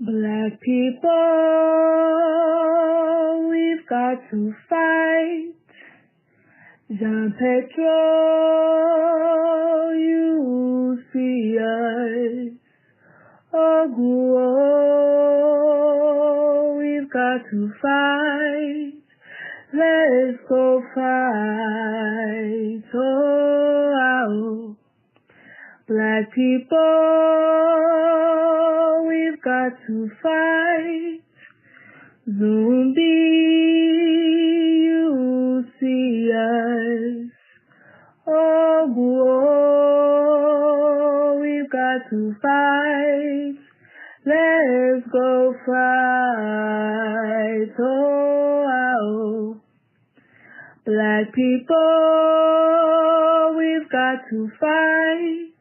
Black people, we've got to fight. Jean Petro, you see us. Oguo, we've got to fight. Let's go fight. Oh, Black people, we've got to fight. Zumbi, you see us. Oh, we've got to fight. Let's go fight. Oh, Black people, we've got to fight.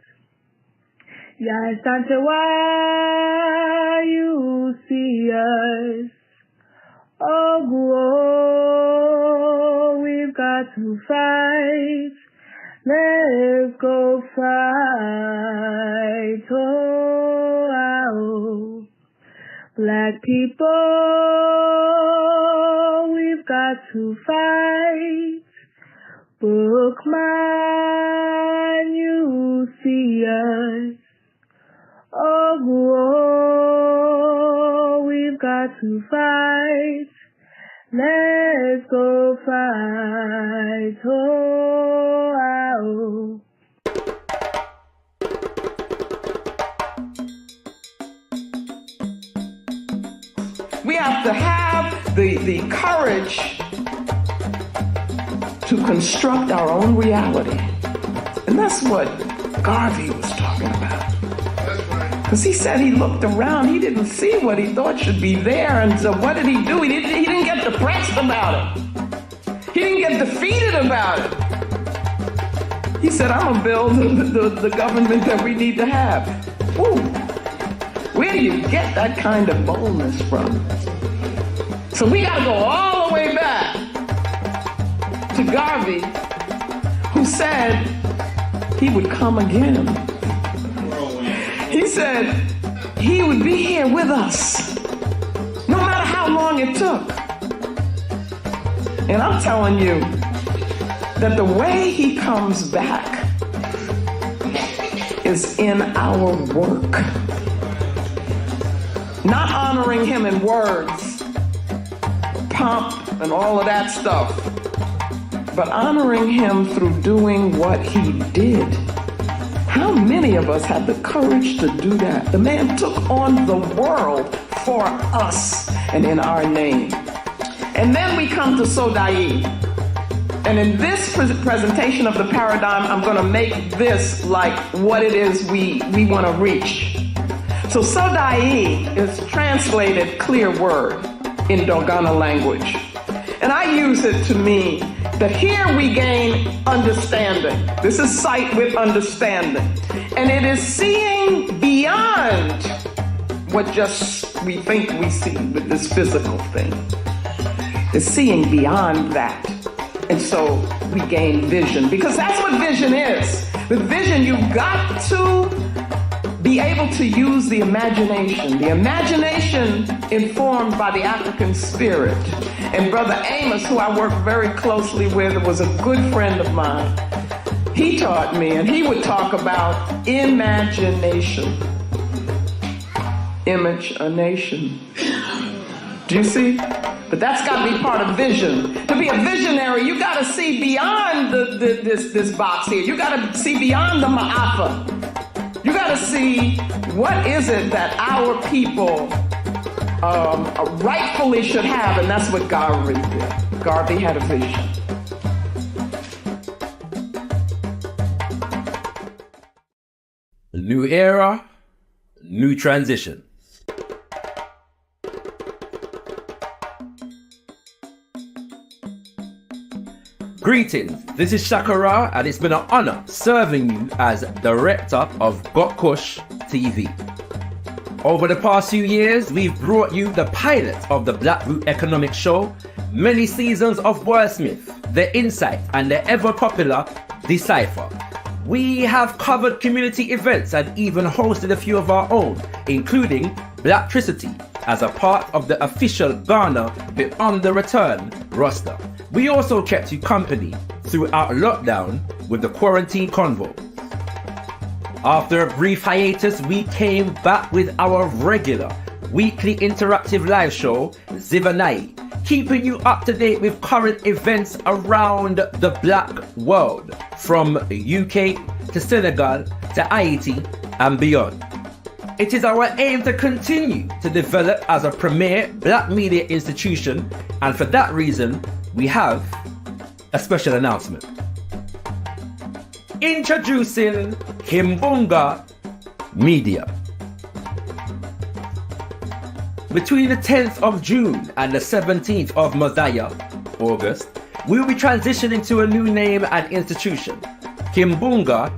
Yes, Santa, why you see us? Oh, we've got to fight. Let's go fight. Oh, Black people, we've got to fight. Bookman, you see us. Oh, we've got to fight. Let's go fight. Oh, we have to have the courage to construct our own reality. And that's what Garvey was talking about. Because he said he looked around, he didn't see what he thought should be there, and so what did he do? He didn't get depressed about it. He didn't get defeated about it. He said, I'm going to build the government that we need to have. Ooh, where do you get that kind of boldness from? So we got to go all the way back to Garvey, who said he would come again. He said he would be here with us, no matter how long it took. And I'm telling you that the way he comes back is in our work. Not honoring him in words, pomp and all of that stuff, but honoring him through doing what he did. How many of us have the courage to do that? The man took on the world for us and in our name. And then we come to Sodai. And in this presentation of the paradigm, I'm going to make this like what it is we want to reach. So Sodai is translated clear word in Dogana language. And I use it to mean that here we gain understanding. This is sight with understanding. And it is seeing beyond what just we think we see with this physical thing. It's seeing beyond that. And so we gain vision, because that's what vision is. With vision, you've got to be able to use the imagination informed by the African spirit. And Brother Amos, who I work very closely with, was a good friend of mine. He taught me, and he would talk about imagination. Image a nation. Do you see? But that's got to be part of vision. To be a visionary, you got to see beyond this box here. You got to see beyond the ma'afa. You got to see what is it that our people rightfully should have, and that's what Garvey did. Garvey had a vision. New era, new transition. Greetings, this is Shakara, and it's been an honor serving you as director of Got Kush TV. Over the past few years, we've brought you the pilot of the Black Root Economic Show, many seasons of Wordsmith, The Insight, and the ever-popular Decipher. We have covered community events and even hosted a few of our own, including Blacktricity as a part of the official Ghana Beyond the Return roster. We also kept you company throughout lockdown with the quarantine convo. After a brief hiatus, we came back with our regular weekly interactive live show, Zivanai, keeping you up to date with current events around the black world, from UK to Senegal to Haiti and beyond. It is our aim to continue to develop as a premier black media institution, and for that reason, we have a special announcement. Introducing Kimbunga Media. Between the 10th of June and the 17th of Mosiah, August, we will be transitioning to a new name and institution, Kimbunga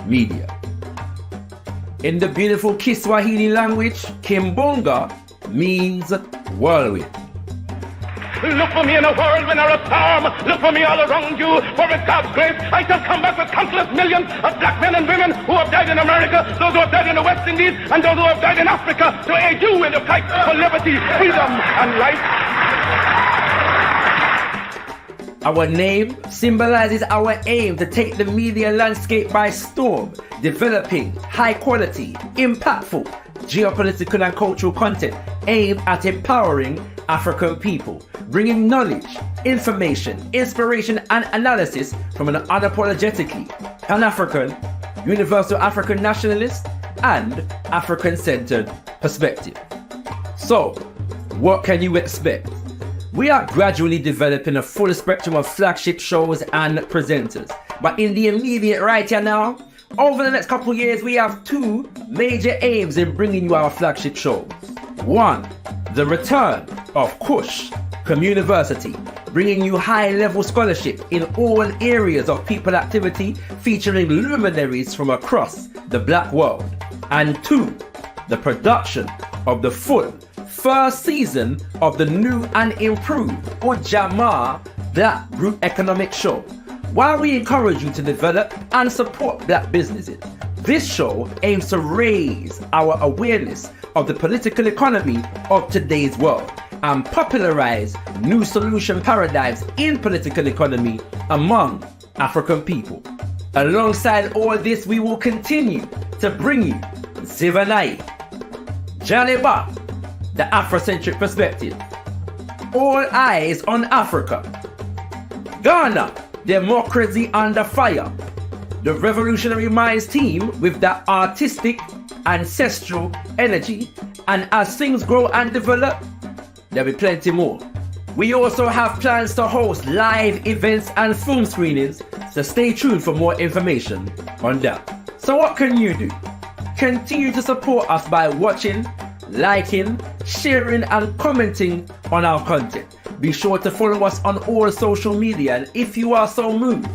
Media. In the beautiful Kiswahili language, Kimbunga means whirlwind. Look for me in a whirlwind or a storm. Look for me all around you. For with God's grace, I shall come back with countless millions of black men and women who have died in America, those who have died in the West Indies, and those who have died in Africa, to aid you in the fight for liberty, freedom, and life. Our name symbolizes our aim to take the media landscape by storm, developing high quality, impactful, geopolitical and cultural content aimed at empowering African people, bringing knowledge, information, inspiration and analysis from an unapologetically Pan-African, universal African nationalist and African-centered perspective. So, what can you expect? We are gradually developing a full spectrum of flagship shows and presenters, but in the immediate right here now, over the next couple of years, we have two major aims in bringing you our flagship shows. One, the return of Kush Communiversity, bringing you high-level scholarship in all areas of people activity, featuring luminaries from across the black world. And two, the production of the full first season of the new and improved Ujamaa Black Group Economic Show. While we encourage you to develop and support black businesses, this show aims to raise our awareness of the political economy of today's world and popularize new solution paradigms in political economy among African people. Alongside all this, we will continue to bring you Zivanai, Janeba, the Afrocentric perspective, All Eyes on Africa, Ghana, Democracy Under Fire, the Revolutionary Minds team with that artistic, ancestral energy, and as things grow and develop, there'll be plenty more. We also have plans to host live events and film screenings, so stay tuned for more information on that. So what can you do? Continue to support us by watching, liking, sharing and commenting on our content. Be sure to follow us on all social media, and if you are so moved,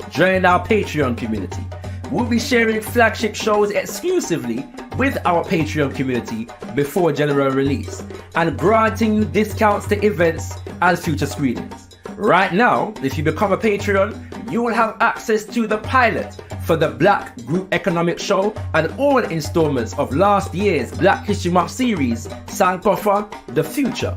join our Patreon community. We'll be sharing flagship shows exclusively with our Patreon community before general release, and granting you discounts to events and future screenings. Right now, if you become a Patreon, you will have access to the pilot for the Black Group Economic Show and all installments of last year's Black History Month series, Sankofa, The Future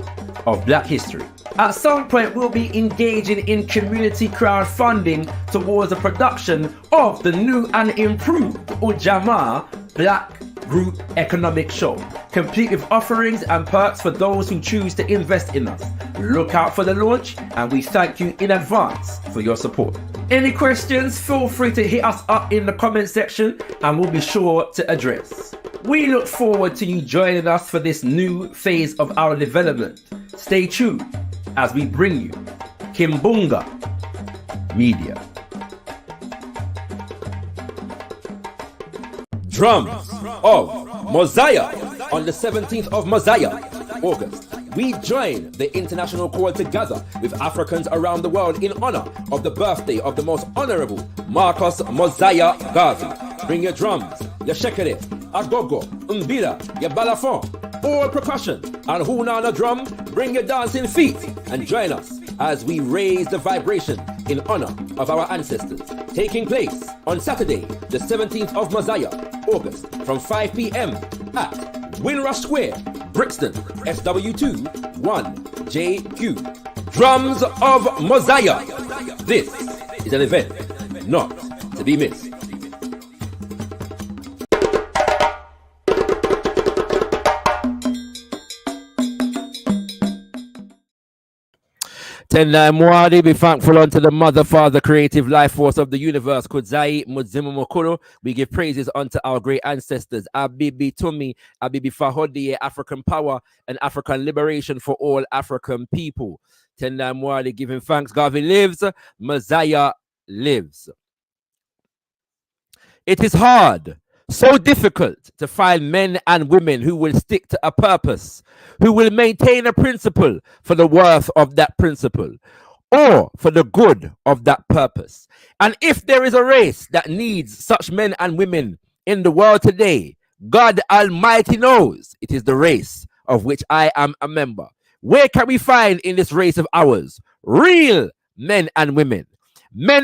of Black History. At some point, we'll be engaging in community crowdfunding towards the production of the new and improved Ujamaa Black Group Economic Show, complete with offerings and perks for those who choose to invest in us. Look out for the launch, and we thank you in advance for your support. Any questions, feel free to hit us up in the comment section and we'll be sure to address. We look forward to you joining us for this new phase of our development. Stay tuned as we bring you Kimbunga Media. Drums of Mosiah on the 17th of Mosiah, August. We join the international call together with Africans around the world in honor of the birthday of the most honorable Marcus Mosiah Garvey. Bring your drums, your shekere, agogo, umbira, your balafon, all percussion, and huna on a drum. Bring your dancing feet and join us as we raise the vibration in honor of our ancestors. Taking place on Saturday, the 17th of Mosiah, August, from 5 p.m. at Windrush Square, Brixton, SW2 1JQ. Drums of Mosiah. This is an event not to be missed. Tendai Mwadi, be thankful unto the Mother, Father, creative life force of the universe. Kudzai Mudzimu Mokuro. We give praises unto our great ancestors. Abibi Tumi, Abibi Fahodi, African power and African liberation for all African people. Tendai Mwadi, giving thanks. Garvey lives, Mosiah lives. It is hard, so difficult to find men and women who will stick to a purpose, who will maintain a principle for the worth of that principle, or for the good of that purpose. And if there is a race that needs such men and women in the world today, God Almighty knows it is the race of which I am a member. Where can we find in this race of ours real men and women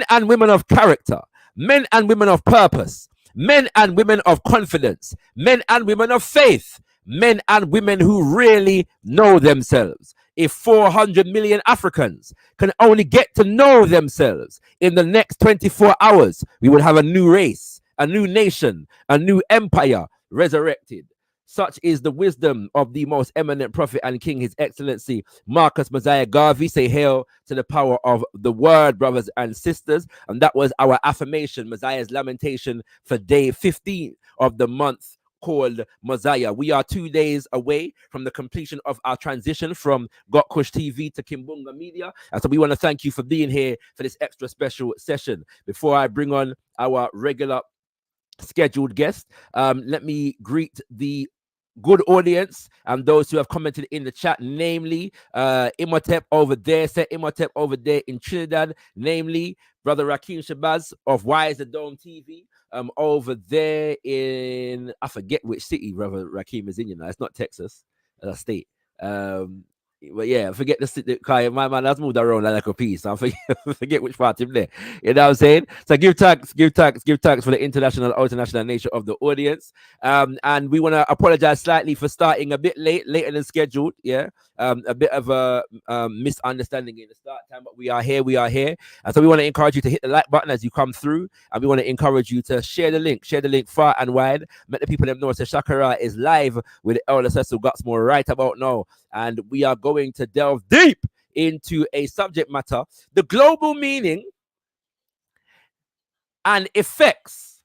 of character, men and women of purpose, men and women of confidence, men and women of faith, men and women who really know themselves? If 400 million Africans can only get to know themselves in the next 24 hours, we will have a new race, a new nation, a new empire resurrected. Such is the wisdom of the most eminent prophet and king, His Excellency Marcus Mosiah Garvey. Say hail to the power of the word, brothers and sisters. And that was our affirmation, Mosiah's lamentation for day 15 of the month called Mosiah. We are 2 days away from the completion of our transition from Got Kush TV to Kimbunga Media. And so we want to thank you for being here for this extra special session. Before I bring on our regular scheduled guest, let me greet the good audience and those who have commented in the chat, namely Imhotep over there, said Imhotep over there in Trinidad, namely Brother Rakim Shabazz of Why is the Dome TV, over there in, I forget which city Brother Rakim is in, you know, it's not Texas, state. But yeah, forget the city. My man has moved around like a piece. I forget which part him there. You know what I'm saying? So give thanks for the international, international nature of the audience. And we want to apologize slightly for starting a bit later than scheduled. Yeah. A bit of a misunderstanding in the start time, but we are here. And so we want to encourage you to hit the like button as you come through, and we want to encourage you to share the link far and wide. Let the people know that Shakara is live with Elder Cecil Gutsmore right about now, and we are going to delve deep into a subject matter: the global meaning and effects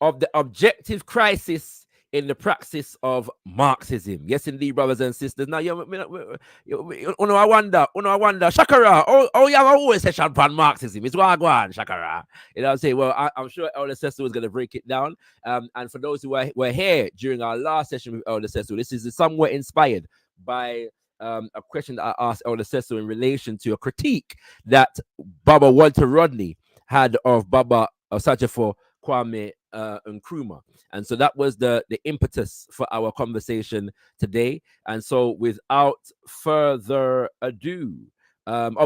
of the objective crisis in the praxis of Marxism. Yes, indeed, brothers and sisters. Now, I wonder, Shakara, oh, you have always session on Marxism. It's what I go on, Shakara. You know what I'm saying? Well, I'm sure Elder Cecil was going to break it down. And for those who were here during our last session with Elder Cecil, this is somewhat inspired by a question that I asked Elder Cecil in relation to a critique that Baba Walter Rodney had of Baba Sajafo Kwame Nkrumah. And so that was the impetus for our conversation today. And so without further ado,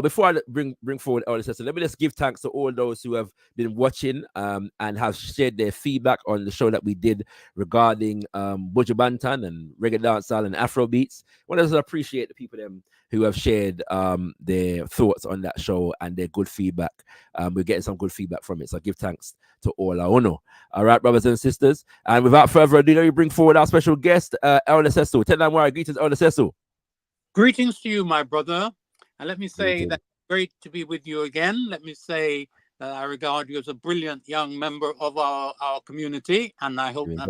before I bring forward Elder Cecil, let me just give thanks to all those who have been watching and have shared their feedback on the show that we did regarding Buju Banton and reggae dancehall and Afro beats. I want to appreciate the people who have shared their thoughts on that show and their good feedback. We're getting some good feedback from it, so I give thanks to all. All right, brothers and sisters. And without further ado, let me bring forward our special guest, Elder Cecil. Tell them why. Greetings, Elder Cecil. Greetings to you, my brother. And let me say that it's great to be with you again. Let me say that I regard you as a brilliant young member of our community. And I hope that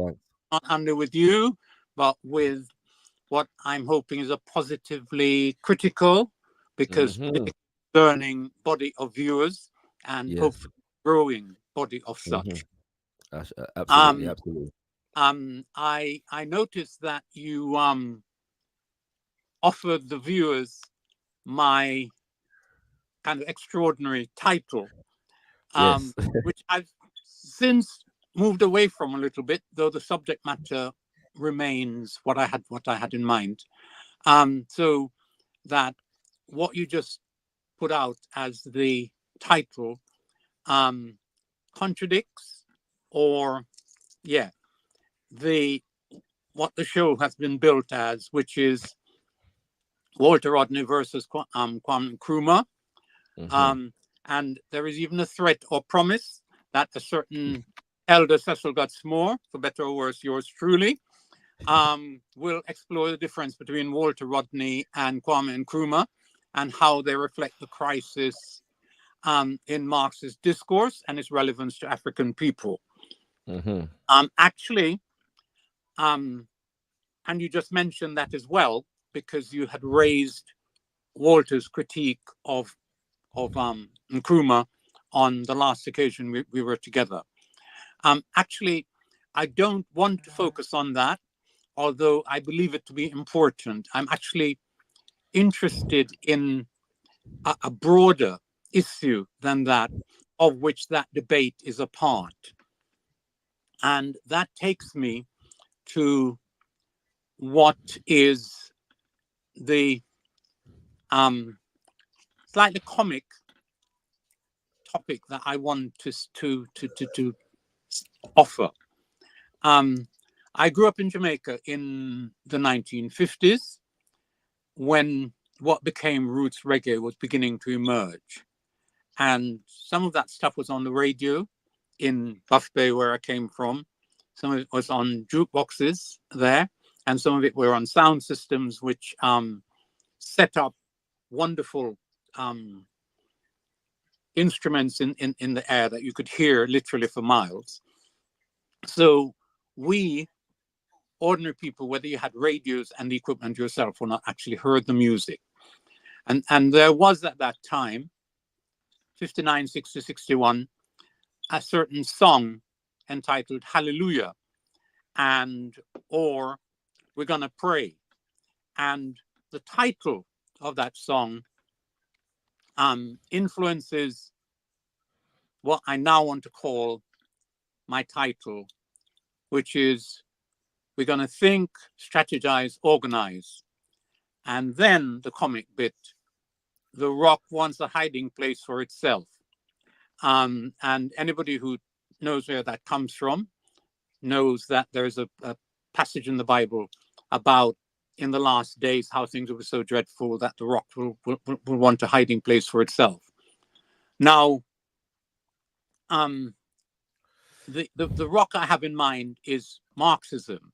not only with you, but with what I'm hoping is a positively critical, because learning body of viewers and hopefully growing body of such. Absolutely. I noticed that you offered the viewers my kind of extraordinary title, which I've since moved away from a little bit, though the subject matter remains what I had in mind. So that what you just put out as the title contradicts, or the what the show has been built as, which is Walter Rodney versus Kwame Nkrumah. And there is even a threat or promise that a certain elder Cecil Gutsmore, for better or worse, yours truly, will explore the difference between Walter Rodney and Kwame Nkrumah and how they reflect the crisis in Marxist discourse and its relevance to African people. Actually, and you just mentioned that as well, because you had raised Walter's critique of Nkrumah on the last occasion we were together. Actually, I don't want to focus on that, although I believe it to be important. I'm actually interested in a broader issue than that, of which that debate is a part. And that takes me to what is the slightly comic topic that I want to offer. I grew up in Jamaica in the 1950s when what became roots reggae was beginning to emerge. And some of that stuff was on the radio in Buff Bay, where I came from. Some of it was on jukeboxes there, and some of it were on sound systems, which set up wonderful instruments in the air that you could hear literally for miles. So we, ordinary people, whether you had radios and the equipment yourself or not, actually heard the music. And there was at that time, 59, 60, 61, a certain song entitled Hallelujah or We're Gonna Pray. And the title of that song influences what I now want to call my title, which is We're going to think, strategize, organize. And then the comic bit, the rock wants a hiding place for itself. And anybody who knows where that comes from knows that there's a passage in the Bible about in the last days how things will be so dreadful that the rock will want a hiding place for itself. Now, the rock I have in mind is Marxism.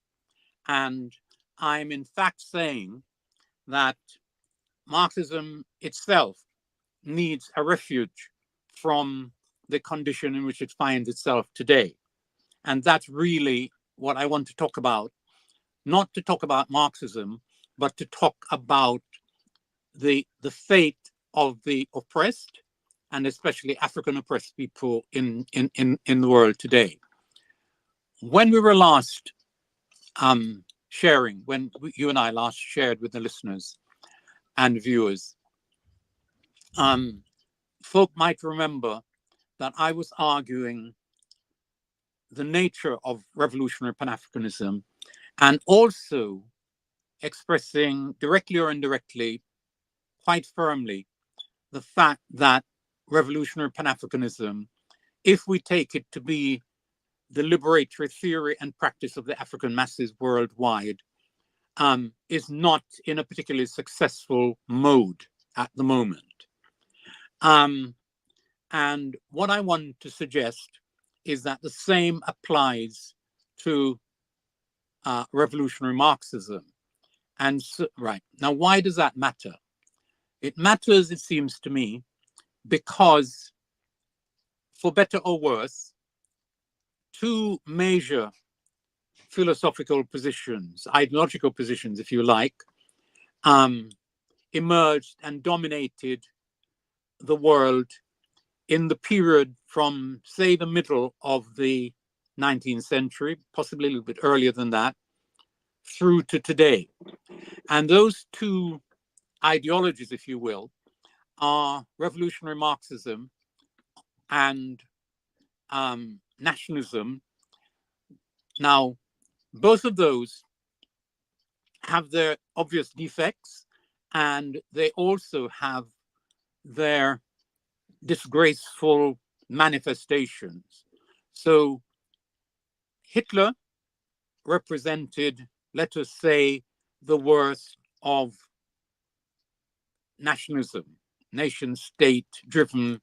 And I'm in fact saying that Marxism itself needs a refuge from the condition in which it finds itself today. And that's really what I want to talk about. Not to talk about Marxism, but to talk about the fate of the oppressed, and especially African oppressed people in the world today. When we were last sharing, when you and I last shared with the listeners and viewers, folk might remember that I was arguing the nature of revolutionary Pan-Africanism and also expressing directly or indirectly, quite firmly, the fact that revolutionary Pan-Africanism, if we take it to be the liberatory theory and practice of the African masses worldwide, is not in a particularly successful mode at the moment. And what I want to suggest is that the same applies to revolutionary Marxism. And so, right, now why does that matter? It matters, it seems to me, because for better or worse, two major philosophical positions, ideological positions, if you like, emerged and dominated the world in the period from, say, the middle of the 19th century, possibly a little bit earlier than that, through to today. And those two ideologies, if you will, are revolutionary Marxism and nationalism. Now, both of those have their obvious defects, and they also have their disgraceful manifestations. So Hitler represented let us say, the worst of nationalism, nation-state-driven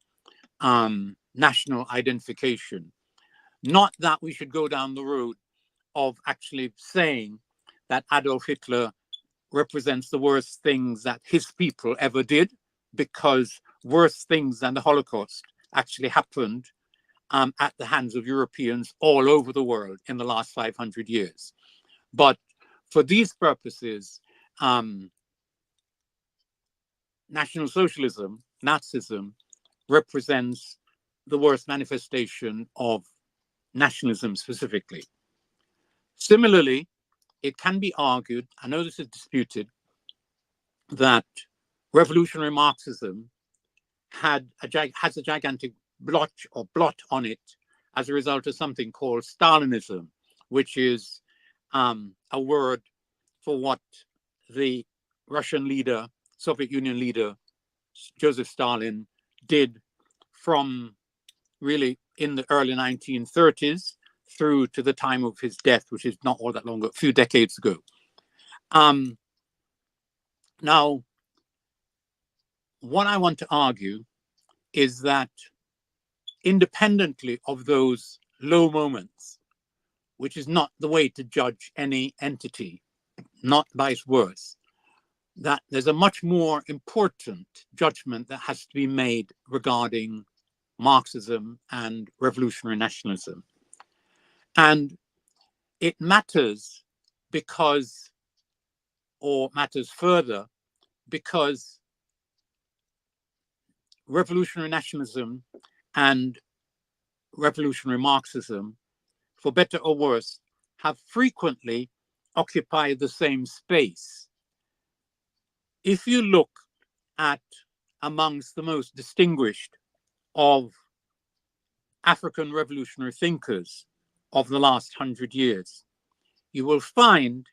national identification. Not that we should go down the road of actually saying that Adolf Hitler represents the worst things that his people ever did, because worse things than the Holocaust actually happened at the hands of Europeans all over the world in the last 500 years. But for these purposes, National Socialism, Nazism, represents the worst manifestation of nationalism specifically. Similarly, it can be argued, I know this is disputed, that revolutionary Marxism has a gigantic blot on it as a result of something called Stalinism, which is a word for what the Russian leader, Soviet Union leader, Joseph Stalin, did from really in the early 1930s through to the time of his death, which is not all that long ago, a few decades ago. Now, what I want to argue is that independently of those low moments, which is not the way to judge any entity, not vice versa, that there's a much more important judgment that has to be made regarding Marxism and revolutionary nationalism. And it matters because, or matters further, because revolutionary nationalism and revolutionary Marxism, for better or worse, have frequently occupied the same space. If you look at amongst the most distinguished of African revolutionary thinkers of the last 100 years, you will find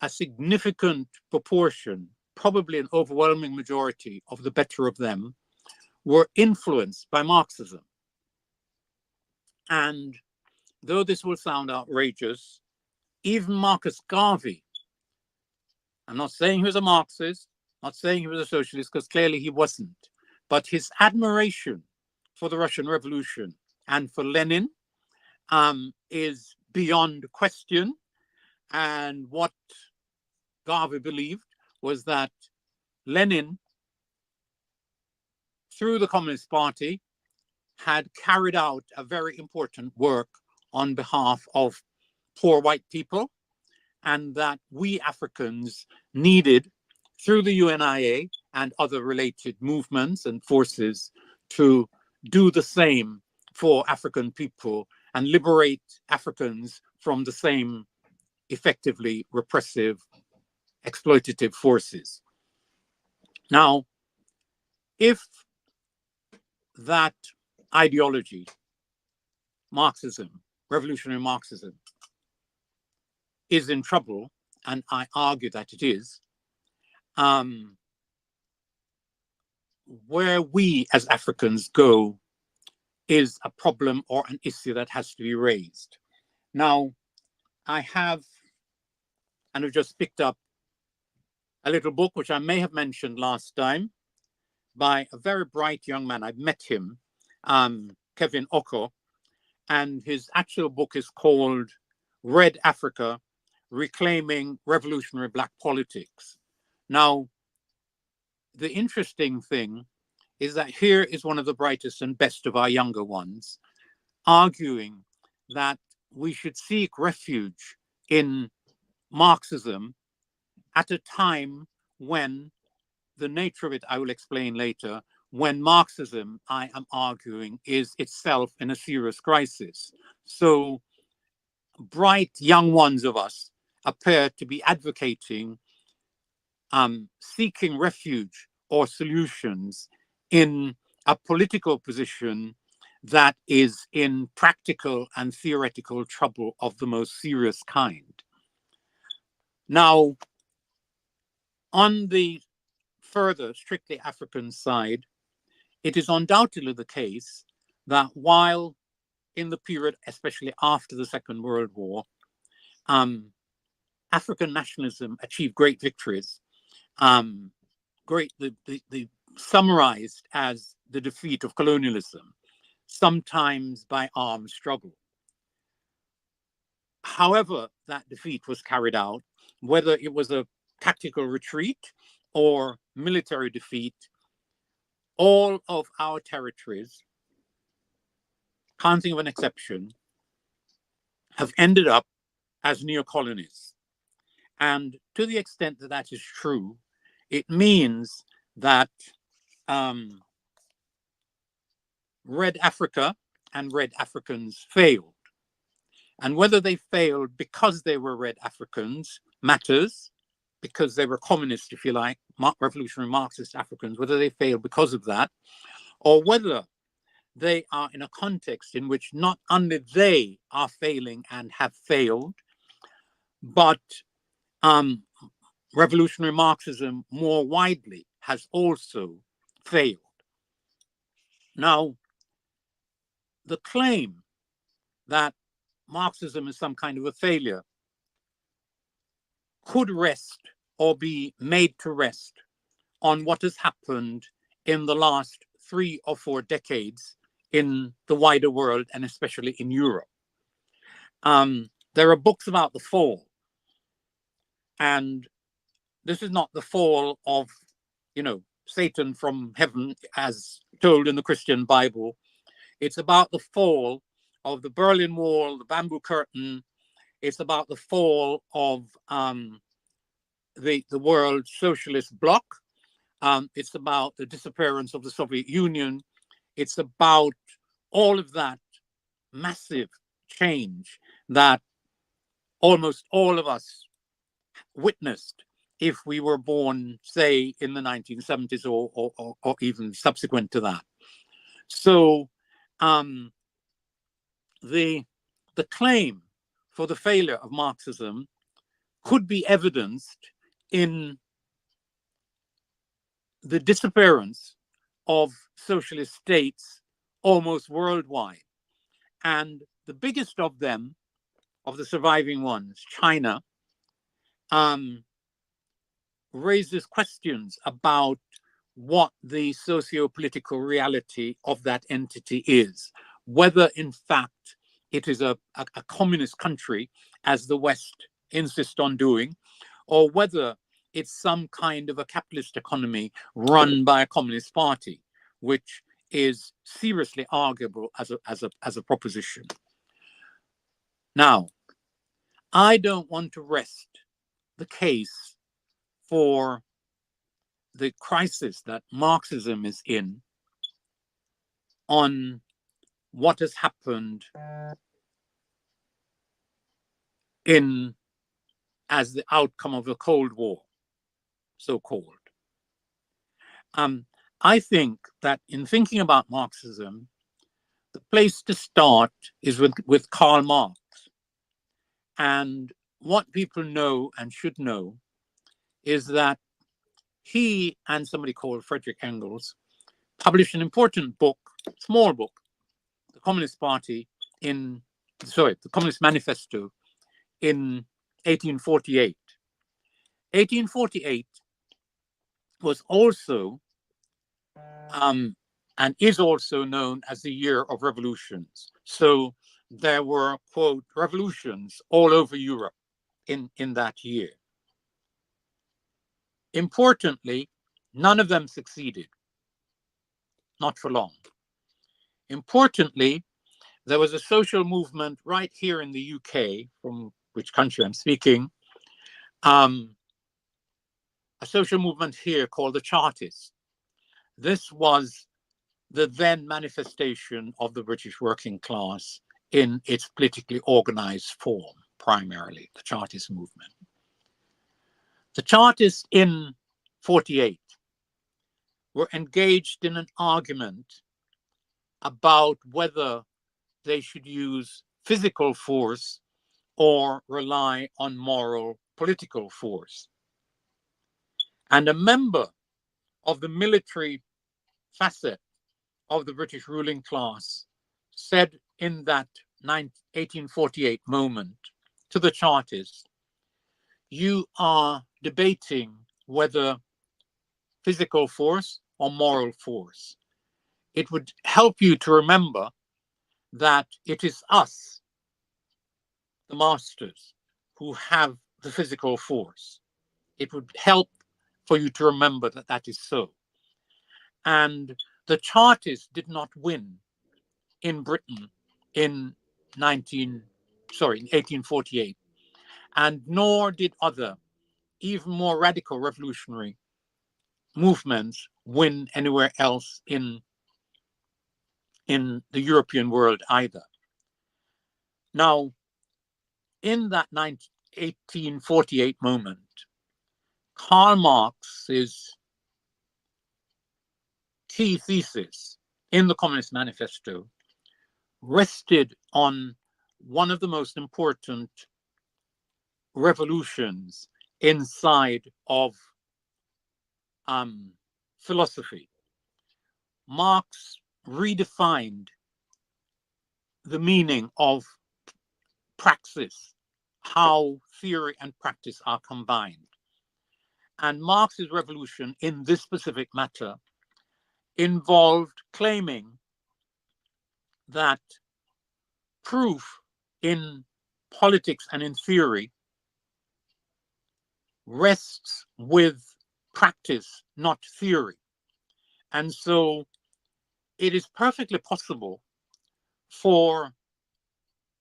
a significant proportion, probably an overwhelming majority of the better of them, were influenced by Marxism. And though this will sound outrageous, even Marcus Garvey, I'm not saying he was a Marxist, not saying he was a socialist, because clearly he wasn't, but his admiration for the Russian Revolution and for Lenin is beyond question. And what Garvey believed was that Lenin, through the Communist Party, had carried out a very important work on behalf of poor white people, and that we Africans needed, through the UNIA and other related movements and forces, to do the same for African people and liberate Africans from the same effectively repressive, exploitative forces. Now, if that ideology, Marxism, revolutionary Marxism, is in trouble, and I argue that it is, where we as Africans go is a problem or an issue that has to be raised. Now, I have, and I've just picked up a little book, which I may have mentioned last time, by a very bright young man. I've met him, Kevin Oko, and his actual book is called Red Africa, Reclaiming Revolutionary Black Politics. Now, the interesting thing is that here is one of the brightest and best of our younger ones, arguing that we should seek refuge in Marxism at a time when the nature of it, I will explain later, when Marxism, I am arguing, is itself in a serious crisis. So bright young ones of us appear to be advocating seeking refuge or solutions in a political position that is in practical and theoretical trouble of the most serious kind. Now, on the further strictly African side, it is undoubtedly the case that while in the period, especially after the Second World War, African nationalism achieved great victories, summarized as the defeat of colonialism, sometimes by armed struggle. However that defeat was carried out, whether it was a tactical retreat or military defeat, all of our territories, counting of an exception, have ended up as neo-colonies. And to the extent that that is true, it means that Red Africa and Red Africans failed. And whether they failed because they were Red Africans matters, because they were communist, if you like, revolutionary Marxist Africans, whether they failed because of that, or whether they are in a context in which not only they are failing and have failed, but revolutionary Marxism more widely has also failed. Now, the claim that Marxism is some kind of a failure could rest or be made to rest on what has happened in the last 3 or 4 decades in the wider world, and especially in Europe. There are books about the fall, and this is not the fall of, Satan from heaven as told in the Christian Bible. It's about the fall of the Berlin Wall, the Bamboo Curtain. It's about the fall of the world socialist bloc. It's about the disappearance of the Soviet Union. It's about all of that massive change that almost all of us witnessed if we were born, say, in the 1970s or even subsequent to that. So the claim for the failure of Marxism could be evidenced in the disappearance of socialist states almost worldwide. And the biggest of them, of the surviving ones, China, raises questions about what the socio-political reality of that entity is, whether in fact it is a communist country, as the West insists on doing, or whether it's some kind of a capitalist economy run by a communist party, which is seriously arguable as a proposition. Now, I don't want to rest the case for the crisis that Marxism is in on what has happened as the outcome of the Cold War, so-called. I think that in thinking about Marxism, the place to start is with Karl Marx. And what people know and should know is that he and somebody called Friedrich Engels published an important book, small book, the Communist Manifesto in 1848. 1848 was also and is also known as the year of revolutions. So there were, quote, revolutions all over Europe in that year. Importantly, none of them succeeded, not for long. Importantly, there was a social movement right here in the UK, from which country I'm speaking, a social movement here called the Chartists. This was the then manifestation of the British working class in its politically organized form, primarily, the Chartist movement. The Chartists in 48 were engaged in an argument about whether they should use physical force or rely on moral political force. And a member of the military facet of the British ruling class said in that 1848 moment to the Chartists, you are debating whether physical force or moral force. It would help you to remember that it is us, the masters, who have the physical force. It would help for you to remember that that is so. And the Chartists did not win in Britain in 1848, and nor did other, even more radical revolutionary movements win anywhere else in the European world either. Now, in that 1848 moment, Karl Marx's key thesis in the Communist Manifesto rested on one of the most important revolutions inside of philosophy. Marx redefined the meaning of praxis, how theory and practice are combined. And Marx's revolution in this specific matter involved claiming that proof in politics and in theory rests with practice, not theory. And so it is perfectly possible for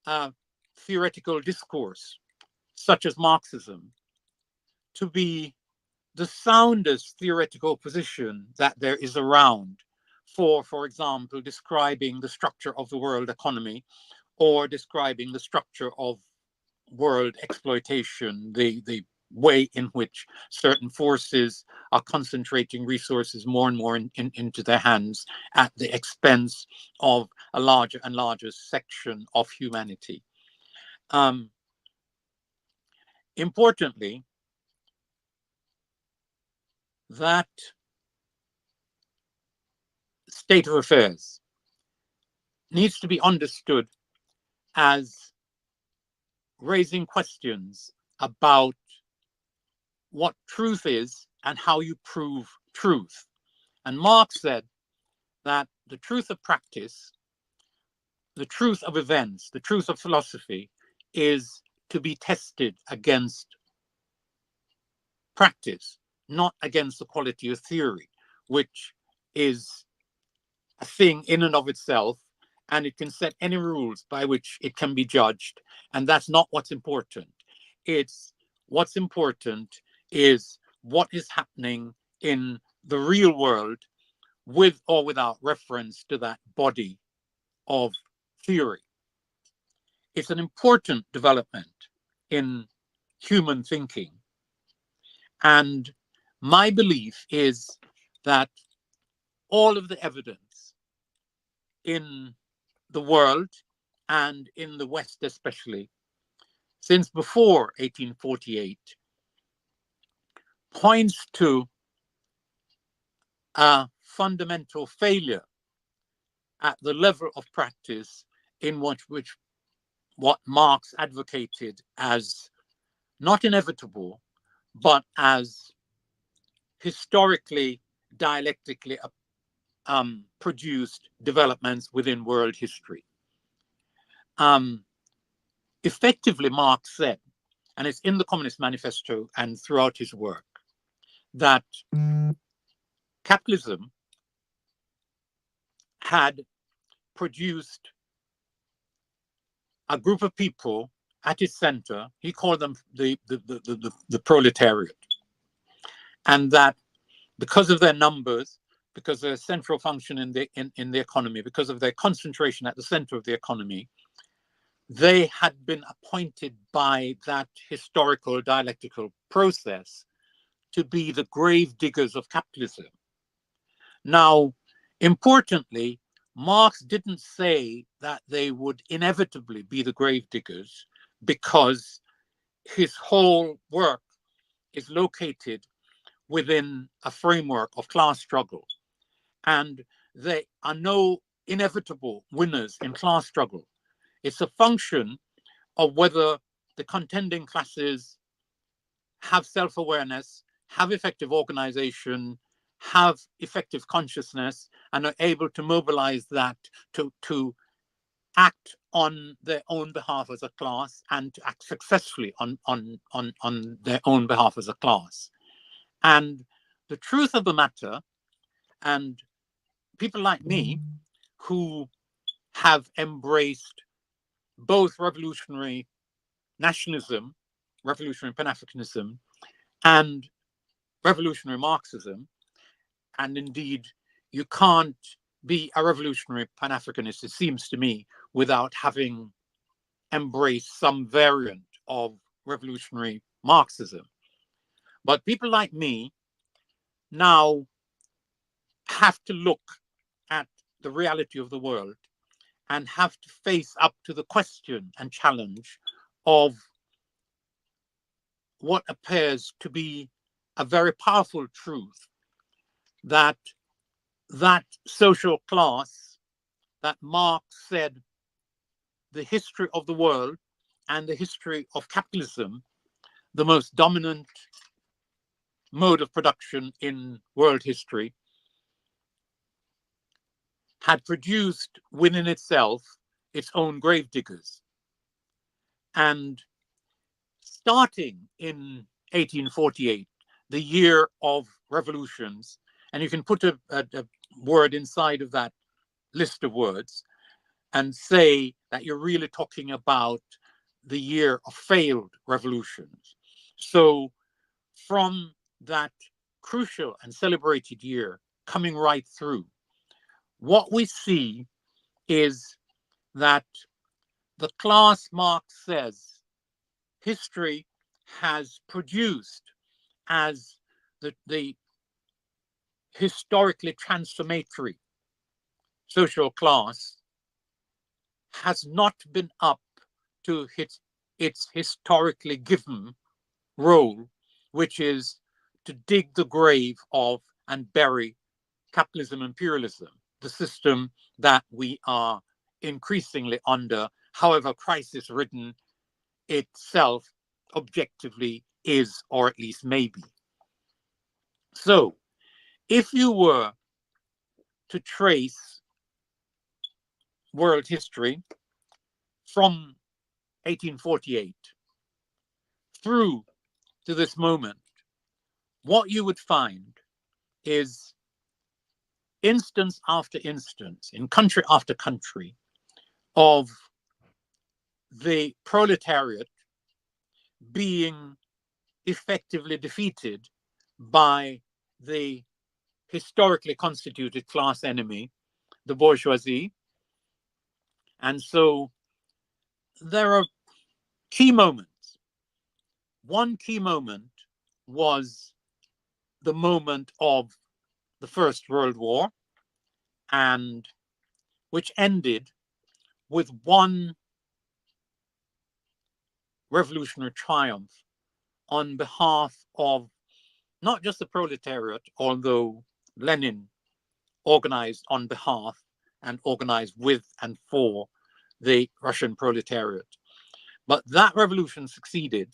a theoretical discourse, such as Marxism, to be the soundest theoretical position that there is around for example, describing the structure of the world economy or describing the structure of world exploitation, the way in which certain forces are concentrating resources more and more into their hands at the expense of a larger and larger section of humanity. Importantly, that state of affairs needs to be understood as raising questions about what truth is and how you prove truth. And Marx said that the truth of practice, the truth of events, the truth of philosophy is to be tested against practice, not against the quality of theory, which is a thing in and of itself, and it can set any rules by which it can be judged. And that's not what's important. It's what's important is what is happening in the real world with or without reference to that body of theory. It's an important development in human thinking. And my belief is that all of the evidence in the world and in the West especially, since before 1848, points to a fundamental failure at the level of practice in which what Marx advocated as not inevitable, but as historically, dialectically produced developments within world history. Effectively, Marx said, and it's in the Communist Manifesto and throughout his work, that capitalism had produced a group of people at its center. He called them the proletariat, and that because of their numbers, because of their central function in the economy, because of their concentration at the center of the economy, they had been appointed by that historical dialectical process to be the grave diggers of capitalism. Now, importantly, Marx didn't say that they would inevitably be the grave diggers, because his whole work is located within a framework of class struggle. And there are no inevitable winners in class struggle. It's a function of whether the contending classes have self-awareness, have effective organization, have effective consciousness, and are able to mobilize that to act on their own behalf as a class and to act successfully on their own behalf as a class. And the truth of the matter, and people like me who have embraced both revolutionary nationalism, revolutionary Pan-Africanism, and revolutionary Marxism, and indeed you can't be a revolutionary Pan-Africanist, it seems to me, without having embraced some variant of revolutionary Marxism. But people like me now have to look at the reality of the world and have to face up to the question and challenge of what appears to be a very powerful truth, that that social class that Marx said the history of the world and the history of capitalism, the most dominant mode of production in world history, had produced within itself its own gravediggers. And starting in 1848, the year of revolutions, and you can put a word inside of that list of words and say that you're really talking about the year of failed revolutions. So from that crucial and celebrated year coming right through, what we see is that the class Marx says history has produced as the historically transformatory social class has not been up to its historically given role, which is to dig the grave of and bury capitalism, imperialism, the system that we are increasingly under, however crisis-ridden itself objectively is, or at least maybe. So if you were to trace world history from 1848 through to this moment, what you would find is instance after instance, in country after country, of the proletariat being effectively defeated by the historically constituted class enemy, the bourgeoisie. And so there are key moments. One key moment was the moment of the First World War, and which ended with one revolutionary triumph on behalf of not just the proletariat, although Lenin organized on behalf and organized with and for the Russian proletariat. But that revolution succeeded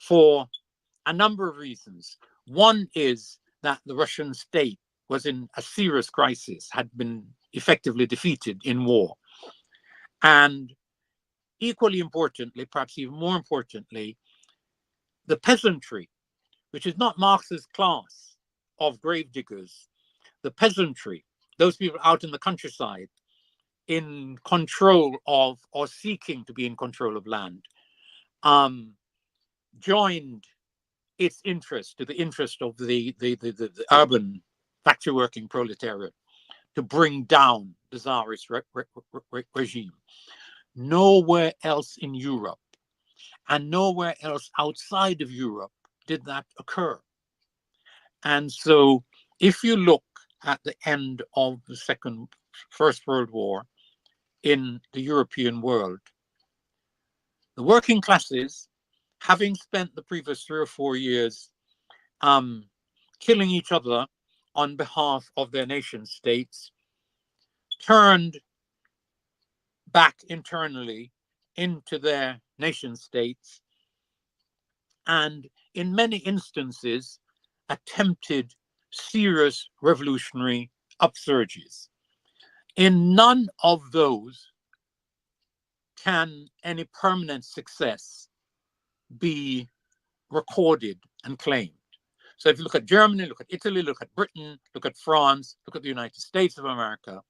for a number of reasons. One is that the Russian state was in a serious crisis, had been effectively defeated in war. And equally importantly, perhaps even more importantly, the peasantry, which is not Marx's class of gravediggers, the peasantry, those people out in the countryside, in control of or seeking to be in control of land, joined its interest to the interest of the urban factory working proletariat to bring down the Tsarist regime. Nowhere else in Europe and nowhere else outside of Europe did that occur. And so if you look at the end of the First World War in the European world, the working classes, having spent the previous 3 or 4 years killing each other on behalf of their nation states, turned back internally into their nation states and in many instances, attempted serious revolutionary upsurges. In none of those can any permanent success be recorded and claimed. So if you look at Germany, look at Italy, look at Britain, look at France, look at the United States of America,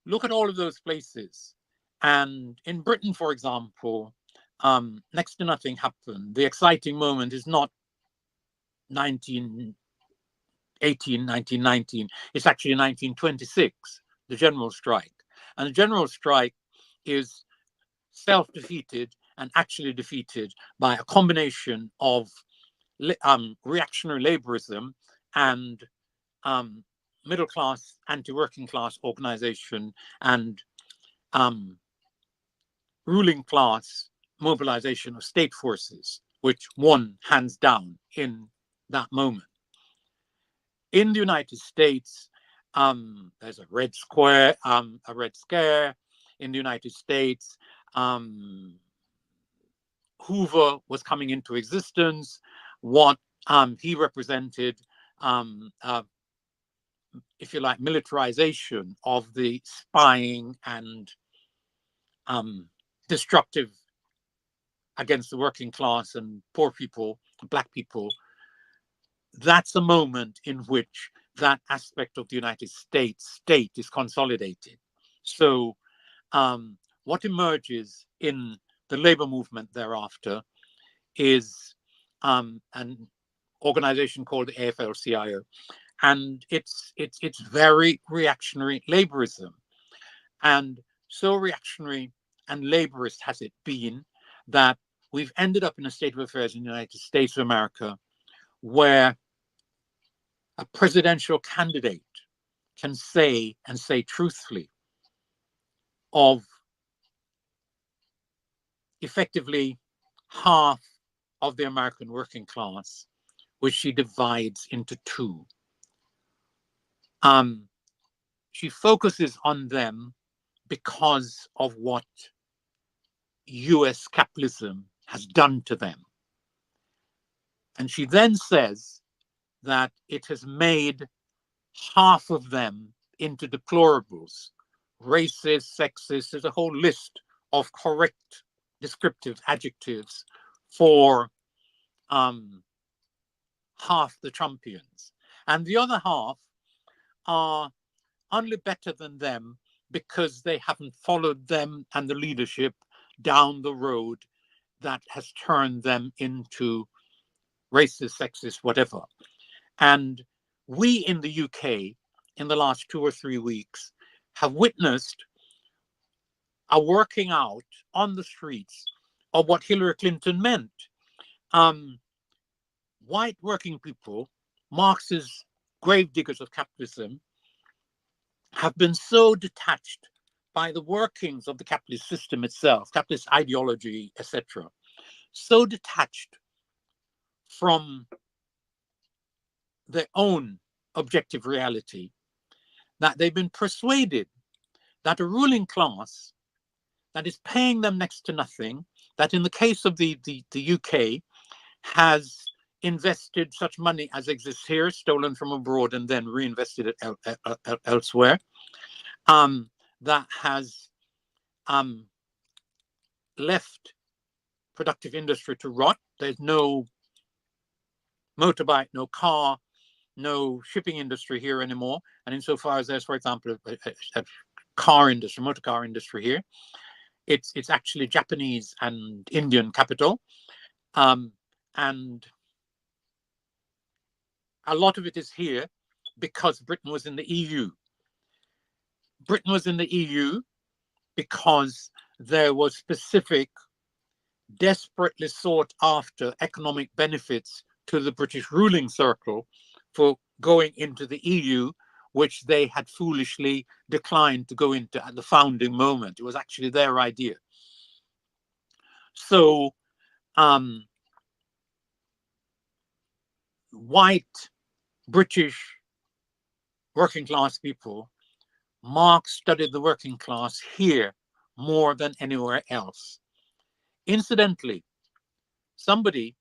look at all of those places. And in Britain, for example, next to nothing happened. The exciting moment is not 1918, 1919. It's actually 1926, the general strike. And the general strike is self-defeated and actually defeated by a combination of reactionary laborism and middle-class, anti-working class organization and ruling class mobilization of state forces, which won hands down in that moment. In the United States, there's a Red Scare. In the United States, Hoover was coming into existence. What he represented, if you like, militarization of the spying and destructive against the working class and poor people, black people. That's a moment in which that aspect of the United States state is consolidated. So what emerges in the labor movement thereafter is an organization called the AFL-CIO, and it's very reactionary laborism. And so reactionary and laborist has it been that we've ended up in a state of affairs in the United States of America where a presidential candidate can say truthfully of effectively half of the American working class, which she divides into two. She focuses on them because of what US capitalism has done to them. And she then says that it has made half of them into deplorables, racist, sexist. There's a whole list of correct descriptive adjectives for half the Trumpians. And the other half are only better than them because they haven't followed them and the leadership down the road that has turned them into racist, sexist, whatever. And we in the UK, in the last 2 or 3 weeks, have witnessed a working out on the streets of what Hillary Clinton meant. White working people, Marx's gravediggers of capitalism, have been so detached by the workings of the capitalist system itself, capitalist ideology, etc., so detached from their own objective reality that they've been persuaded that a ruling class that is paying them next to nothing, that in the case of the UK has invested such money as exists here, stolen from abroad and then reinvested it elsewhere, that has left productive industry to rot. There's no motorbike, no car, no shipping industry here anymore. And insofar as there's, for example, a car industry, motor car industry here, it's actually Japanese and Indian capital. And a lot of it is here because Britain was in the EU. Britain was in the EU because there was specific, desperately sought after economic benefits to the British ruling circle for going into the EU, which they had foolishly declined to go into at the founding moment. It was actually their idea. So white British working class people, Marx studied the working class here more than anywhere else. Incidentally, somebody,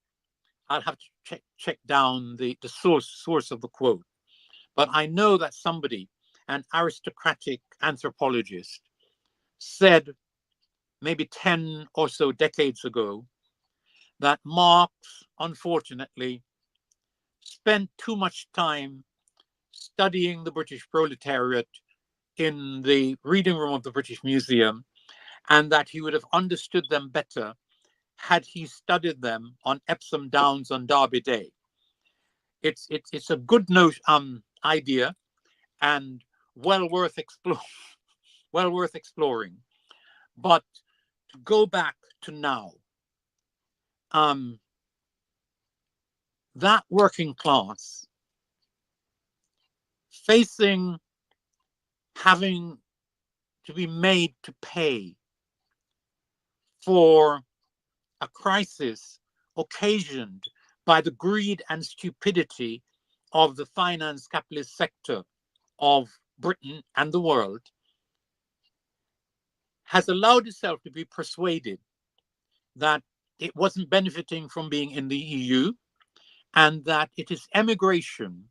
I'll have to check down the source of the quote, but I know that somebody, an aristocratic anthropologist, said maybe 10 or so decades ago that Marx, unfortunately, spent too much time studying the British proletariat in the reading room of the British Museum, and that he would have understood them better had he studied them on Epsom Downs on Derby Day. It's a good idea, and well worth exploring. But to go back to now, that working class facing having to be made to pay for a crisis occasioned by the greed and stupidity of the finance capitalist sector of Britain and the world, has allowed itself to be persuaded that it wasn't benefiting from being in the EU, and that it is emigration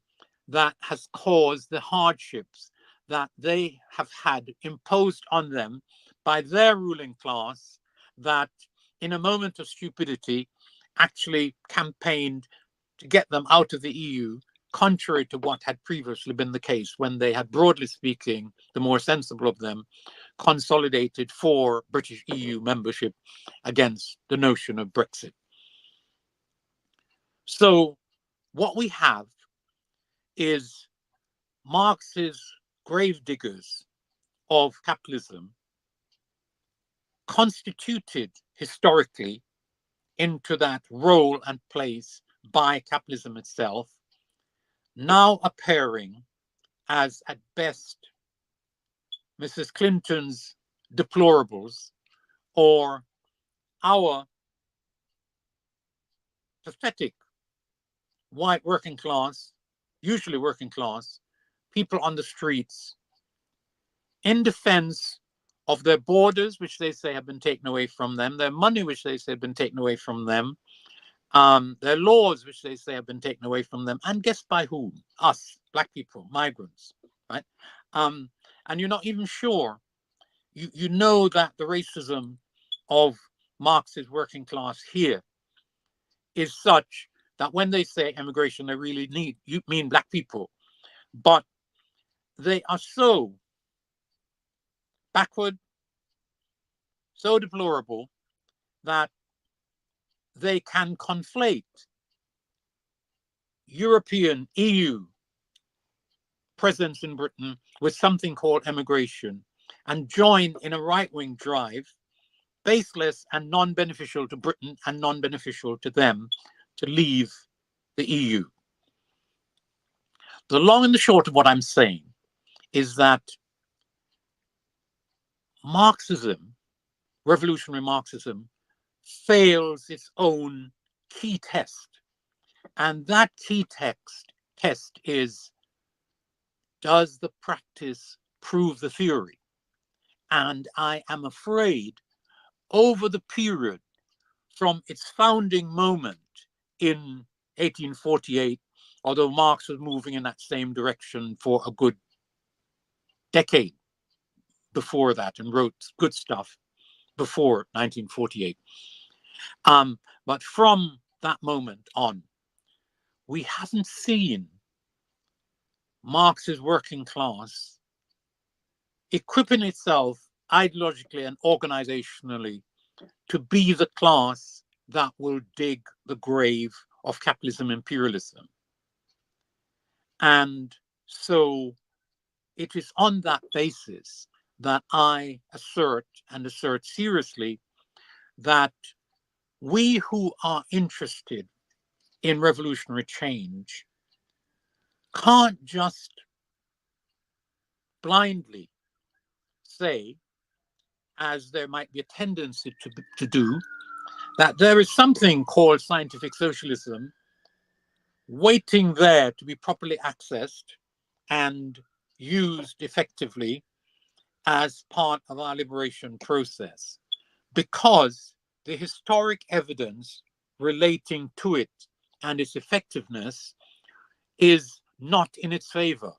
that has caused the hardships that they have had imposed on them by their ruling class, that in a moment of stupidity actually campaigned to get them out of the EU, contrary to what had previously been the case when they had, broadly speaking, the more sensible of them, consolidated for British EU membership against the notion of Brexit. So what we have is Marx's gravediggers of capitalism constituted historically into that role and place by capitalism itself, now appearing as, at best, Mrs. Clinton's deplorables, or our pathetic white working class, usually working class, people on the streets in defense of their borders, which they say have been taken away from them, their money, which they say have been taken away from them, their laws, which they say have been taken away from them, and guess by whom? Us, black people, migrants, right? And you're not even sure. You know that the racism of Marx's working class here is such that when they say immigration, they really mean black people. But they are so backward, so deplorable, that they can conflate European EU presence in Britain with something called emigration and join in a right-wing drive, baseless and non-beneficial to Britain and non-beneficial to them, to leave the EU. The long and the short of what I'm saying is that Marxism, revolutionary Marxism, fails its own key test. And that key test is, does the practice prove the theory? And I am afraid over the period from its founding moment in 1848, although Marx was moving in that same direction for a good decade before that and wrote good stuff before 1948. But from that moment on, we haven't seen Marx's working class equipping itself ideologically and organizationally to be the class that will dig the grave of capitalism imperialism. And so it is on that basis that I assert seriously that we who are interested in revolutionary change can't just blindly say, as there might be a tendency to do, that there is something called scientific socialism waiting there to be properly accessed and used effectively as part of our liberation process, because the historic evidence relating to it and its effectiveness is not in its favor,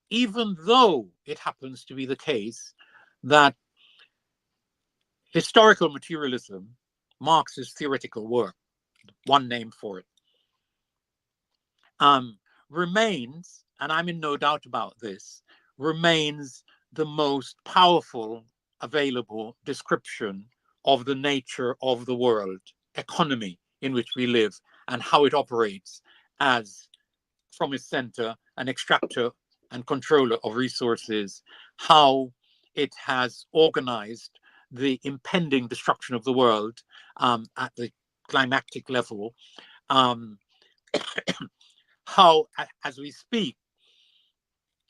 even though it happens to be the case that historical materialism, Marx's theoretical work, one name for it, remains, and I'm in no doubt about this, remains the most powerful available description of the nature of the world economy in which we live and how it operates as, from its center, an extractor and controller of resources, how it has organized the impending destruction of the world at the climactic level, how, as we speak,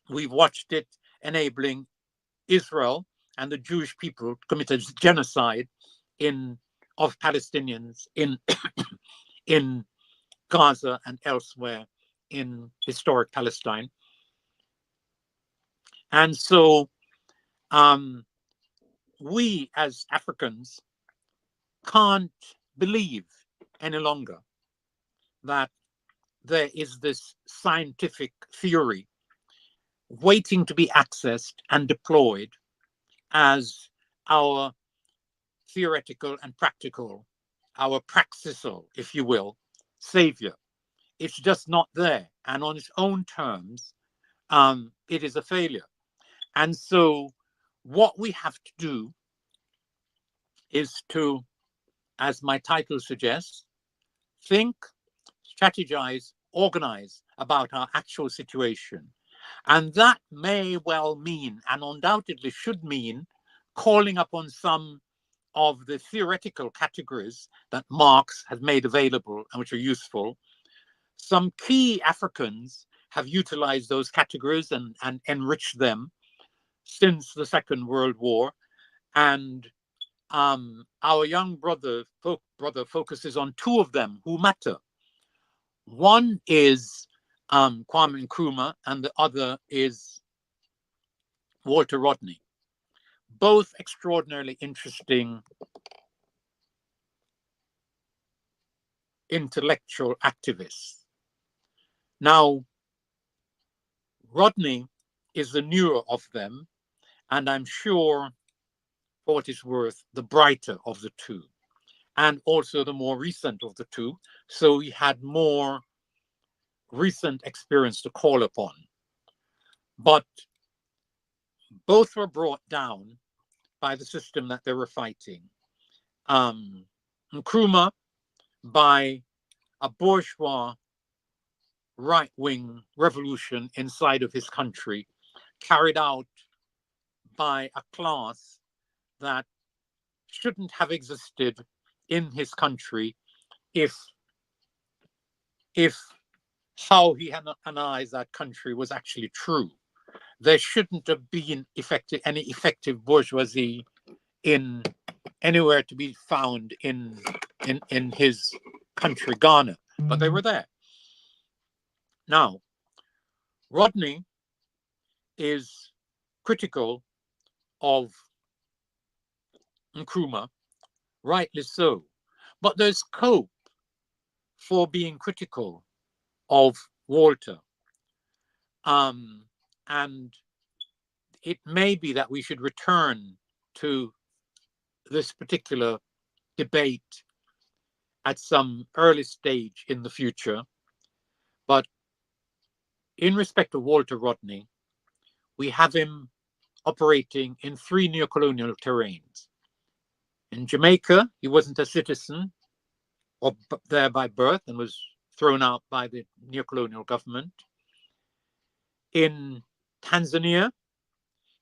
we've watched it enabling Israel and the Jewish people committed genocide of Palestinians in in Gaza and elsewhere in historic Palestine. And so we as Africans can't believe any longer that there is this scientific theory waiting to be accessed and deployed as our theoretical and practical, our praxical, if you will, savior. It's just not there. And on its own terms, it is a failure. And so what we have to do is to, as my title suggests, think, strategize, organize about our actual situation. And that may well mean, and undoubtedly should mean, calling upon some of the theoretical categories that Marx has made available and which are useful. Some key Africans have utilized those categories and enriched them since the Second World War. And our young brother focuses on two of them who matter. One is Kwame Nkrumah, and the other is Walter Rodney. Both extraordinarily interesting intellectual activists. Now, Rodney is the newer of them, and I'm sure, for what it's worth, the brighter of the two, and also the more recent of the two. So he had more recent experience to call upon. But both were brought down by the system that they were fighting. Nkrumah by a bourgeois right-wing revolution inside of his country, carried out by a class that shouldn't have existed in his country if how he analyzed that country was actually true. There shouldn't have been any effective bourgeoisie in anywhere to be found in his country, Ghana, but they were there. Now, Rodney is critical of Nkrumah, rightly so, but there's scope for being critical of Walter. And it may be that we should return to this particular debate at some early stage in the future. But in respect of Walter Rodney, we have him operating in 3 neocolonial terrains. In Jamaica, he wasn't a citizen or there by birth and was thrown out by the neocolonial government. In Tanzania,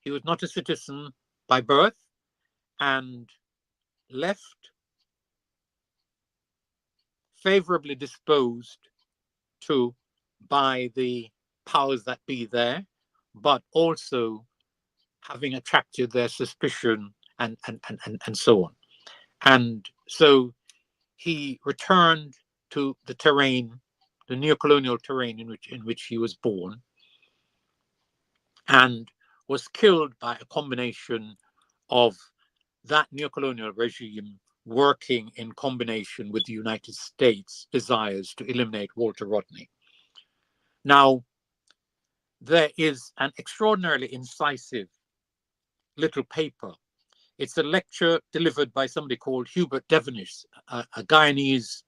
he was not a citizen by birth and left favorably disposed to by the powers that be there, but also having attracted their suspicion and so on. And so he returned to the terrain, the neocolonial terrain in which he was born, and was killed by a combination of that neocolonial regime working in combination with the United States' desires to eliminate Walter Rodney. Now, there is an extraordinarily incisive little paper. It's a lecture delivered by somebody called Hubert Devenish, a Guyanese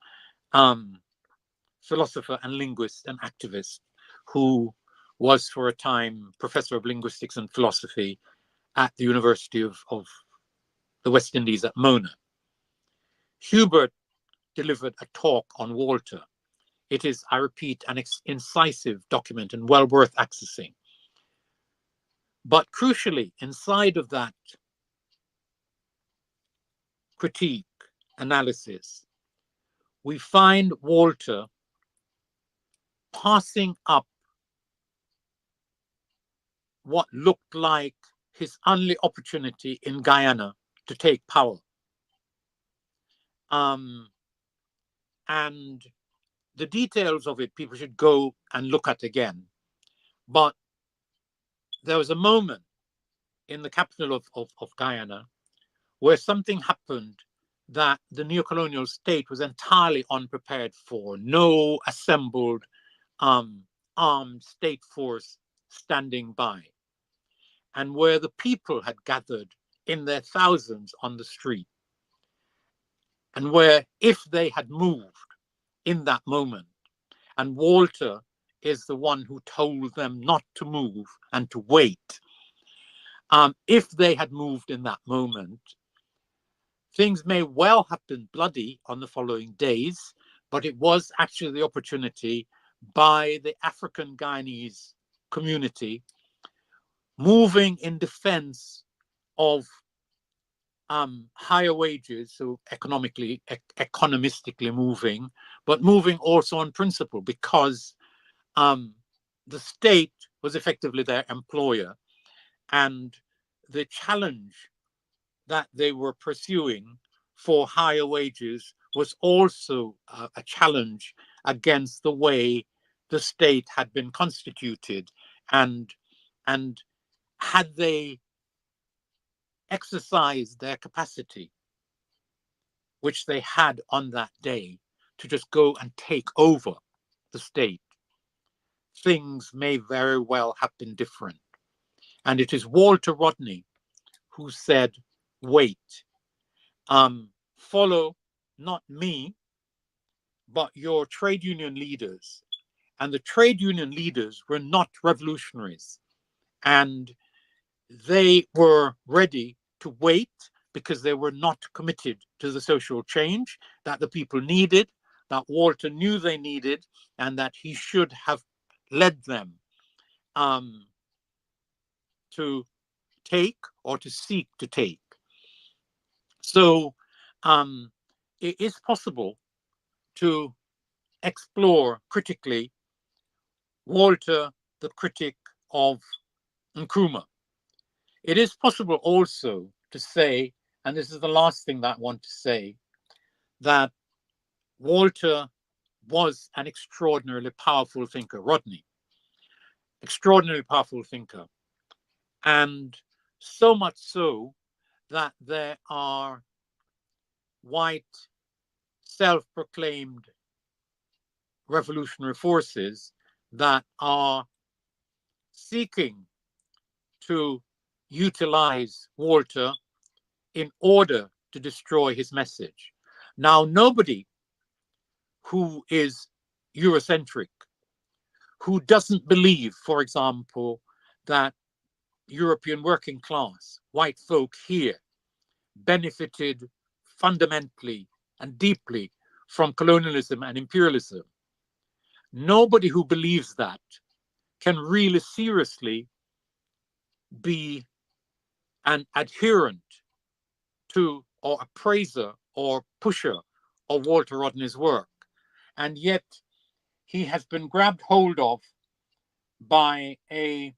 philosopher and linguist and activist who was for a time professor of linguistics and philosophy at the University of the West Indies at Mona. Hubert delivered a talk on Walter. It is, I repeat, an incisive document and well worth accessing. But crucially, inside of that critique, analysis, we find Walter passing up what looked like his only opportunity in Guyana to take power. And the details of it, people should go and look at again. But there was a moment in the capital of Guyana where something happened that the neocolonial state was entirely unprepared for. No assembled armed state force standing by. And where the people had gathered in their thousands on the street. And where if they had moved in that moment, and Walter is the one who told them not to move and to wait, if they had moved in that moment, things may well have been bloody on the following days, but it was actually the opportunity by the African Guyanese community moving in defense of higher wages, so economistically moving, but moving also on principle, because the state was effectively their employer, and the challenge that they were pursuing for higher wages was also a challenge against the way the state had been constituted, and had they exercised their capacity, which they had on that day, to just go and take over the state, things may very well have been different. And it is Walter Rodney who said, wait, follow not me, but your trade union leaders. And the trade union leaders were not revolutionaries. And they were ready to wait because they were not committed to the social change that the people needed, that Walter knew they needed, and that he should have led them to take or to seek to take. So it is possible to explore critically Walter, the critic of Nkrumah. It is possible also to say, and this is the last thing that I want to say, that Walter was an extraordinarily powerful thinker, Rodney, extraordinarily powerful thinker. And so much so that there are white self-proclaimed revolutionary forces that are seeking to utilize Walter in order to destroy his message. Now, nobody who is Eurocentric, who doesn't believe, for example, that European working class, white folk here, benefited fundamentally and deeply from colonialism and imperialism, nobody who believes that can really seriously be an adherent to or a praiser or pusher of Walter Rodney's work. And yet he has been grabbed hold of by a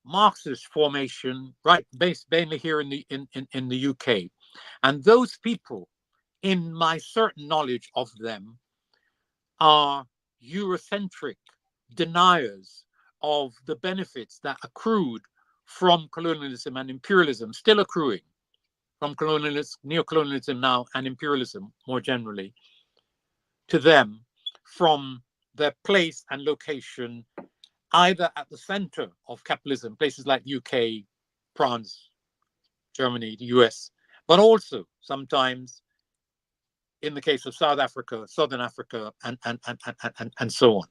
Marxist formation, right, based mainly here in the UK. And those people, in my certain knowledge of them, are Eurocentric deniers of the benefits that accrued from colonialism and imperialism, still accruing from neocolonialism now, and imperialism more generally, to them from their place and location, either at the center of capitalism, places like UK, France, Germany, the US, but also sometimes in the case of South Africa, Southern Africa, and so on.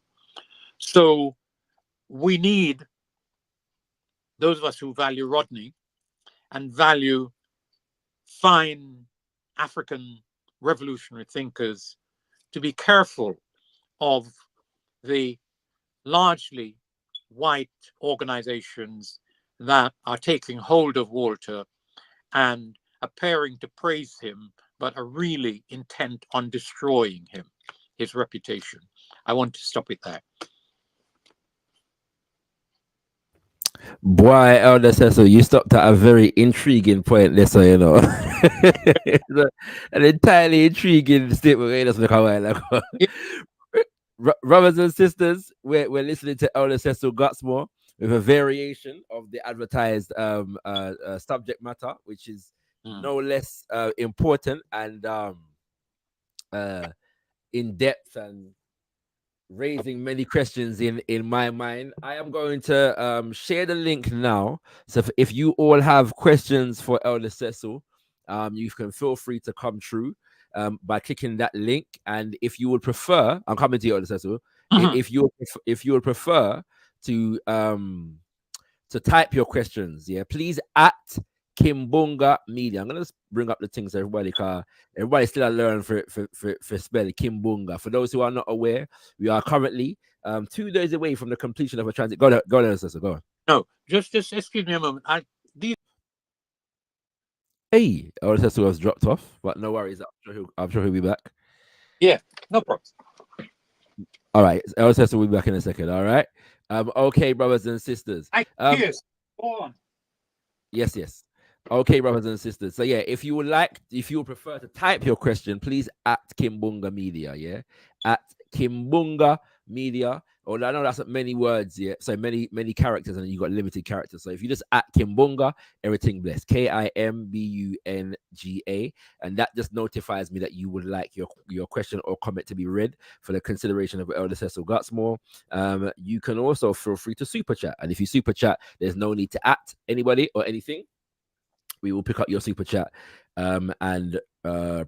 So we need those of us who value Rodney and value fine African revolutionary thinkers to be careful of the largely white organizations that are taking hold of Walter and appearing to praise him, but are really intent on destroying him, his reputation. I want to stop it there. Boy, Elder Cecil, you stopped at a very intriguing point there, so you know. An entirely intriguing statement. Brothers and sisters, we're listening to Elder Cecil Gutsmore with a variation of the advertised subject matter, which is no less important and in depth and raising many questions in my mind. I am going to share the link now. So if you all have questions for Elder Cecil, you can feel free to come through by clicking that link. And if you would prefer, I'm coming to you, Elder Cecil. If you would prefer to type your questions, yeah, please at Kimbunga Media. I'm gonna bring up the things everybody still learning for spell Kimbunga. For those who are not aware, we are currently 2 days away from the completion of a transit. Go there, sister. Go on. No, just excuse me a moment. Hey, our sister was dropped off, but no worries. I'm sure he'll be back. Yeah, no problem. All right, our sister will be back in a second. All right. Okay, brothers and sisters. Yes. Go on. Yes. Okay, brothers and sisters. So yeah, if you would prefer to type your question, please at Kimbunga Media, yeah, at Kimbunga Media. Oh, I know that's many words, yeah. So many characters, and you got limited characters. So if you just at Kimbunga, everything blessed. Kimbunga, and that just notifies me that you would like your question or comment to be read for the consideration of Elder Cecil Gutsmore. You can also feel free to super chat, and if you super chat, there's no need to at anybody or anything. We will pick up your super chat and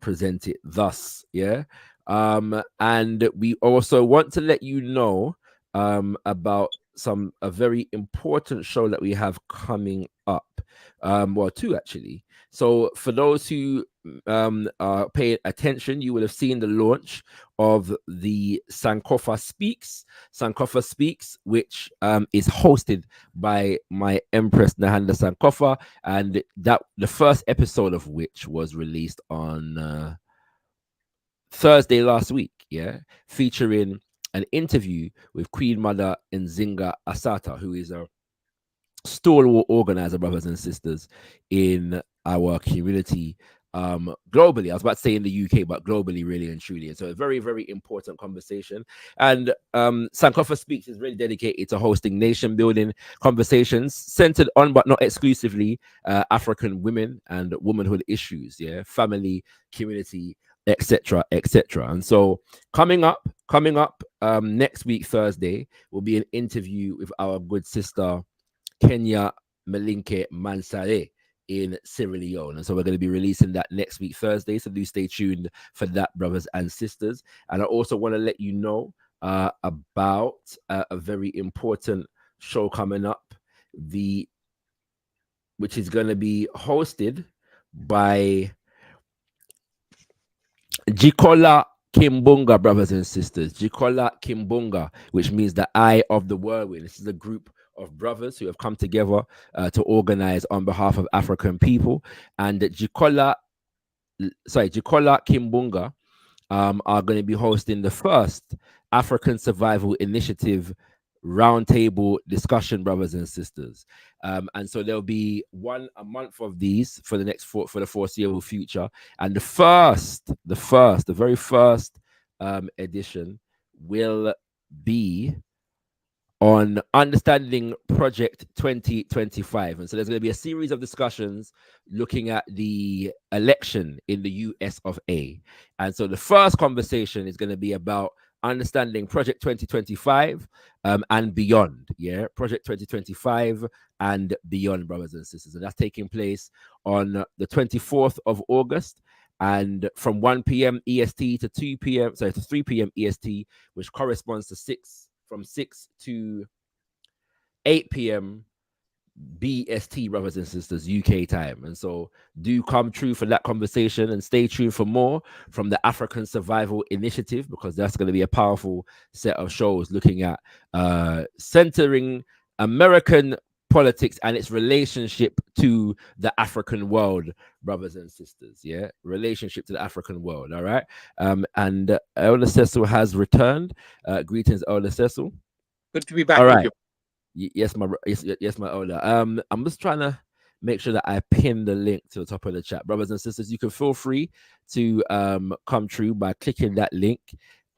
present it thus, yeah. And we also want to let you know about a very important show that we have coming up. Well, two actually. So for those who are paying attention, you will have seen the launch of the Sankofa Speaks, which is hosted by my Empress Nahanda Sankofa, and that the first episode of which was released on Thursday last week, yeah, featuring an interview with Queen Mother Nzinga Asata, who is a stalwart organizer, brothers and sisters, in our community globally. I was about to say in the UK, but globally, really and truly. And so a very, very important conversation. And Sankofa Speaks is really dedicated to hosting nation building conversations centered on, but not exclusively, African women and womanhood issues, yeah, family, community, etc. And so coming up next week Thursday will be an interview with our good sister Kenya Malinke Mansare in Sierra Leone, and so we're going to be releasing that next week Thursday, so do stay tuned for that, brothers and sisters. And I also want to let you know about a very important show coming up, which is going to be hosted by Jikola Kimbunga, brothers and sisters. Jikola Kimbunga, which means the eye of the whirlwind. This is a group of brothers who have come together to organize on behalf of African people. And Jikola Kimbunga are going to be hosting the first African Survival Initiative roundtable discussion, brothers and sisters. And so there'll be a month of these for the foreseeable future. And the very first edition will be on understanding Project 2025. And so there's going to be a series of discussions looking at the election in the US of A. And so the first conversation is going to be about understanding Project 2025 and beyond. Yeah, Project 2025 and beyond, brothers and sisters. And that's taking place on the 24th of August. And from 1 p.m. EST to 2 p.m., sorry, to 3 p.m. EST, which corresponds to from 6 to 8 p.m. BST, brothers and sisters, UK time. And so do come true for that conversation and stay tuned for more from the African Survival Initiative, because that's going to be a powerful set of shows looking at centering American politics and its relationship to the African world, brothers and sisters. Yeah, relationship to the African world. All right. And Elder Cecil has returned. Greetings, Elder Cecil. Good to be back. All right. Yes, my Elder. I'm just trying to make sure that I pin the link to the top of the chat, brothers and sisters. You can feel free to come true by clicking that link,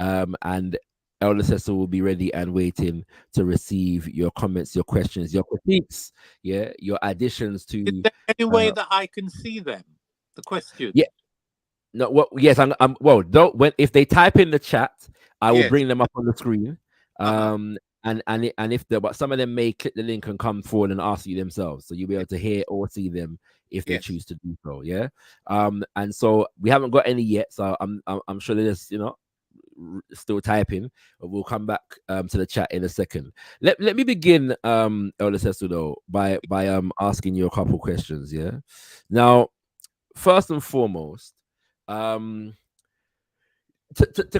and Elder Cecil will be ready and waiting to receive your comments, your questions, your critiques, yeah, your additions to. Is there any way that I can see them? The questions. Yeah. No. Well, yes. I'm. Well, if they type in the chat, I will bring them up on the screen. And if but some of them may click the link and come forward and ask you themselves, so you'll be able to hear or see them if they choose to do so. Yeah. And so we haven't got any yet, so I'm sure they're just still typing, but we'll come back to the chat in a second. Let me begin, Elder Cecil, though, by asking you a couple questions. Yeah. Now, first and foremost, to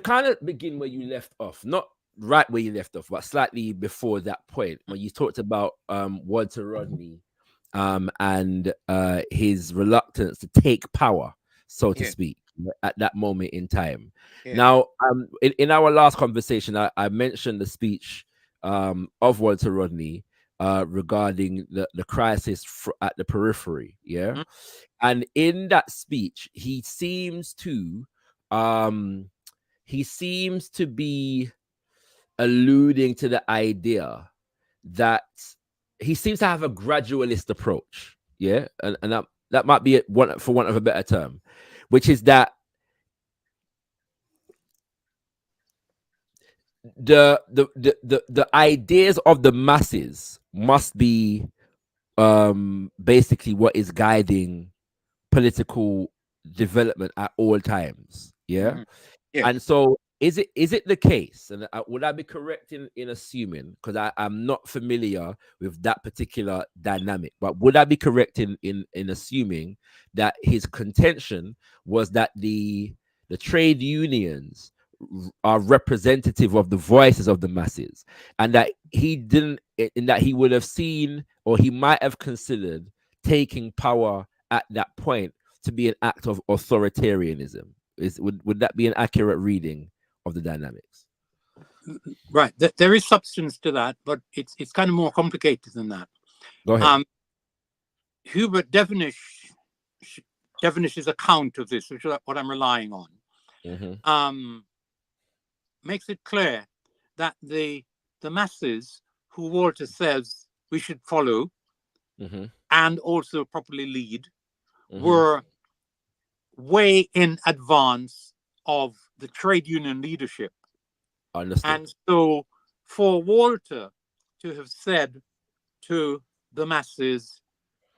kind of begin where you left off, not right where you left off, but slightly before that point, when you talked about Walter Rodney and his reluctance to take power, so to speak, at that moment in time. Now, in our last conversation, I mentioned the speech of Walter Rodney regarding the crisis at the periphery. Yeah. And in that speech, he seems to be alluding to the idea that he seems to have a gradualist approach. Yeah. And that might be for want of a better term, which is that the ideas of the masses must be basically what is guiding political development at all times. Yeah. And so is it the case, and would I be correct in assuming, because I'm not familiar with that particular dynamic, but would I be correct in assuming that his contention was that the trade unions are representative of the voices of the masses, and that he would have seen, or he might have considered, taking power at that point to be an act of authoritarianism? Would that be an accurate reading of the dynamics? Right. There is substance to that, but it's kind of more complicated than that. Go ahead. Hubert Devenish's account of this, which is what I'm relying on, makes it clear that the masses, who Walter says we should follow and also properly lead, were way in advance of the trade union leadership. Understood. And so for Walter to have said to the masses,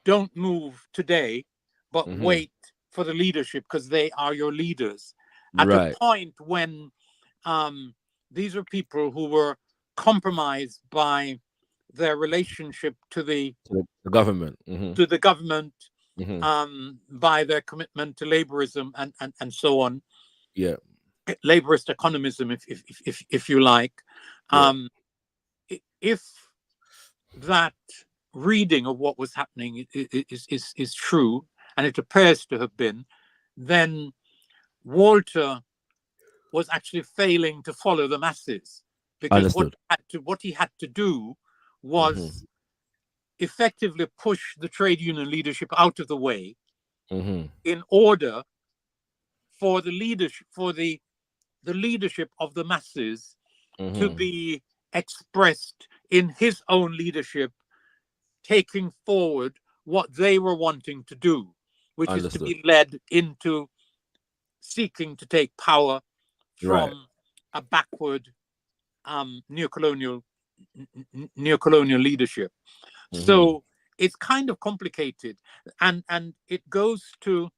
don't move today, but wait for the leadership, because they are your leaders, at a point when these are people who were compromised by their relationship to the government, by their commitment to laborism and so on. Yeah, laborist economism, if you like. If that reading of what was happening is true, and it appears to have been, then Walter was actually failing to follow the masses, because what he had to do was effectively push the trade union leadership out of the way in order for the leadership of the masses to be expressed in his own leadership, taking forward what they were wanting to do, which is to be led into seeking to take power from a backward neocolonial leadership. So it's kind of complicated, and it goes to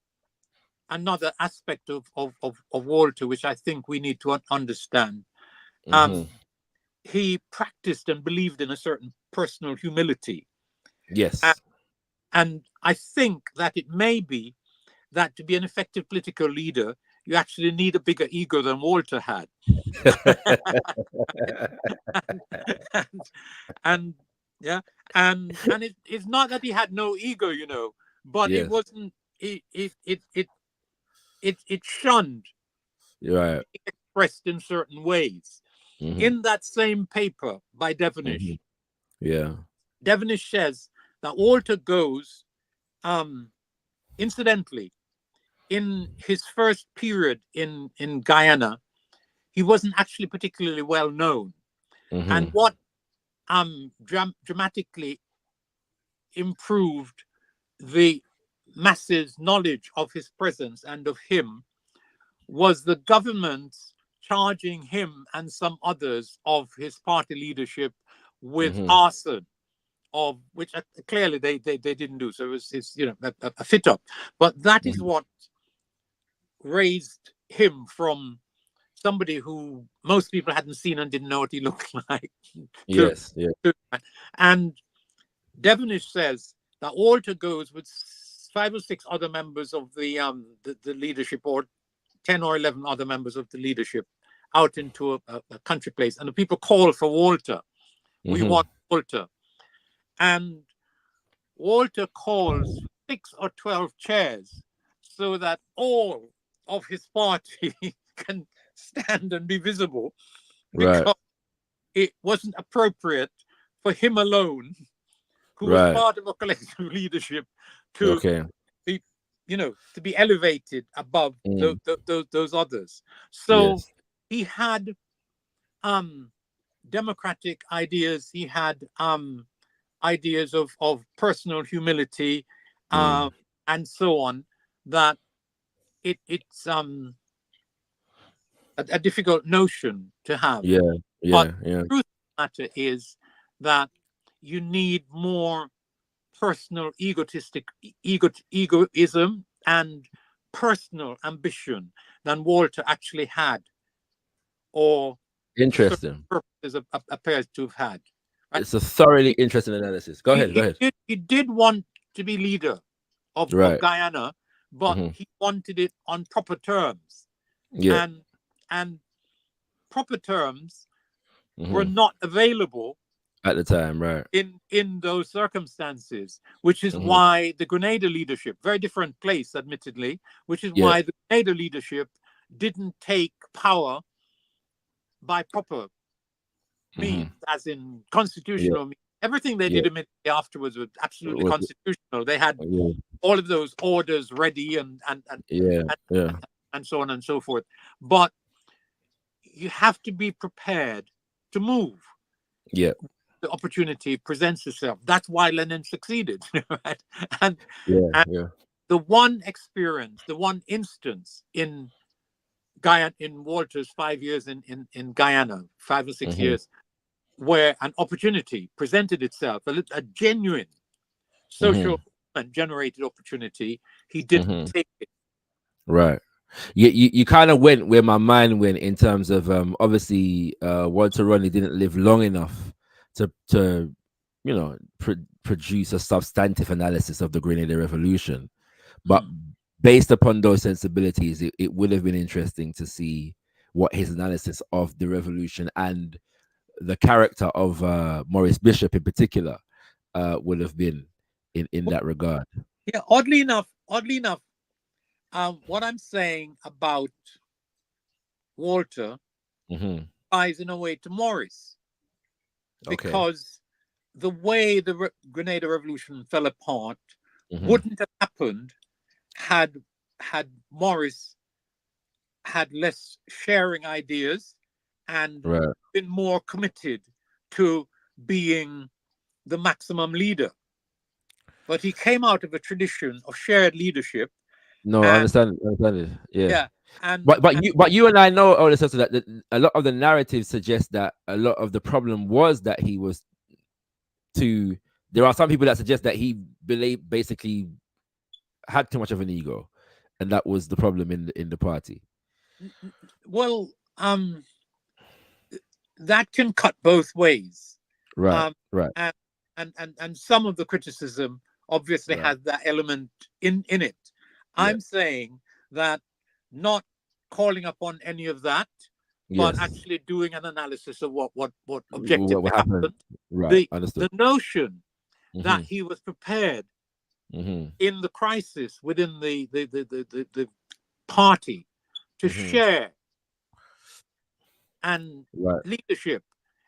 another aspect of Walter, which I think we need to understand. He practiced and believed in a certain personal humility. Yes. And I think that it may be that to be an effective political leader, you actually need a bigger ego than Walter had. and it's not that he had no ego, but it wasn't. It shunned. Right. Expressed in certain ways. In that same paper by Devonish, Devonish says that Walter goes, incidentally, in his first period in Guyana, he wasn't actually particularly well known. And what dramatically improved the masses' knowledge of his presence and of him was the government charging him and some others of his party leadership with arson, of which clearly they didn't do. So it was a fit up. But that is what raised him from somebody who most people hadn't seen and didn't know what he looked like. And Devonish says that Walter goes with 5 or 6 other members of the leadership, or 10 or 11 other members of the leadership, out into a country place, and the people call for Walter. We want Walter. And Walter calls 6 or 12 chairs so that all of his party can stand and be visible, because it wasn't appropriate for him alone, who was part of a collective leadership, to be, to be elevated above those others. So he had democratic ideas. He had ideas of personal humility, and so on. That it's a difficult notion to have. But the truth of the matter is that you need more personal egoism and personal ambition than Walter actually had, or interesting purposes appears to have had. Right? It's a thoroughly interesting analysis. Go ahead. He did want to be leader of Guyana, but he wanted it on proper terms. And proper terms were not available at the time, in those circumstances, which is why the Grenada leadership, very different place admittedly, which is why the Grenada leadership didn't take power by proper means, as in constitutional means. Everything they did immediately afterwards was absolutely constitutional. They had all of those orders ready and so on and so forth. But you have to be prepared to move. The opportunity presents itself. That's why Lenin succeeded. Right? And the one experience, the one instance in Guyana, in Walter's 5 years in Guyana, 5 or 6 years, where an opportunity presented itself, a genuine social and generated opportunity, he didn't take it. Right. You kind of went where my mind went in terms of obviously Walter Rodney didn't live long enough to produce a substantive analysis of the Grenada Revolution, but based upon those sensibilities, it would have been interesting to see what his analysis of the revolution and the character of Maurice Bishop in particular would have been in that regard. Yeah, oddly enough, what I'm saying about Walter ties in a way to Maurice, because the way the Grenada Revolution fell apart wouldn't have happened had Maurice had less sharing ideas and been more committed to being the maximum leader. But he came out of a tradition of shared leadership. No, I understand it. Yeah. Yeah. And But you and I know, oh, that a lot of the narratives suggest that a lot of the problem was that he was too. There are some people that suggest that he basically had too much of an ego, and that was the problem in the party. Well, that can cut both ways. Right. Right. And some of the criticism obviously has that element in it. I'm saying that not calling upon any of that, but actually doing an analysis of what objectively happened. Right. The notion that he was prepared in the crisis within the party to share and leadership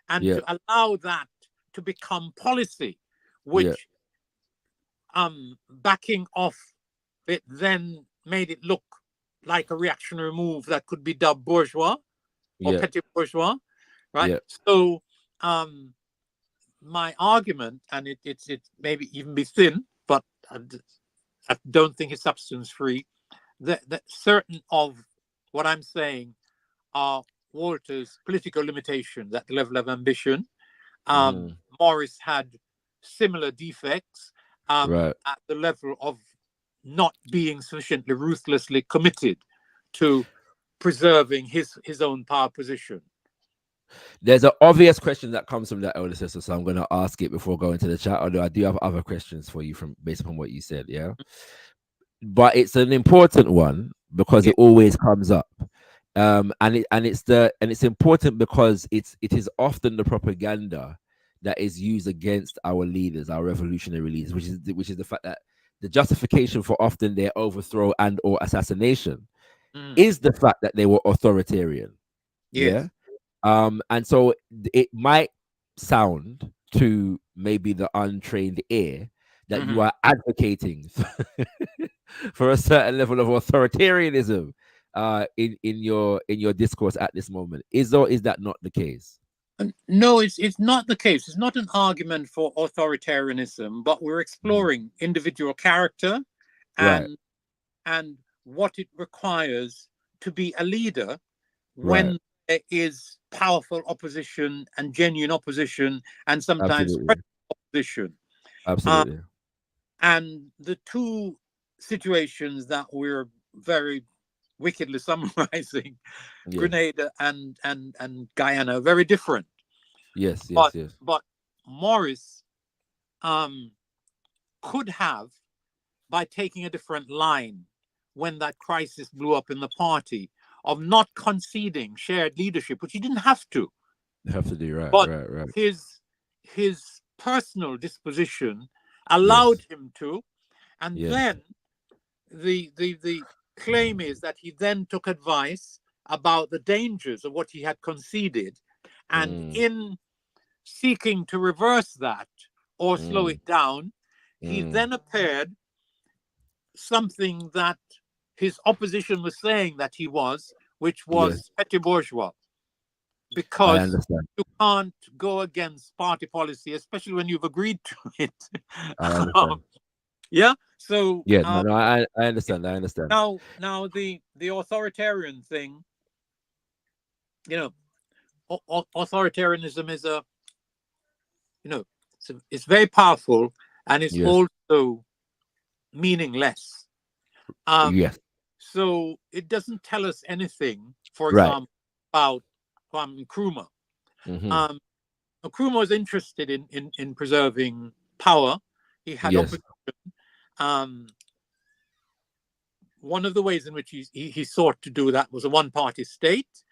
and to allow that to become policy, which backing off it then made it look like a reactionary move that could be dubbed bourgeois or petit bourgeois, right? So my argument, and it's maybe even be thin, but I don't think it's substance free, that certain of what I'm saying are Walter's political limitations at the level of ambition. Morris had similar defects at the level of not being sufficiently ruthlessly committed to preserving his own power position. There's an obvious question that comes from that, elder sister, so I'm going to ask it before going to the chat, although I do have other questions for you based upon what you said, but it's an important one because it always comes up. And it's important because it is often the propaganda that is used against our leaders, our revolutionary leaders, which is the fact that the justification for often their overthrow and or assassination is the fact that they were authoritarian. And so it might sound to maybe the untrained ear that you are advocating for a certain level of authoritarianism in your discourse at this moment. Is that not the case? No, it's not the case. It's not an argument for authoritarianism, but we're exploring individual character and what it requires to be a leader when there is powerful opposition and genuine opposition and sometimes opposition. Absolutely. And the two situations that we're very wickedly summarizing, Grenada and Guyana, are very different. But Morris could have, by taking a different line when that crisis blew up in the party, of not conceding shared leadership, which he didn't have to. But his personal disposition allowed him to, and then the claim is that he then took advice about the dangers of what he had conceded, and in seeking to reverse that or slow it down, he then appeared something that his opposition was saying that he was, which was petit bourgeois, because you can't go against party policy, especially when you've agreed to it. So I understand. Now the authoritarian thing, authoritarianism is it's very powerful and it's also meaningless. So it doesn't tell us anything, for example, about Kwame Nkrumah. Nkrumah was interested in preserving power. He had opposition. One of the ways in which he sought to do that was a one-party state,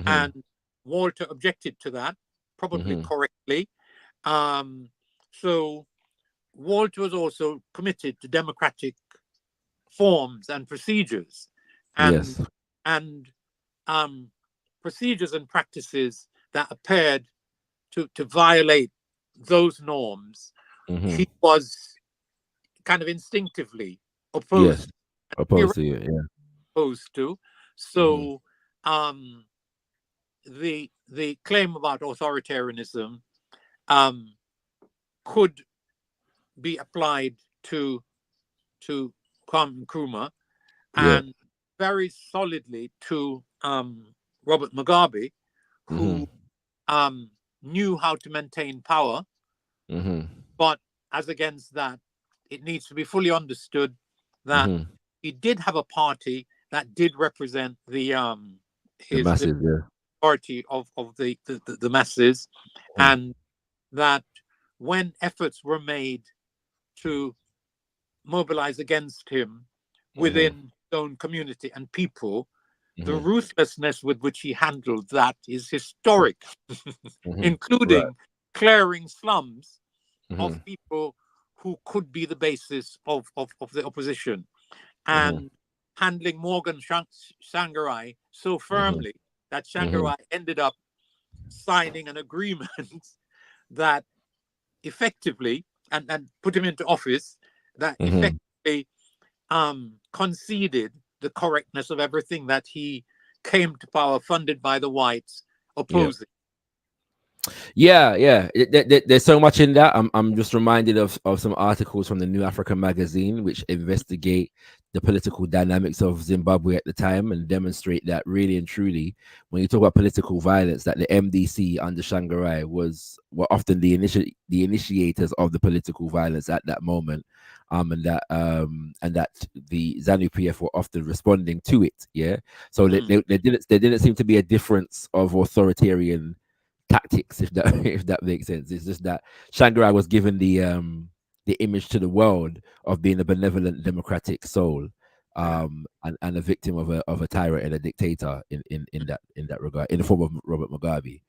and Walter objected to that, probably correctly. So Walter was also committed to democratic forms and procedures, and procedures and practices that appeared to violate those norms. He was kind of instinctively opposed to. So the claim about authoritarianism could be applied to Kwame Nkrumah, and very solidly to Robert Mugabe, who knew how to maintain power. But as against that, it needs to be fully understood that he did have a party that did represent the masses, party of the masses, and that when efforts were made to mobilize against him within his own community and people, the ruthlessness with which he handled that is historic, including clearing slums of people who could be the basis of the opposition, and handling Morgan Tsvangirai so firmly that Tsvangirai ended up signing an agreement that effectively, and put him into office, that effectively conceded the correctness of everything that he came to power funded by the whites opposing. There's so much in that. I'm just reminded of some articles from the New African magazine which investigate the political dynamics of Zimbabwe at the time and demonstrate that really and truly, when you talk about political violence, that the MDC under Tsvangirai were often the initiators of the political violence at that moment, and that the ZANU-PF were often responding to it. So there didn't seem to be a difference of authoritarian tactics, if that makes sense. It's just that Tsvangirai was given the image to the world of being a benevolent democratic soul, and a victim of a tyrant and a dictator in that regard, in the form of Robert Mugabe.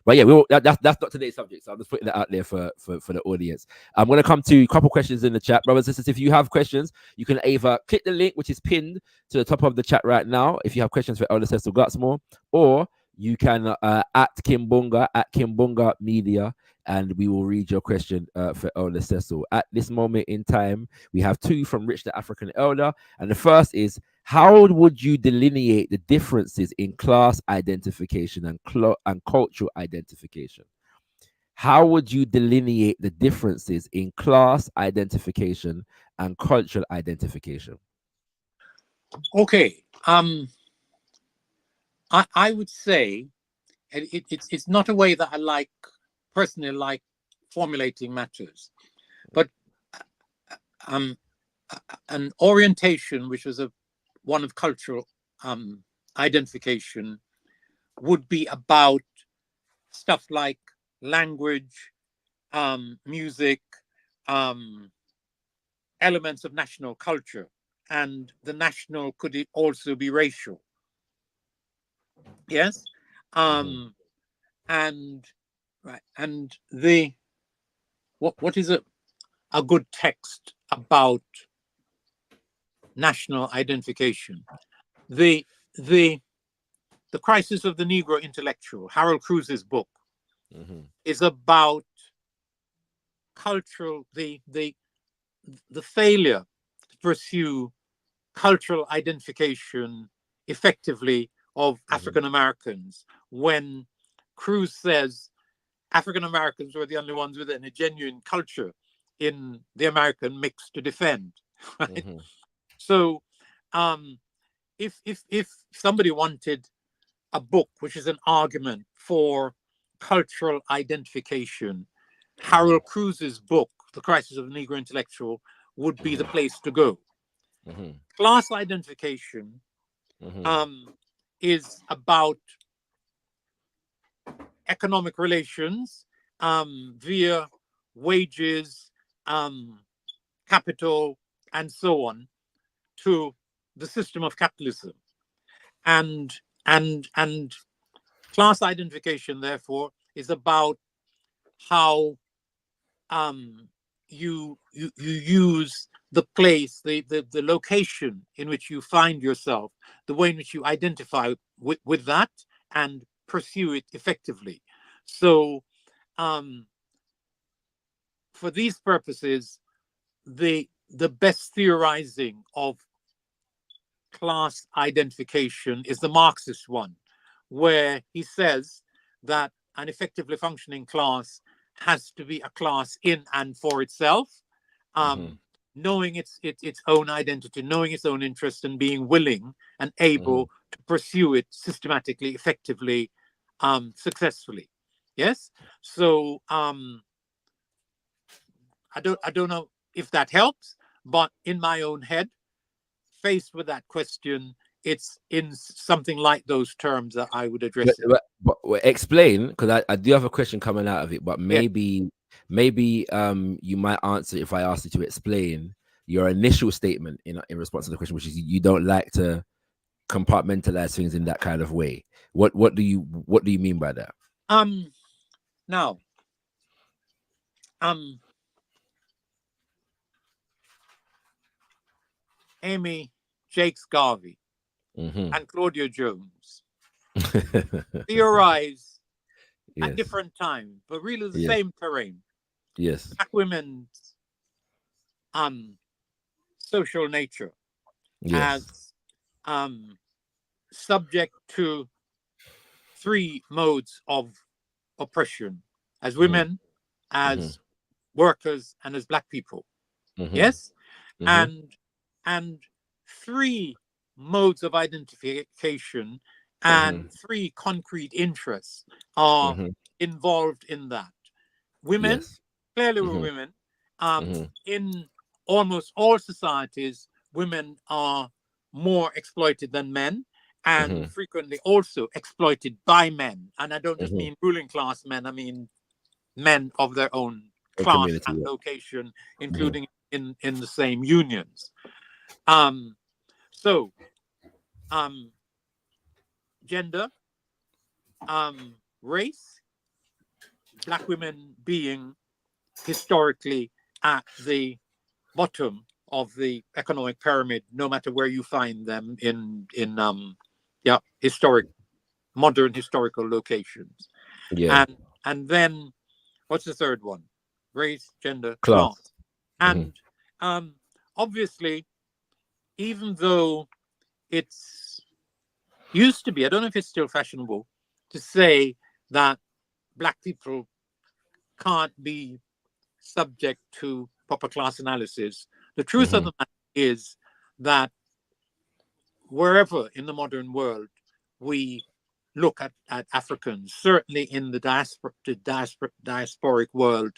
But that's not today's subject, so I'm just putting that out there for the audience. I'm going to come to a couple questions in the chat, brothers and sisters. If you have questions, you can either click the link which is pinned to the top of the chat right now if you have questions for Elder Cecil Gutsmore, or you can at Kimbunga Media, and we will read your question for Elder Cecil. At this moment in time, we have two from Rich the African Elder, and the first is, how would you delineate the differences in class identification and cultural identification? How would you delineate the differences in class identification and cultural identification? Okay. I would say it's not a way that I personally like formulating matters, but an orientation which was one of cultural identification would be about stuff like language, music, elements of national culture, and the national could also be racial. Yes, and what is a good text about national identification? The Crisis of the Negro Intellectual, Harold Cruz's book, is about cultural the failure to pursue cultural identification effectively of African Americans, when Cruz says African Americans were the only ones with a genuine culture in the American mix to defend. Right? So if somebody wanted a book which is an argument for cultural identification, Harold Cruz's book, The Crisis of the Negro Intellectual, would be the place to go. Class identification is about economic relations via wages, capital, and so on, to the system of capitalism. And class identification, therefore, is about how you use the place, the location in which you find yourself, the way in which you identify with that and pursue it effectively. So for these purposes, the best theorizing of class identification is the Marxist one, where he says that an effectively functioning class has to be a class in and for itself, knowing its own identity, knowing its own interest, and being willing and able to pursue it systematically, effectively, successfully. Yes. So I don't know if that helps, but in my own head, faced with that question, it's in something like those terms that I would address it. But explain, because I do have a question coming out of it, but maybe you might answer if I asked you to explain your initial statement in response to the question, which is you don't like to compartmentalize things in that kind of way. What do you mean by that? Now, Amy Jakes Garvey and Claudia Jones theorize at different times, but really the same terrain. Yes. Black women's social nature as subject to 3 modes of oppression: as women, as workers, and as Black people. Yes? And 3 modes of identification and 3 concrete interests are involved in that. Women, clearly we're women. In almost all societies, women are more exploited than men, and frequently also exploited by men. And I don't just mean ruling class men, I mean men of their own class and location, including in the same unions. So gender, race, Black women being historically at the bottom of the economic pyramid, no matter where you find them in modern historical locations. And then what's the third one? Race, gender, class. And obviously, even though it's used to be, I don't know if it's still fashionable to say that Black people can't be subject to proper class analysis. The truth of the matter is that wherever in the modern world we look at Africans, certainly in the diasporic world,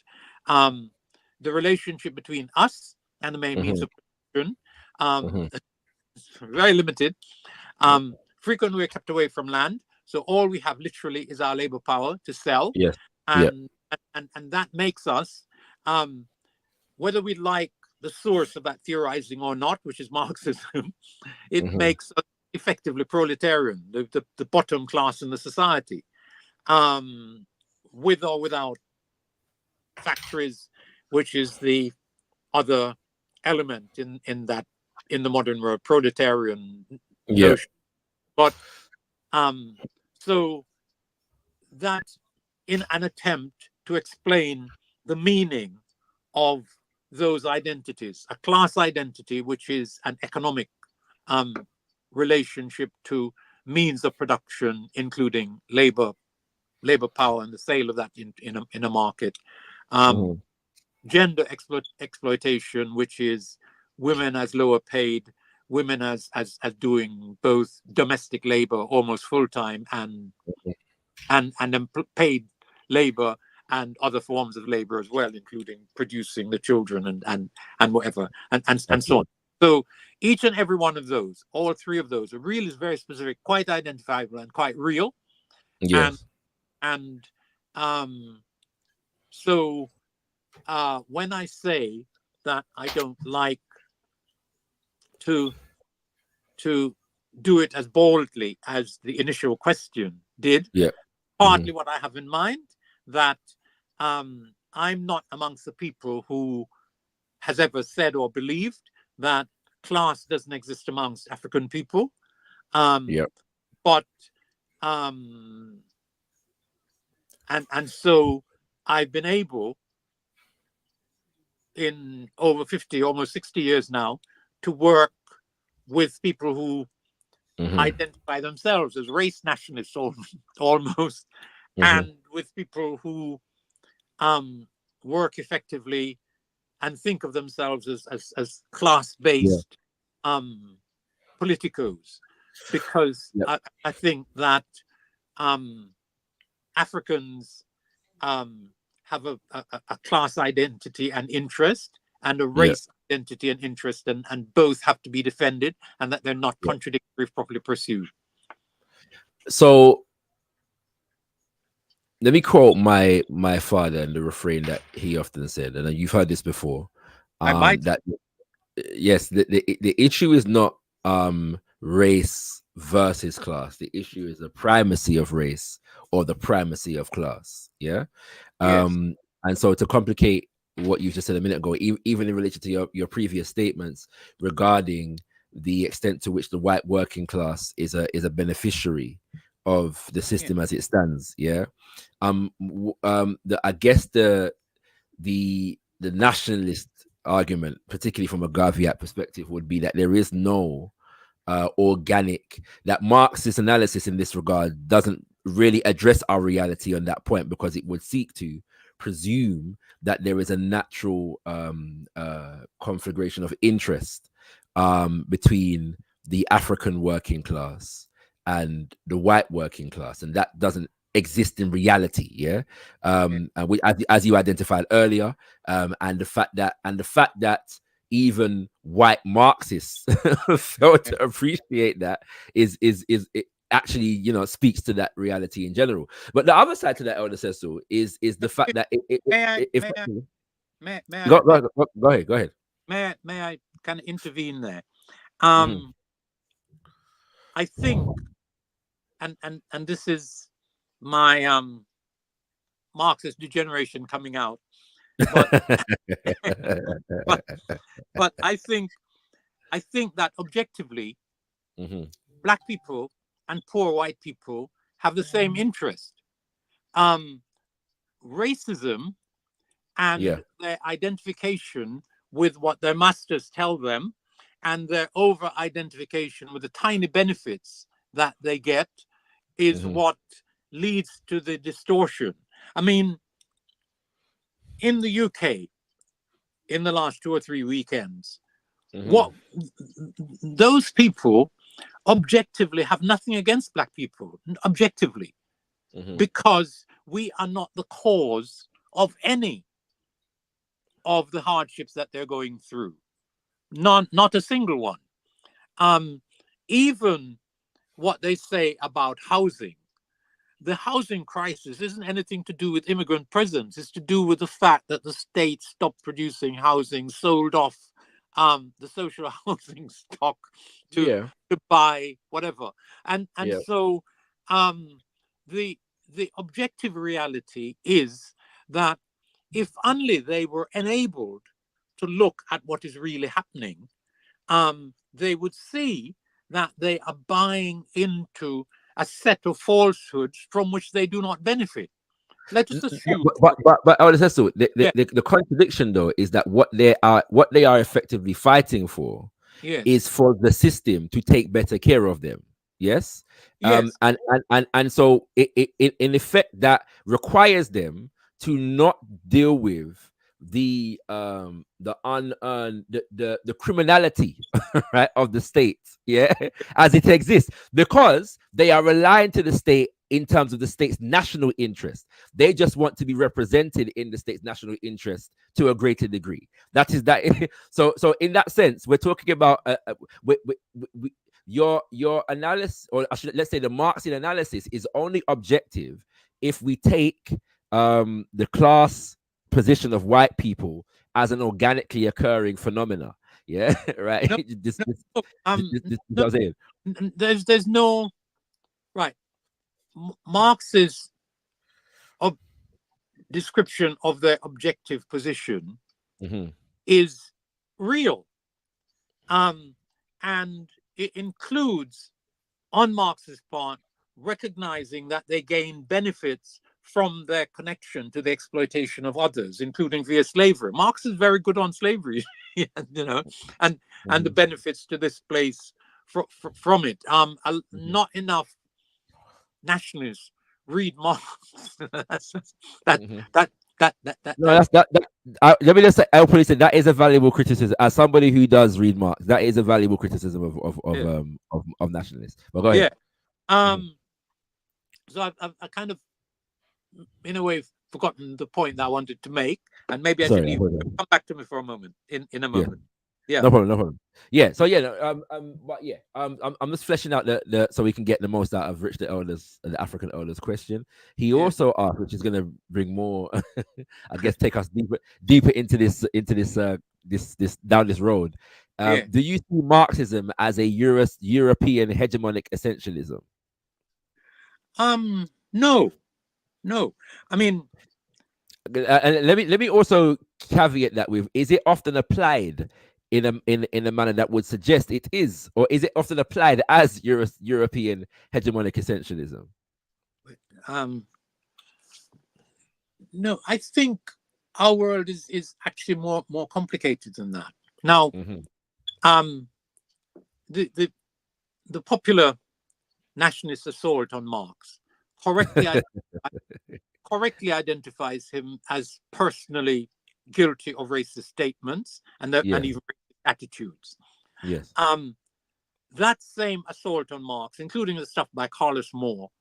the relationship between us and the main means of production is very limited. Frequently we're kept away from land, so all we have literally is our labor power to sell. And that makes us, whether we like the source of that theorizing or not, which is Marxism, it makes us effectively proletarian, the bottom class in the society, with or without factories, which is the other element in the modern world, proletarian notion. But so that in an attempt to explain the meaning of those identities, a class identity, which is an economic relationship to means of production, including labor power and the sale of that in a market. Gender exploitation, which is women as lower paid, women as doing both domestic labor almost full time and paid labor and other forms of labor as well, including producing the children and whatever and so on. So each and every one of those, all 3 of those, are really very specific, quite identifiable, and quite real. So when I say that I don't like to do it as boldly as the initial question did, partly what I have in mind, that I'm not amongst the people who has ever said or believed that class doesn't exist amongst African people. But and so I've been able, in over 50, almost 60 years now, to work with people who identify themselves as race nationalists almost, and with people who work effectively and think of themselves as class-based politicos, because I think that Africans have a class identity and interest, and a race identity and interest, and both have to be defended, and that they're not contradictory if properly pursued. So let me quote my father and the refrain that he often said, and you've heard this before. That yes, the issue is not race versus class. The issue is the primacy of race or the primacy of class. Yeah. And so to complicate what you just said a minute ago, even in relation to your previous statements regarding the extent to which the white working class is a beneficiary of the system as it stands, I guess the nationalist argument, particularly from a Garveyite perspective, would be that there is no organic, that Marxist analysis in this regard doesn't really address our reality on that point, because it would seek to presume that there is a natural configuration of interest between the African working class and the white working class, and that doesn't exist in reality. And as you identified earlier, and the fact that even white Marxists fail to appreciate that is it actually, you know, speaks to that reality in general. But the other side to that, Elder Cecil, is the fact that go ahead. May I kind of intervene there? I think, and this is my Marxist degeneration coming out, but I think that objectively, Black people and poor white people have the same interest. Racism and their identification with what their masters tell them, and their over-identification with the tiny benefits that they get, is what leads to the distortion. I mean, in the UK, in the last 2 or 3 weekends, what those people objectively have nothing against Black people, objectively, because we are not the cause of any of the hardships that they're going through. Not a single one. Even what they say about housing, the housing crisis isn't anything to do with immigrant presence. It's to do with the fact that the state stopped producing housing, sold off the social housing stock to buy whatever. And so the objective reality is that if only they were enabled to look at what is really happening, they would see that they are buying into a set of falsehoods from which they do not benefit. Let us assume. But the contradiction, though, is that what they are effectively fighting for is for the system to take better care of them. Yes. And so in effect, that requires them to not deal with the unearned the criminality right of the state as it exists, because they are relying to the state in terms of the state's national interest. They just want to be represented in the state's national interest to a greater degree. That is that. So in that sense, we're talking about your analysis, or let's say the Marxian analysis, is only objective if we take the class position of white people as an organically occurring phenomena. Right. There's no right. Marx's description of their objective position is real, and it includes, on Marx's part, recognizing that they gain benefits from their connection to the exploitation of others, including via slavery. Marx is very good on slavery, and the benefits to this place from it. Not enough nationalists read Marx. that Let me just say, that is a valuable criticism. As somebody who does read Marx, that is a valuable criticism of nationalists. But go ahead. So I kind of, in a way, forgotten the point that I wanted to make, and maybe I should leave. Come back to me for a moment. In a moment. Yeah. No problem. Yeah. So I'm just fleshing out the so we can get the most out of Rich the African elders question. He also asked, which is going to bring more, I guess, take us deeper into this down this road. Do you see Marxism as a European hegemonic essentialism? No. I mean, and let me also caveat that with: is it often applied in a manner that would suggest it is, or is it often applied as European hegemonic essentialism? No, I think our world is actually more complicated than that. Now, the popular nationalist assault on Marx correctly identifies him as personally guilty of racist statements and even racist attitudes. Yes. That same assault on Marx, including the stuff by Carlos Moore,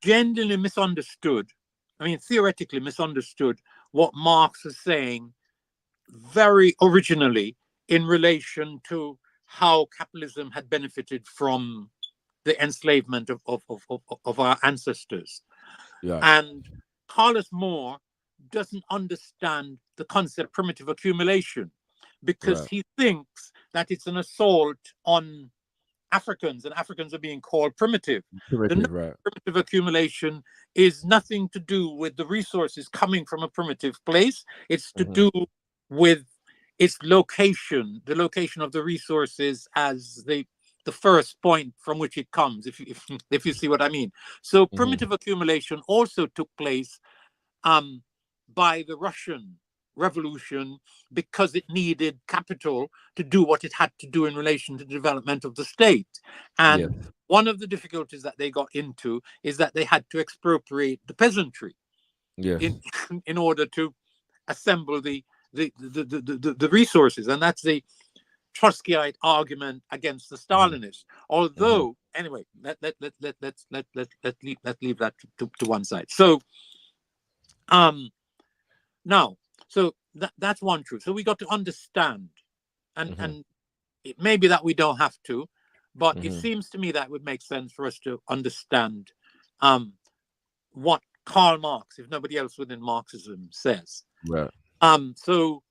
genuinely misunderstood. I mean, theoretically misunderstood what Marx was saying very originally in relation to how capitalism had benefited from the enslavement of our ancestors. Yeah. And Carlos Moore doesn't understand the concept primitive accumulation because he thinks that it's an assault on Africans, and Africans are being called primitive. Primitive accumulation is nothing to do with the resources coming from a primitive place. It's to do with its location, the location of the resources as the first point from which it comes, if you see what I mean. So primitive accumulation also took place by the Russian Revolution because it needed capital to do what it had to do in relation to the development of the state. And one of the difficulties that they got into is that they had to expropriate the peasantry in order to assemble the resources. And that's the Trotskyite argument against the Stalinists. Although, anyway, let's leave that to one side. So, now, so that's one truth. So we got to understand, and it may be that we don't have to, but it seems to me that would make sense for us to understand what Karl Marx, if nobody else within Marxism, says. Right. So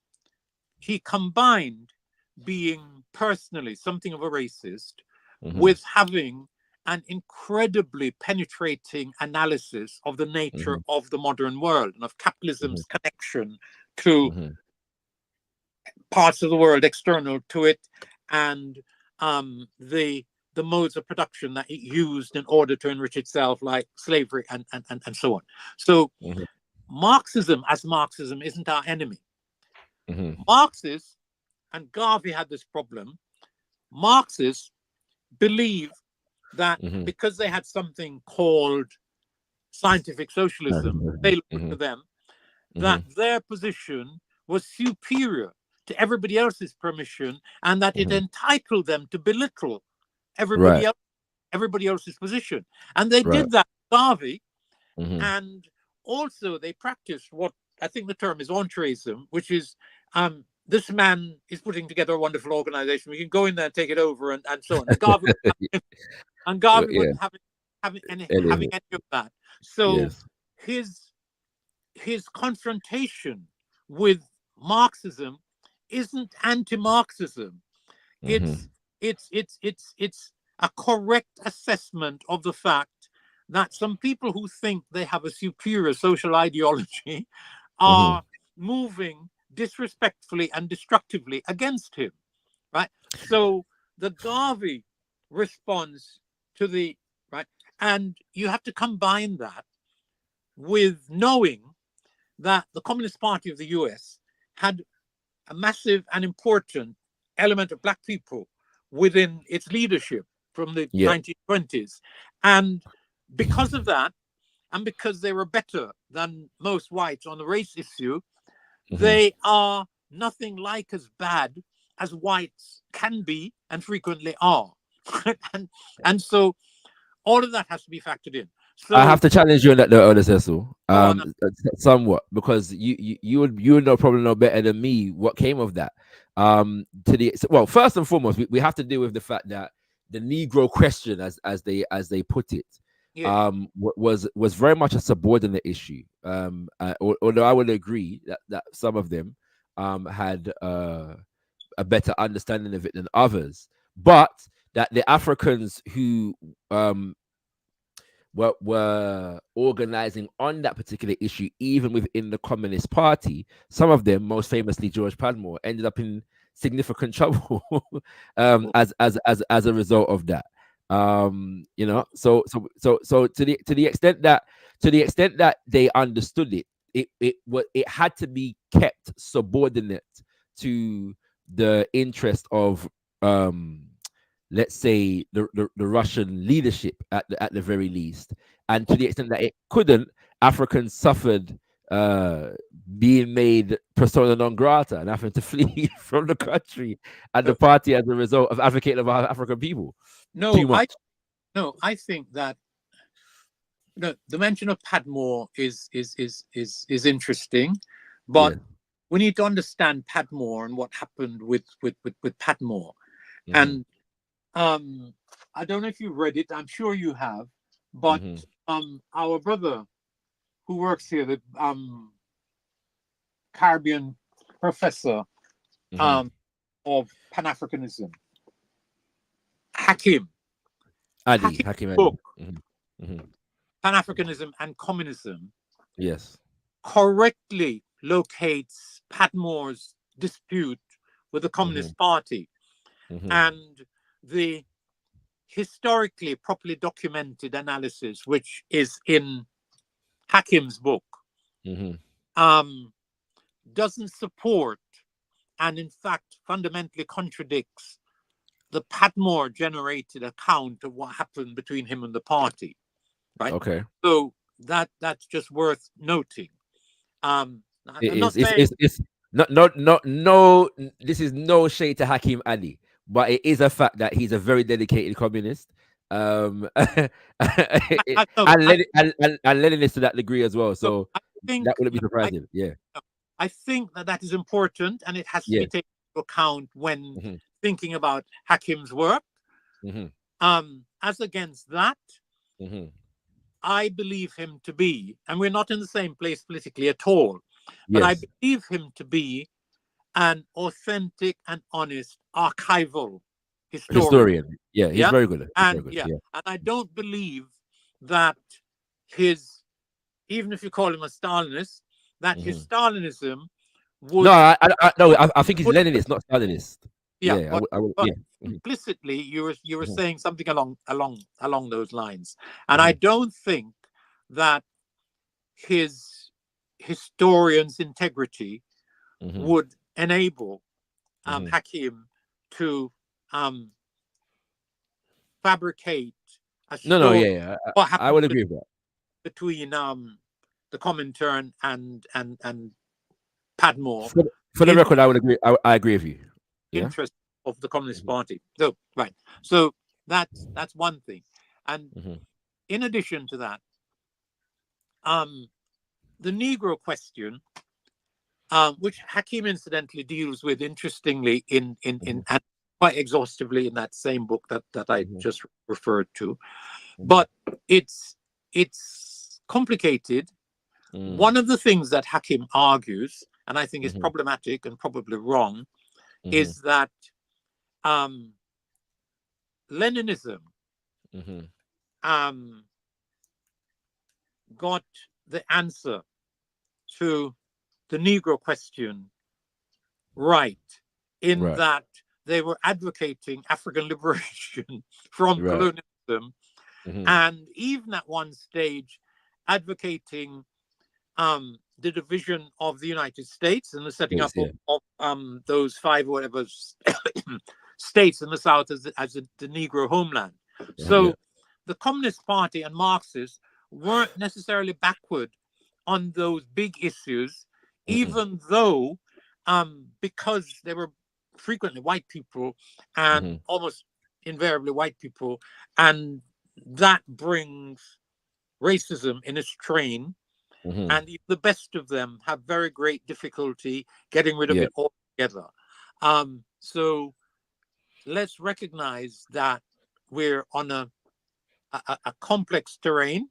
he combined being personally something of a racist with having an incredibly penetrating analysis of the nature of the modern world and of capitalism's connection to parts of the world external to it, and the modes of production that it used in order to enrich itself, like slavery and so on. So Marxism as Marxism isn't our enemy. Marxists, and Garvey had this problem, Marxists believe that because they had something called scientific socialism available to them, that their position was superior to everybody else's permission, and that it entitled them to belittle everybody else's position. And they did that with Garvey, and also they practiced what I think the term is altruism, which is this man is putting together a wonderful organization. We can go in there and take it over, and so on. And Garvey wasn't having any of that. So his confrontation with Marxism isn't anti-Marxism. It's a correct assessment of the fact that some people who think they have a superior social ideology are moving disrespectfully and destructively against him, right? So the Garvey response to the and you have to combine that with knowing that the Communist Party of the US had a massive and important element of Black people within its leadership from the 1920s, and because of that, and because they were better than most whites on the race issue, they are nothing like as bad as whites can be and frequently are. and so all of that has to be factored in. So I have to challenge you on that, though, Cecil, somewhat, because you would know probably know better than me what came of that. Well, first and foremost, we have to deal with the fact that the Negro question, as they put it, was very much a subordinate issue. Although I would agree that some of them had a better understanding of it than others, but that the Africans who were organizing on that particular issue, even within the Communist Party, some of them, most famously George Padmore, ended up in significant trouble as a result of that. You know, so to the extent that they understood it, it had to be kept subordinate to the interest of let's say the Russian leadership at the very least, and to the extent that it couldn't, Africans suffered being made persona non grata and having to flee from the country and the party as a result of advocating about African people. I think that the mention of Padmore is interesting, but we need to understand Padmore and what happened with Padmore. And I don't know if you've read it. I'm sure you have. But our brother who works here, the Caribbean professor of Pan-Africanism, Hakim book, Pan-Africanism and Communism, correctly locates Padmore's dispute with the Communist Party and the historically properly documented analysis, which is in Hakim's book, doesn't support and in fact fundamentally contradicts the Padmore generated account of what happened between him and the party, right? Okay. So that's just worth noting. This is no shade to Hakim Ali, but it is a fact that he's a very dedicated communist, and Leninist to that degree as well. So I think that wouldn't be surprising. I think that is important, and it has to be taken into account when thinking about Hakim's work. As against that, I believe him to be, and we're not in the same place politically at all, but I believe him to be an authentic and honest archival historian. He's very good. And I don't believe that even if you call him a Stalinist, that his Stalinism would... I think he's Leninist, not Stalinist. Implicitly, you were saying something along those lines, and I don't think that his historian's integrity would enable Hakim to fabricate a story. I would agree with that. Between the Comintern and Padmore. For the record, I would agree. I agree with you. Interest of the Communist Party. So right. So that's one thing. And in addition to that, the Negro question, which Hakim incidentally deals with interestingly in and quite exhaustively in that same book that I just referred to, but it's complicated. One of the things that Hakim argues, and I think is problematic and probably wrong, is that Leninism got the answer to the Negro question right, in that they were advocating African liberation from colonialism, and even at one stage advocating the division of the United States and the setting up of those 5 or whatever states in the South as the Negro homeland. So the Communist Party and Marxists weren't necessarily backward on those big issues, even though because they were frequently white people and almost invariably white people, and that brings racism in its train. And even the best of them have very great difficulty getting rid of it altogether. So let's recognize that we're on a complex terrain,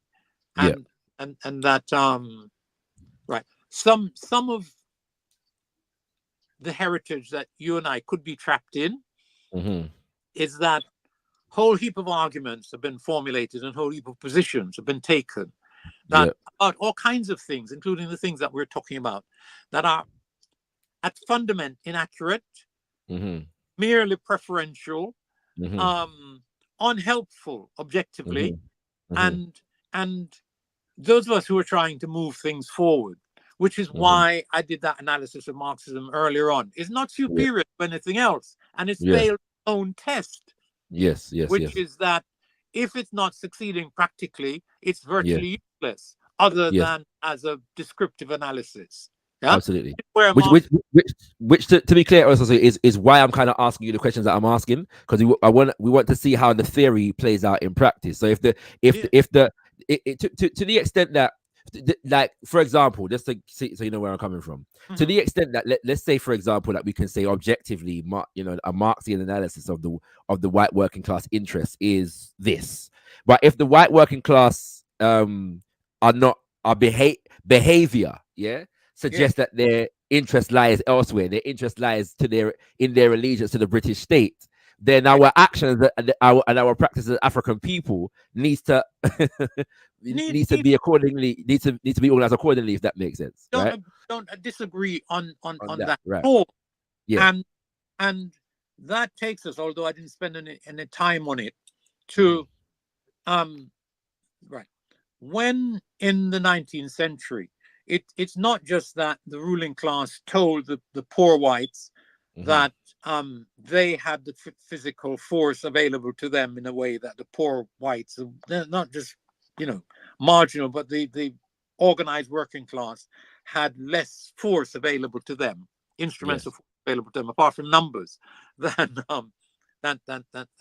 and that right, some of the heritage that you and I could be trapped in is that whole heap of arguments have been formulated and whole heap of positions have been taken that about all kinds of things, including the things that we're talking about, that are at fundament inaccurate, merely preferential, unhelpful objectively, and those of us who are trying to move things forward, which is why I did that analysis of Marxism earlier on, is not superior to anything else, and it's failed its own test. Which is that if it's not succeeding practically, it's virtually useless, other than as a descriptive analysis. Yeah? Absolutely. Which to be clear also is why I'm kind of asking you the questions that I'm asking, because we want to see how the theory plays out in practice. So to the extent that, like, for example, just to see, so you know where I'm coming from, to the extent that let's say, for example, that we can say objectively, a Marxian analysis of the white working class interest is this. But if the white working class behavior suggests that their interest lies elsewhere, their interest lies in their allegiance to the British state, then our actions and our practice as African people needs to be accordingly, needs to be organized accordingly, if that makes sense. Don't disagree on that right. at all. Yeah. And that takes us, although I didn't spend any time on it, to right. When in the 19th century, it's not just that the ruling class told the poor whites that they had the physical force available to them in a way that the poor whites, they're not just marginal, but the organized working class had less force available to them, instruments of force available to them, apart from numbers, than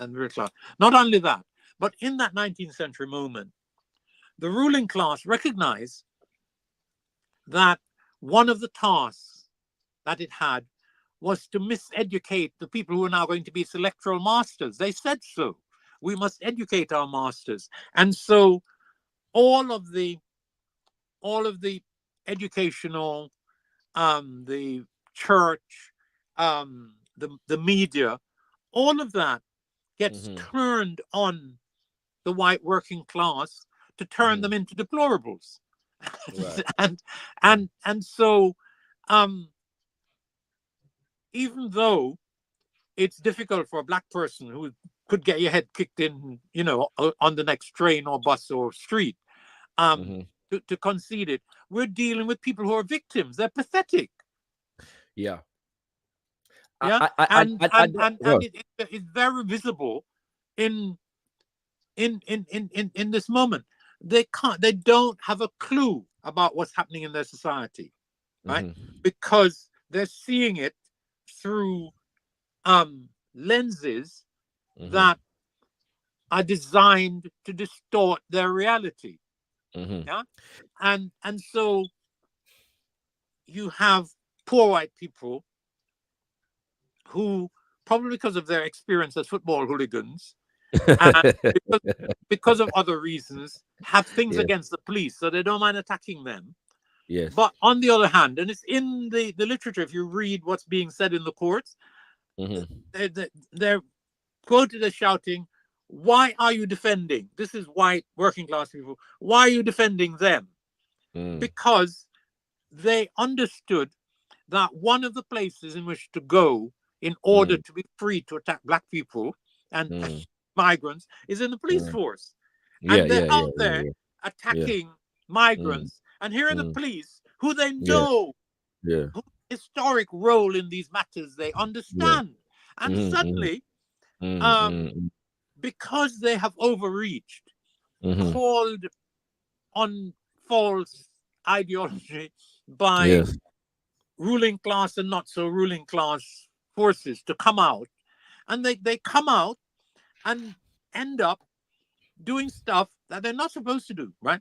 real class. Not only that, but in that 19th century moment, the ruling class recognized that one of the tasks that it had was to miseducate the people who are now going to be its electoral masters. They said so. We must educate our masters. And so all of the educational, the church, the media, all of that gets turned on the white working class to turn them into deplorables. Right. and so even though it's difficult for a black person who could get your head kicked in, on the next train or bus or street, to concede it, we're dealing with people who are victims. They're pathetic. Yeah. It's very visible in this moment. They don't have a clue about what's happening in their society, right? Because they're seeing it through lenses that are designed to distort their reality. Yeah, and so you have poor white people who, probably because of their experience as football hooligans, and because of other reasons, have things against the police, so they don't mind attacking them. Yes. But on the other hand, and it's in the literature, if you read what's being said in the courts, they're quoted as shouting, "Why are you defending?" This is white working class people. "Why are you defending them?" Because they understood that one of the places in which to go in order to be free to attack black people and migrants is in the police force. And they're out there attacking migrants. And here are the police who they know whose historic role in these matters they understand. And suddenly, because they have overreached, called on false ideology by ruling class and not so ruling class forces to come out. And they come out and end up doing stuff that they're not supposed to do, right?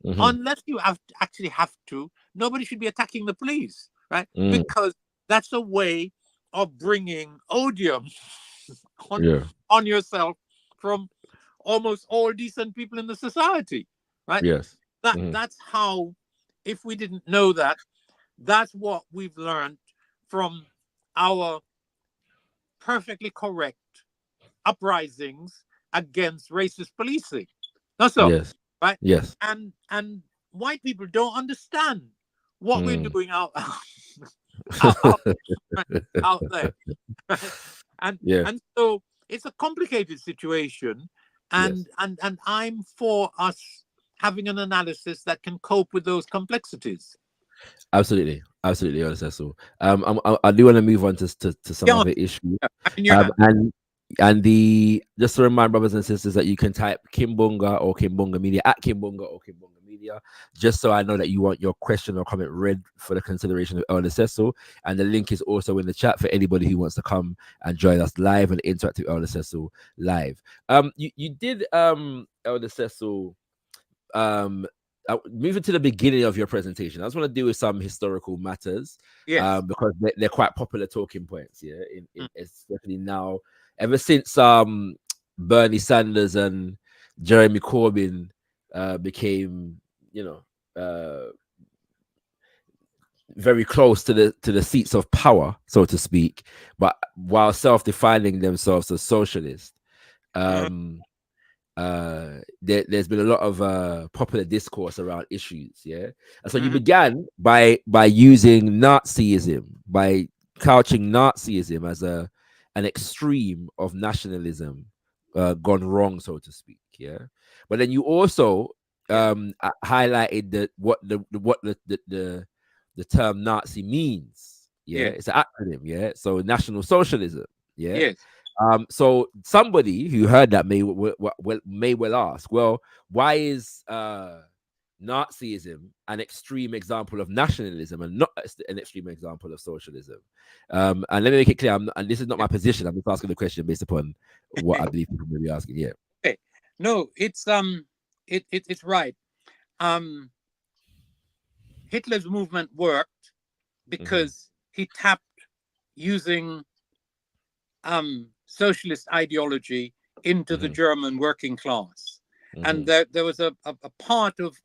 Unless you actually have to, nobody should be attacking the police, right? Because that's a way of bringing odium on yourself from almost all decent people in the society, right? Yes. That's how, if we didn't know that, that's what we've learned from our perfectly correct uprisings against racist policing. That's all. Yes. Right? Yes. And white people don't understand what we're doing out there. And so it's a complicated situation, and I'm for us having an analysis that can cope with those complexities. Absolutely, Cecil. I do want to move on to some other issues. And the just to remind brothers and sisters that you can type Kimbunga or Kimbunga Media at Kimbunga or Kimbunga Media, just so I know that you want your question or comment read for the consideration of Elder Cecil. And the link is also in the chat for anybody who wants to come and join us live and interact with Elder Cecil live. You did Elder Cecil moving to the beginning of your presentation. I just want to deal with some historical matters, because they're quite popular talking points. Especially now. Ever since Bernie Sanders and Jeremy Corbyn became, very close to the seats of power, so to speak, but while self-defining themselves as socialist, there's been a lot of popular discourse around issues, and so you began by using Nazism, by couching Nazism as an extreme of nationalism gone wrong, so to speak, but then you also highlighted what the term Nazi means, it's an acronym, so National Socialism, so somebody who heard that may well ask, well, why is Nazism an extreme example of nationalism and not an extreme example of socialism? And let me make it clear, and this is not my position, I'm just asking the question based upon what I believe people may be asking. Okay. No, it's right. Hitler's movement worked because he tapped using socialist ideology into the German working class. And there was a part of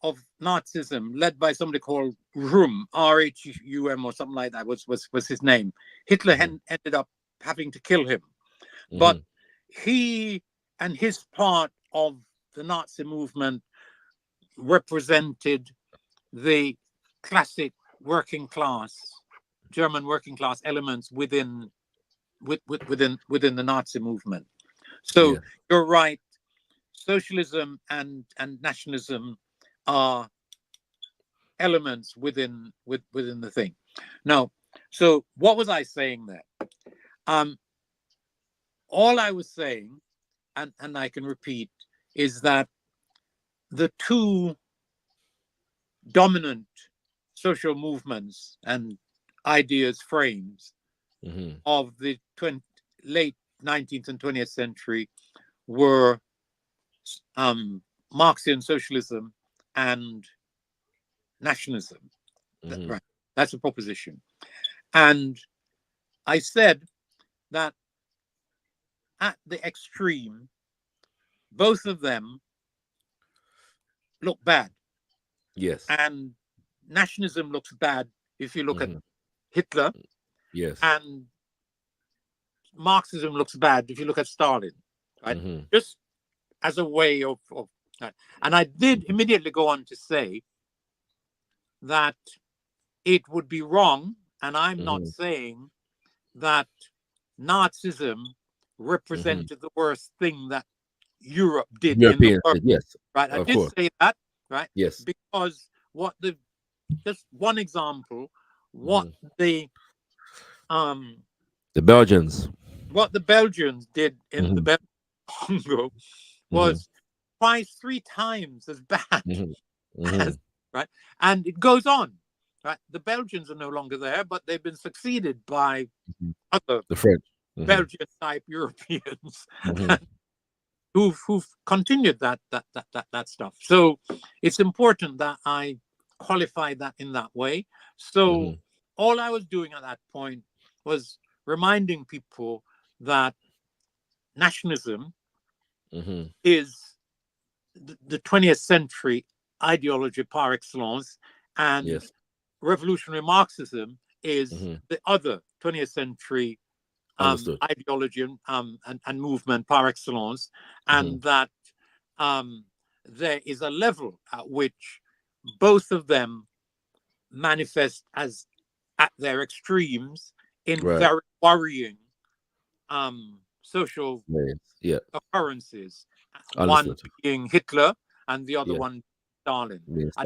Nazism led by somebody called Rhum, R-H-U-M or something like that was his name. Hitler ended up having to kill him. But he and his part of the Nazi movement represented the classic working class, German working class elements within the Nazi movement. So you're right. Socialism and nationalism are elements within the thing. Now, so what was I saying there? All I was saying, and I can repeat, is that the two dominant social movements and ideas frames of the late 19th and 20th century were Marxian socialism and nationalism. Right. That's a proposition. And I said that at the extreme, both of them look bad. Yes. And nationalism looks bad if you look at Hitler. Yes. And Marxism looks bad if you look at Stalin. Right? Just as a way of that. And I did immediately go on to say that it would be wrong, and I'm not saying that Nazism represented the worst thing that Europe did in the world. Yes. Right. I did say that, right? Yes. Because just one example, what the Belgians. What the Belgians did in the Congo was twice, 3 times as bad right? And it goes on, right? The Belgians are no longer there, but they've been succeeded by other the French Belgian-type Europeans who've continued that stuff. So it's important that I qualify that in that way. So all I was doing at that point was reminding people that nationalism is the 20th century ideology par excellence, and revolutionary Marxism is the other 20th century ideology and movement par excellence, and that there is a level at which both of them manifest as at their extremes in very worrying social occurrences. One being Hitler and the other one Stalin. I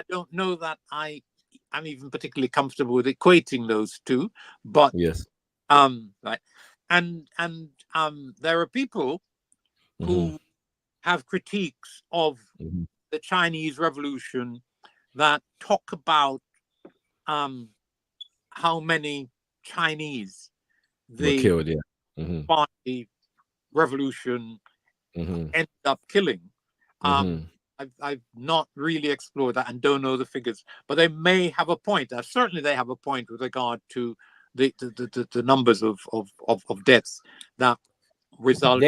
don't know that I'm even particularly comfortable with equating those two, but right. And there are people who have critiques of the Chinese Revolution that talk about how many Chinese the killed, party revolution ended up killing. I've not really explored that and don't know the figures, but they may have a point. Certainly they have a point with regard to the numbers of deaths that result.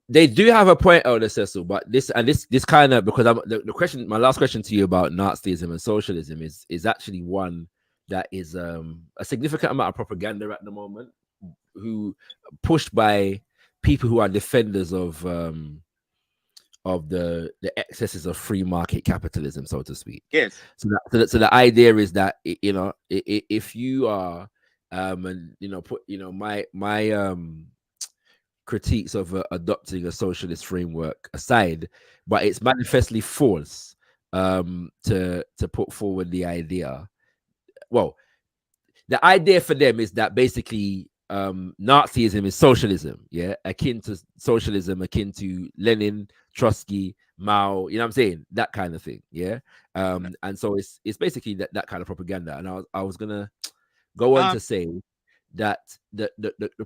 They do have a point, Elder Cecil, but this kind of, because the question, my last question to you about Nazism and socialism is actually one that is a significant amount of propaganda at the moment, who pushed by people who are defenders of the excesses of free market capitalism, so to speak. Yes. So the idea is that, you know, if you are and you know, put, you know, my critiques of adopting a socialist framework aside, but it's manifestly false to put forward the idea. Well, the idea for them is that basically Nazism is socialism, akin to socialism, akin to Lenin, Trotsky, Mao, you know what I'm saying, that kind of thing, and so it's basically that kind of propaganda. And I was gonna go on to say that the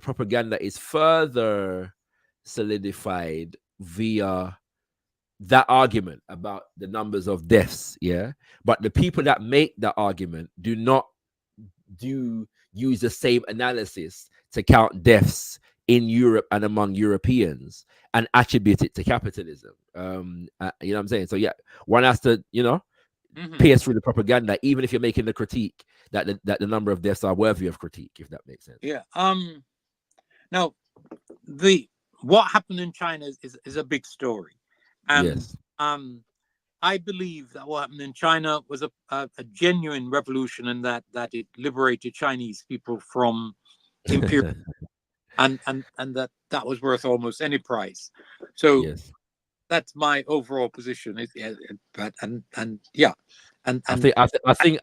propaganda is further solidified via that argument about the numbers of deaths, but the people that make that argument do not use the same analysis to count deaths in Europe and among Europeans and attribute it to capitalism. You know what I'm saying? So one has to, you know, pierce through the propaganda, even if you're making the critique that the number of deaths are worthy of critique, if that makes sense. Now what happened in China is a big story, and I believe that what happened in China was a genuine revolution, and that it liberated Chinese people from imperialism, and that was worth almost any price. So that's my overall position. I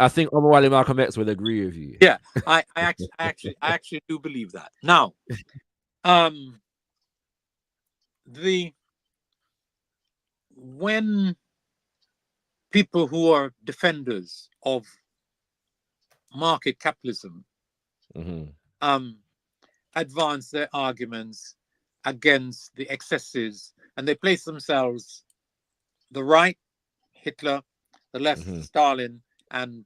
think Omar Malcolm X would agree with you. I actually do believe that. Now, when people who are defenders of market capitalism advance their arguments against the excesses, and they place themselves, the right, Hitler, the left, Stalin, and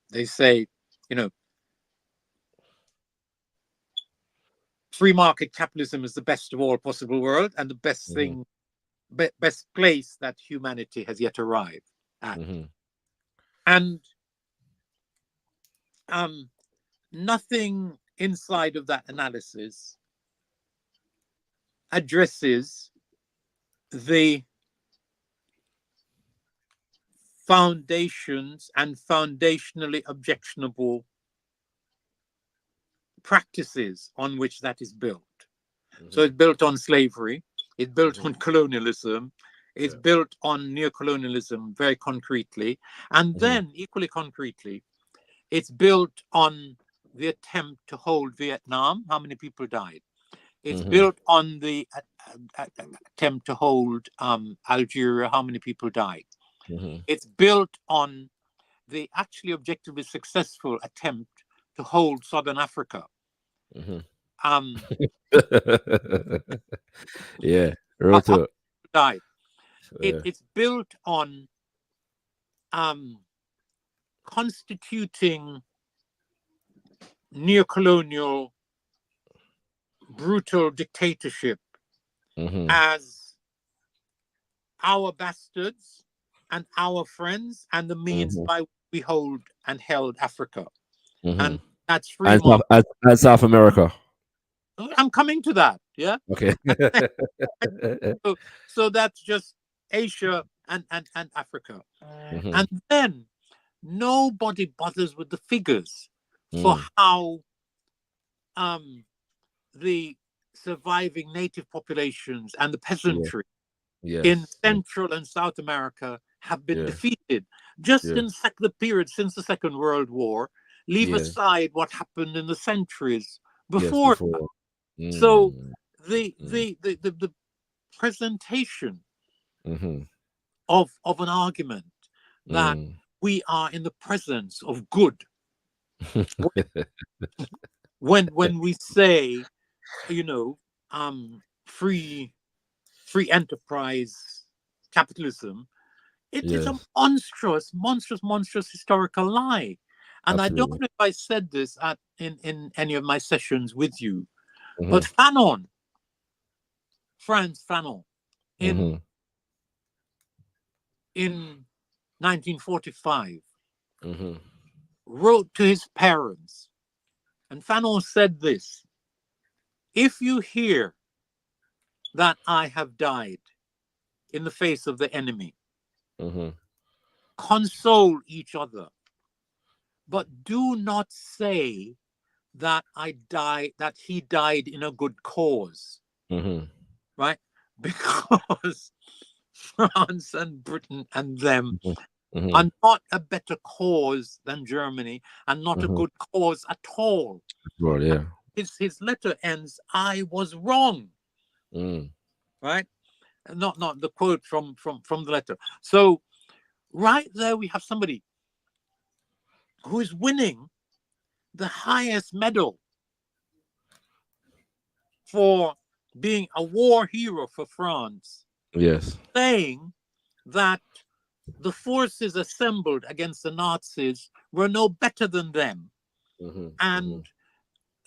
they say, you know, free market capitalism is the best of all possible world and the best thing, best place that humanity has yet arrived at. And nothing inside of that analysis addresses the foundations and foundationally objectionable practices on which that is built. So it's built on slavery, it's built on colonialism, it's built on neocolonialism very concretely, and then equally concretely, it's built on the attempt to hold Vietnam. How many people died? It's built on the attempt to hold Algeria. How many people died? It's built on the actually objectively successful attempt to hold Southern Africa. Yeah, real talk. Died. It's built on constituting neocolonial brutal dictatorship as our bastards and our friends and the means by which we hold and held Africa. And that's Fremont. And South America. I'm coming to that. Yeah. Okay. So that's just Asia and Africa. And then nobody bothers with the figures for how the surviving native populations and the peasantry in Central and South America have been defeated just in the period since the Second World War. Leave aside what happened in the centuries before. So the presentation of an argument that we are in the presence of good when we say, you know, free enterprise capitalism, it is a monstrous historical lie. And Absolutely. I don't know if I said this in any of my sessions with you, but Fanon, Frantz Fanon, in 1945, wrote to his parents, and Fanon said this: "If you hear that I have died in the face of the enemy, console each other, but do not say that that he died in a good cause." Right? Because France and Britain and them are not a better cause than Germany, and not a good cause at all. Well, yeah. His letter ends, "I was wrong." Right? Not the quote from the letter. So right there we have somebody who is winning the highest medal for being a war hero for France. Yes. Saying that the forces assembled against the Nazis were no better than them, and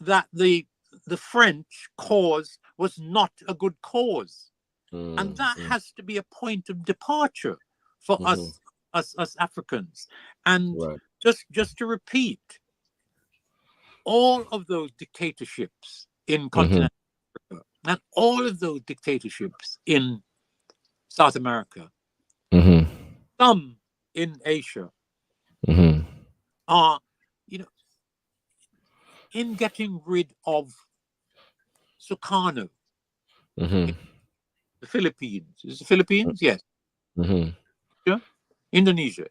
that the French cause was not a good cause. And that has to be a point of departure for us Africans. And just to repeat, all of those dictatorships in continental Africa and all of those dictatorships in South America, some in Asia, are, you know, in getting rid of Sukarno, the Philippines. Is it the Philippines? Yes. Yeah? Indonesia.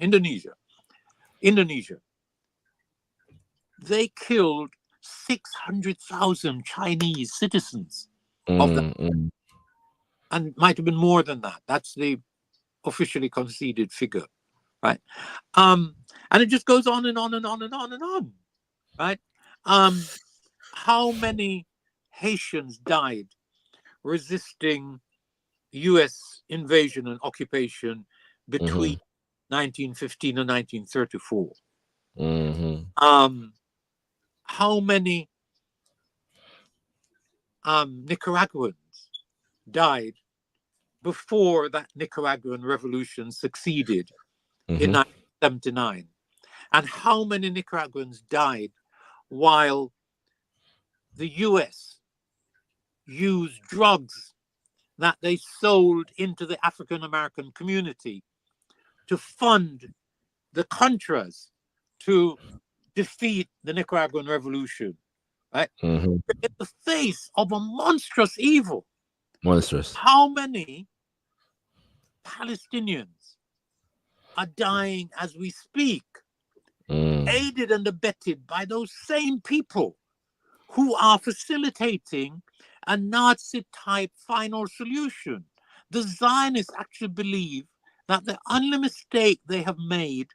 They killed 600,000 Chinese citizens of that, and might have been more than that. That's the officially conceded figure, right? And it just goes on and on and on and on and on, right? How many Haitians died resisting U.S. invasion and occupation between 1915 and 1934? How many Nicaraguans died before that Nicaraguan revolution succeeded in 1979? And how many Nicaraguans died while the U.S. used drugs that they sold into the African American community to fund the Contras to defeat the Nicaraguan revolution, right? In the face of a monstrous evil. How many Palestinians are dying as we speak, aided and abetted by those same people who are facilitating a Nazi-type final solution? The Zionists actually believe that the only mistake they have made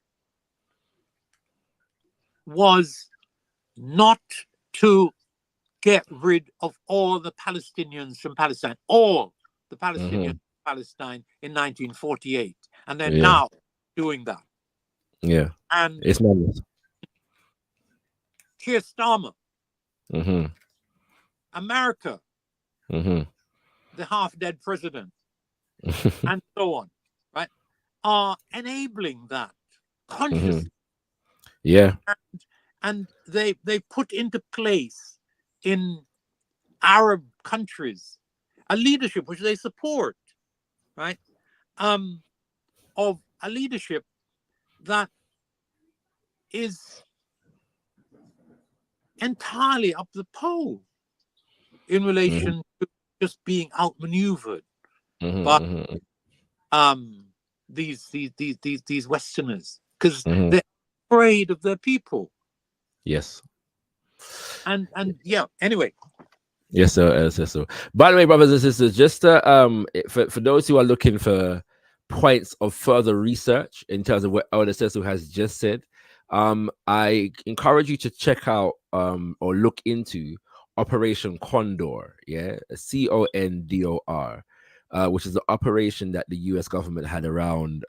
was not to get rid of all the Palestinians from Palestine, all the Palestinians from Palestine in 1948, and they're now doing that. Yeah, and it's madness. Keir Starmer, America, the half-dead president, and so on, right, are enabling that consciously. Yeah. And they put into place in Arab countries a leadership which they support, right? Of a leadership that is entirely up the pole in relation to just being outmaneuvered by these Westerners, because they're afraid of their people. Yes. And yeah, anyway. Yes, sir. Yes, sir. By the way, brothers and sisters, just for those who are looking for points of further research in terms of what Elder Cecil has just said, I encourage you to check out or look into Operation Condor, CONDOR, which is the operation that the US government had around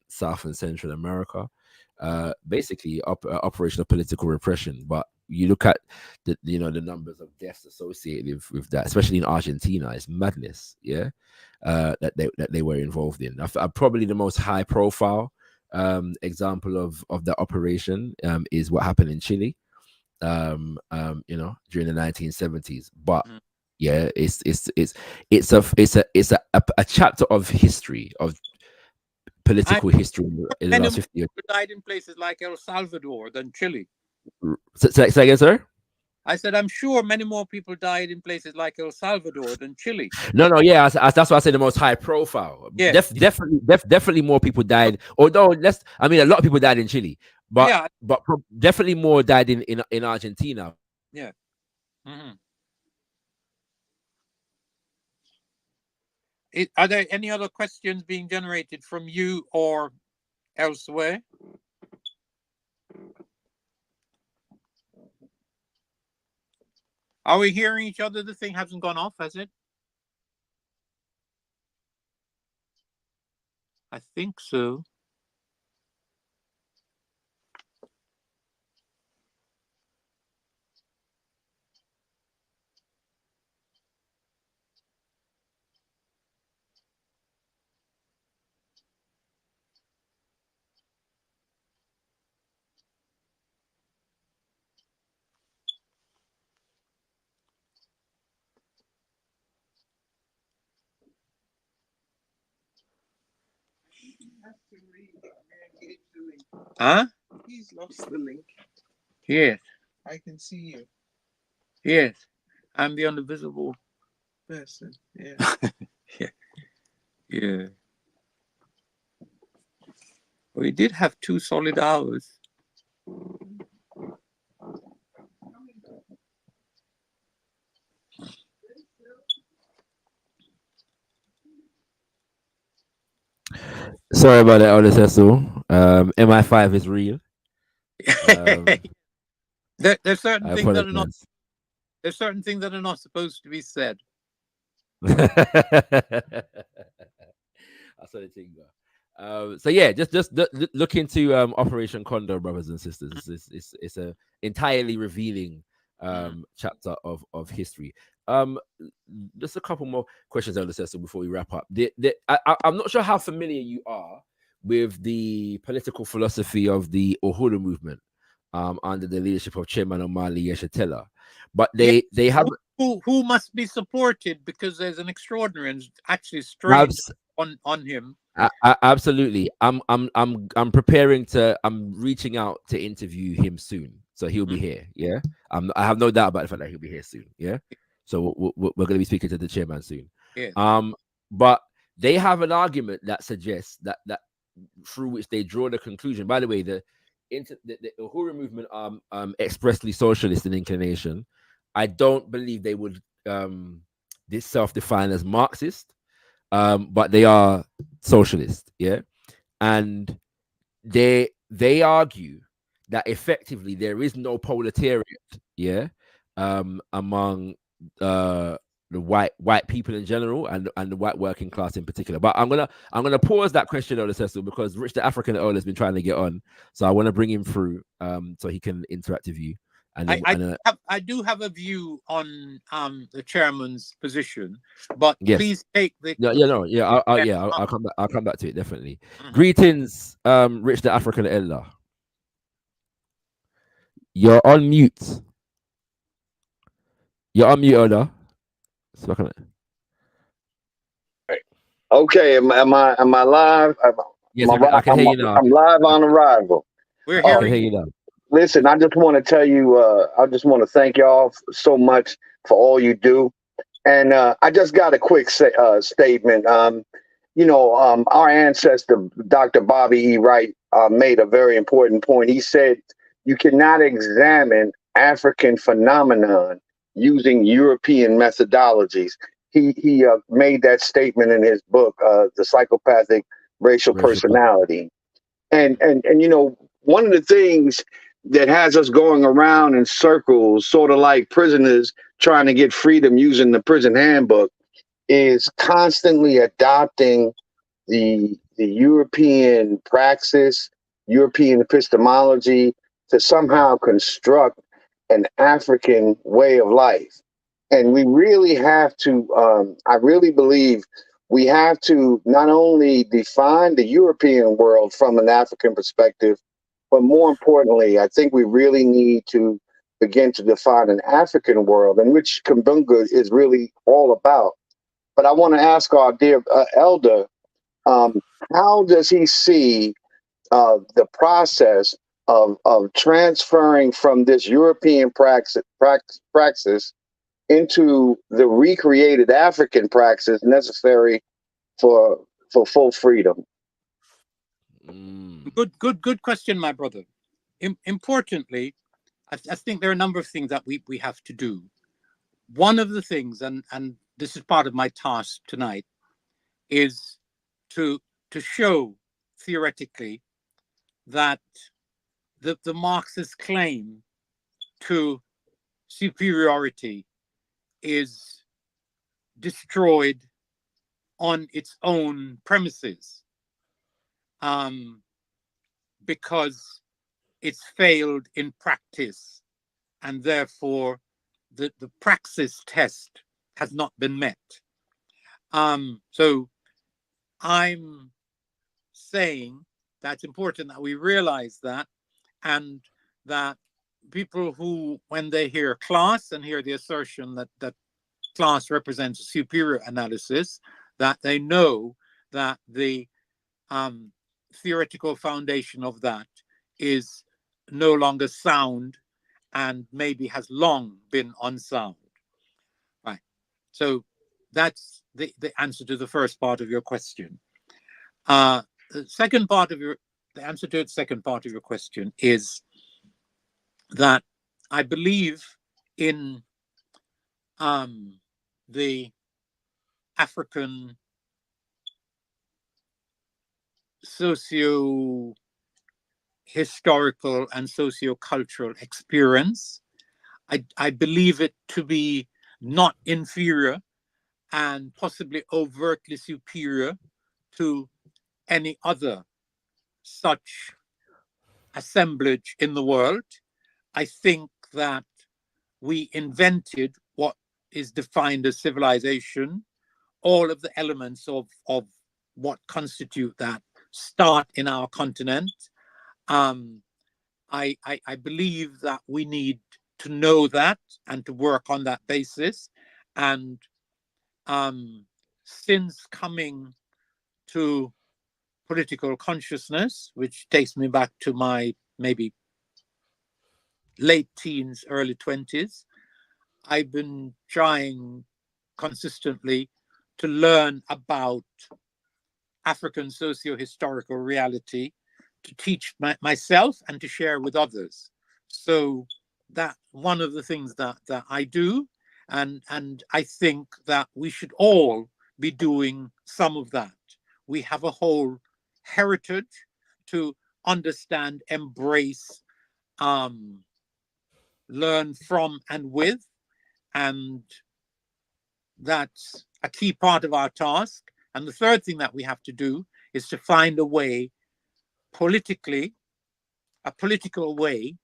South and Central America, basically operation of political repression. But you look at the numbers of deaths associated with that, especially in Argentina, it's madness, that they were involved in. Probably the most high profile example of the operation is what happened in Chile, during the 1970s. But yeah, it's a chapter of history, of political history in the last 50 years. Died in places like El Salvador than Chile. Say again, sir? I said, I'm sure many more people died in places like El Salvador than Chile. No, yeah, that's why I say the most high profile. Yeah, definitely more people died. Although a lot of people died in Chile, but definitely more died in Argentina. Yeah. Are there any other questions being generated from you or elsewhere? Are we hearing each other? The thing hasn't gone off, has it? I think so. Huh? He's lost the link. Yes. I can see you. Yes. I'm the invisible person. Yeah. Yeah. We did have 2 solid hours. Sorry about that, Elder Cecil. MI5 is real. There's certain things that are not. There's certain things that are not supposed to be said. I saw the thing go. So yeah, just look into Operation Condor, brothers and sisters. It's a entirely revealing chapter of history. Just a couple more questions, Elder Cecil, before we wrap up. I'm not sure how familiar you are with the political philosophy of the Uhuru movement under the leadership of Chairman Omali Yeshitela, but they have who must be supported, because there's an extraordinary and actually strain on him. Absolutely. I'm preparing to. I'm reaching out to interview him soon, so he'll be here. Yeah, I have no doubt about the fact that he'll be here soon. Yeah. So we're going to be speaking to the chairman soon. Yeah. But they have an argument that suggests that through which they draw the conclusion. By the way, the Uhuru movement are expressly socialist in inclination. I don't believe they would self-define as Marxist, but they are socialist. Yeah. and they argue that effectively there is no proletariat, among the white people in general and the white working class in particular. But I'm gonna pause that question, Elder Cecil, because Rich the African Elder has been trying to get on, so I want to bring him through so he can interact with you. And then, I do have a view on the chairman's position, but yes. please take the I'll come back to it definitely. Greetings, Rich the African Elder. You're on mute. You're on mute, Elder. Okay, am I live? Yes, I can hear you now. I'm live on arrival. We're hearing you now. Listen, I just want to tell you, I just want to thank y'all so much for all you do. And I just got a quick statement. Our ancestor, Dr. Bobby E. Wright, made a very important point. He said, you cannot examine African phenomenon using European methodologies. He made that statement in his book, The Psychopathic Racial Personality. And one of the things that has us going around in circles, sort of like prisoners trying to get freedom using the prison handbook, is constantly adopting the European praxis, European epistemology to somehow construct an African way of life. And we really have to, I really believe we have to not only define the European world from an African perspective, but more importantly, I think we really need to begin to define an African world, in which Kimbunga is really all about. But I want to ask our dear elder, how does he see the process of transferring from this European praxis into the recreated African praxis necessary for full freedom? Good question, my brother. Importantly, I think there are a number of things that we have to do. One of the things, and this is part of my task tonight, is to show theoretically that the Marxist claim to superiority is destroyed on its own premises, because it's failed in practice, and therefore the praxis test has not been met. So I'm saying that's important that we realize that, and that people who, when they hear class and hear the assertion that class represents a superior analysis, that they know that the theoretical foundation of that is no longer sound and maybe has long been unsound. Right. So that's the answer to the first part of your question. The answer to the second part of your question is that I believe in the African socio-historical and socio-cultural experience. I believe it to be not inferior and possibly overtly superior to any other such assemblage in the world. I think that we invented what is defined as civilization. All of the elements of what constitute that start in our continent. I believe that we need to know that and to work on that basis. And since coming to political consciousness, which takes me back to my maybe late teens, early 20s, I've been trying consistently to learn about African socio-historical reality, to teach myself and to share with others. So that one of the things that I do, and I think that we should all be doing some of that. We have a whole heritage to understand, embrace, learn from and with. And that's a key part of our task. And the third thing that we have to do is to find a way politically, a political way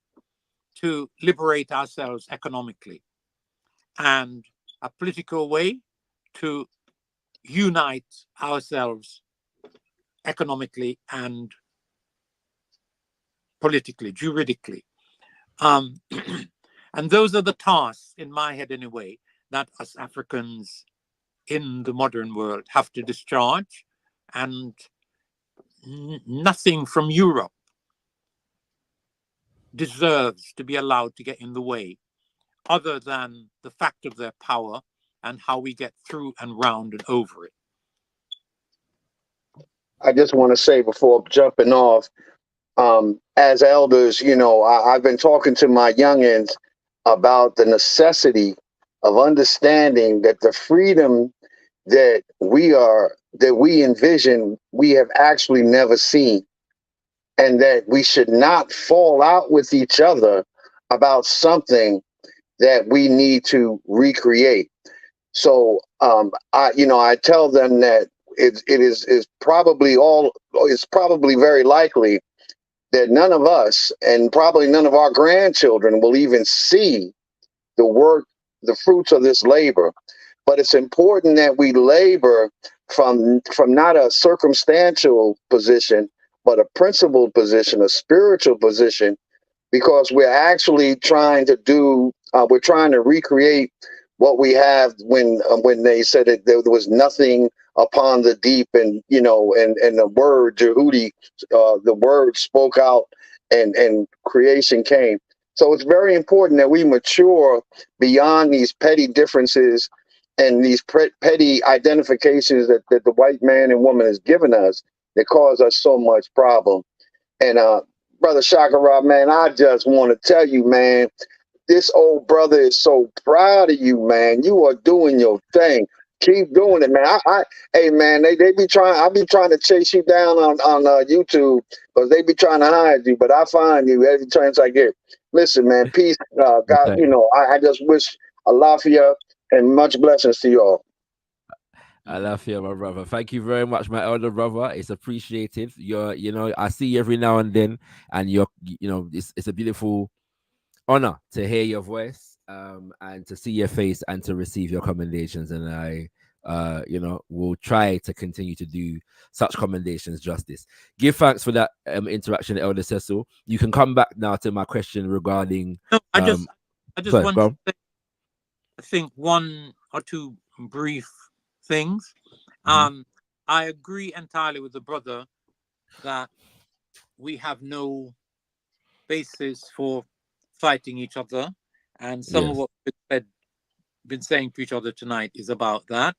to liberate ourselves economically, and a political way to unite ourselves economically and politically, juridically. And those are the tasks, in my head anyway, that us Africans in the modern world have to discharge. And nothing from Europe deserves to be allowed to get in the way, other than the fact of their power and how we get through and round and over it. I just want to say before jumping off, as elders, I've been talking to my youngins about the necessity of understanding that the freedom that we envision, we have actually never seen, and that we should not fall out with each other about something that we need to recreate. So I tell them that it's probably very likely that none of us, and probably none of our grandchildren, will even see the fruits of this labor. But it's important that we labor from not a circumstantial position, but a principled position, a spiritual position, because we're actually trying to recreate what we have when they said that there was nothing upon the deep, and the word Jehudi, the word spoke out, and creation came. So it's very important that we mature beyond these petty differences and these petty identifications that the white man and woman has given us that cause us so much problem. And Brother Shakara, man, I just want to tell you, man, this old brother is so proud of you, man. You are doing your thing. Keep doing it, man. Hey, man, I be trying to chase you down on YouTube, because they be trying to hide you, but I find you every chance I get. Listen, man, peace. God, I just wish Allah for you and much blessings to you all. I love you, my brother. Thank you very much, my elder brother. It's appreciated. I see you every now and then, and it's a beautiful honor to hear your voice, and to see your face and to receive your commendations. And I, will try to continue to do such commendations justice. Give thanks for that interaction, Elder Cecil. You can come back now to my question regarding. No, I just want to say, I think one or two brief things. I agree entirely with the brother that we have no basis for fighting each other, and some of what we've been saying to each other tonight is about that.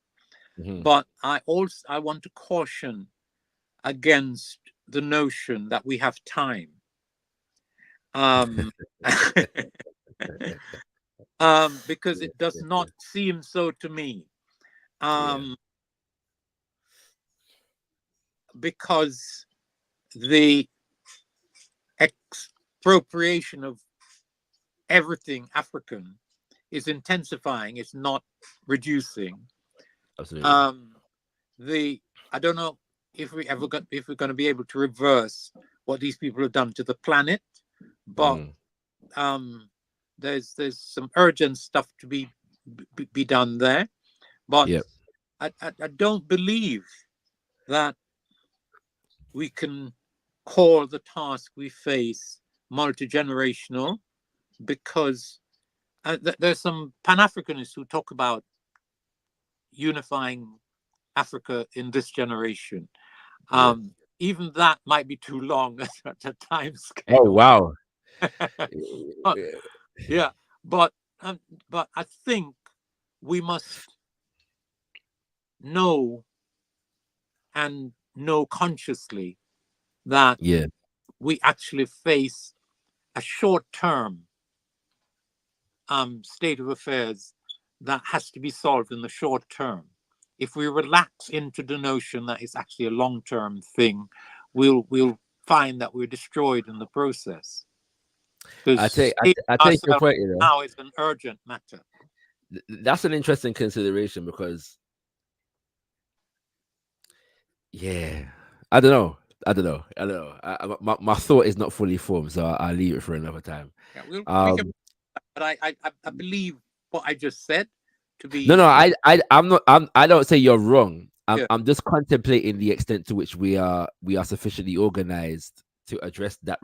But I want to caution against the notion that we have time, because it does not seem so to me. Because the expropriation of everything African is intensifying, it's not reducing. Absolutely. I don't know if we're going to be able to reverse what these people have done to the planet, but there's some urgent stuff to be done there. But I don't believe that we can call the task we face multi-generational, because there's some Pan-Africanists who talk about unifying Africa in this generation. Even that might be too long at a time scale. Oh, wow. But I think we must know consciously that we actually face a short-term state of affairs that has to be solved in the short term. If we relax into the notion that it's actually a long-term thing, we'll find that we're destroyed in the process. I take your point, you know. Now it's an urgent matter. That's an interesting consideration because, yeah, I don't know. My thought is not fully formed, so I'll leave it for another time. Yeah, we can, but I believe what I just said to be. No, I don't say you're wrong. I'm just contemplating the extent to which we are sufficiently organized to address that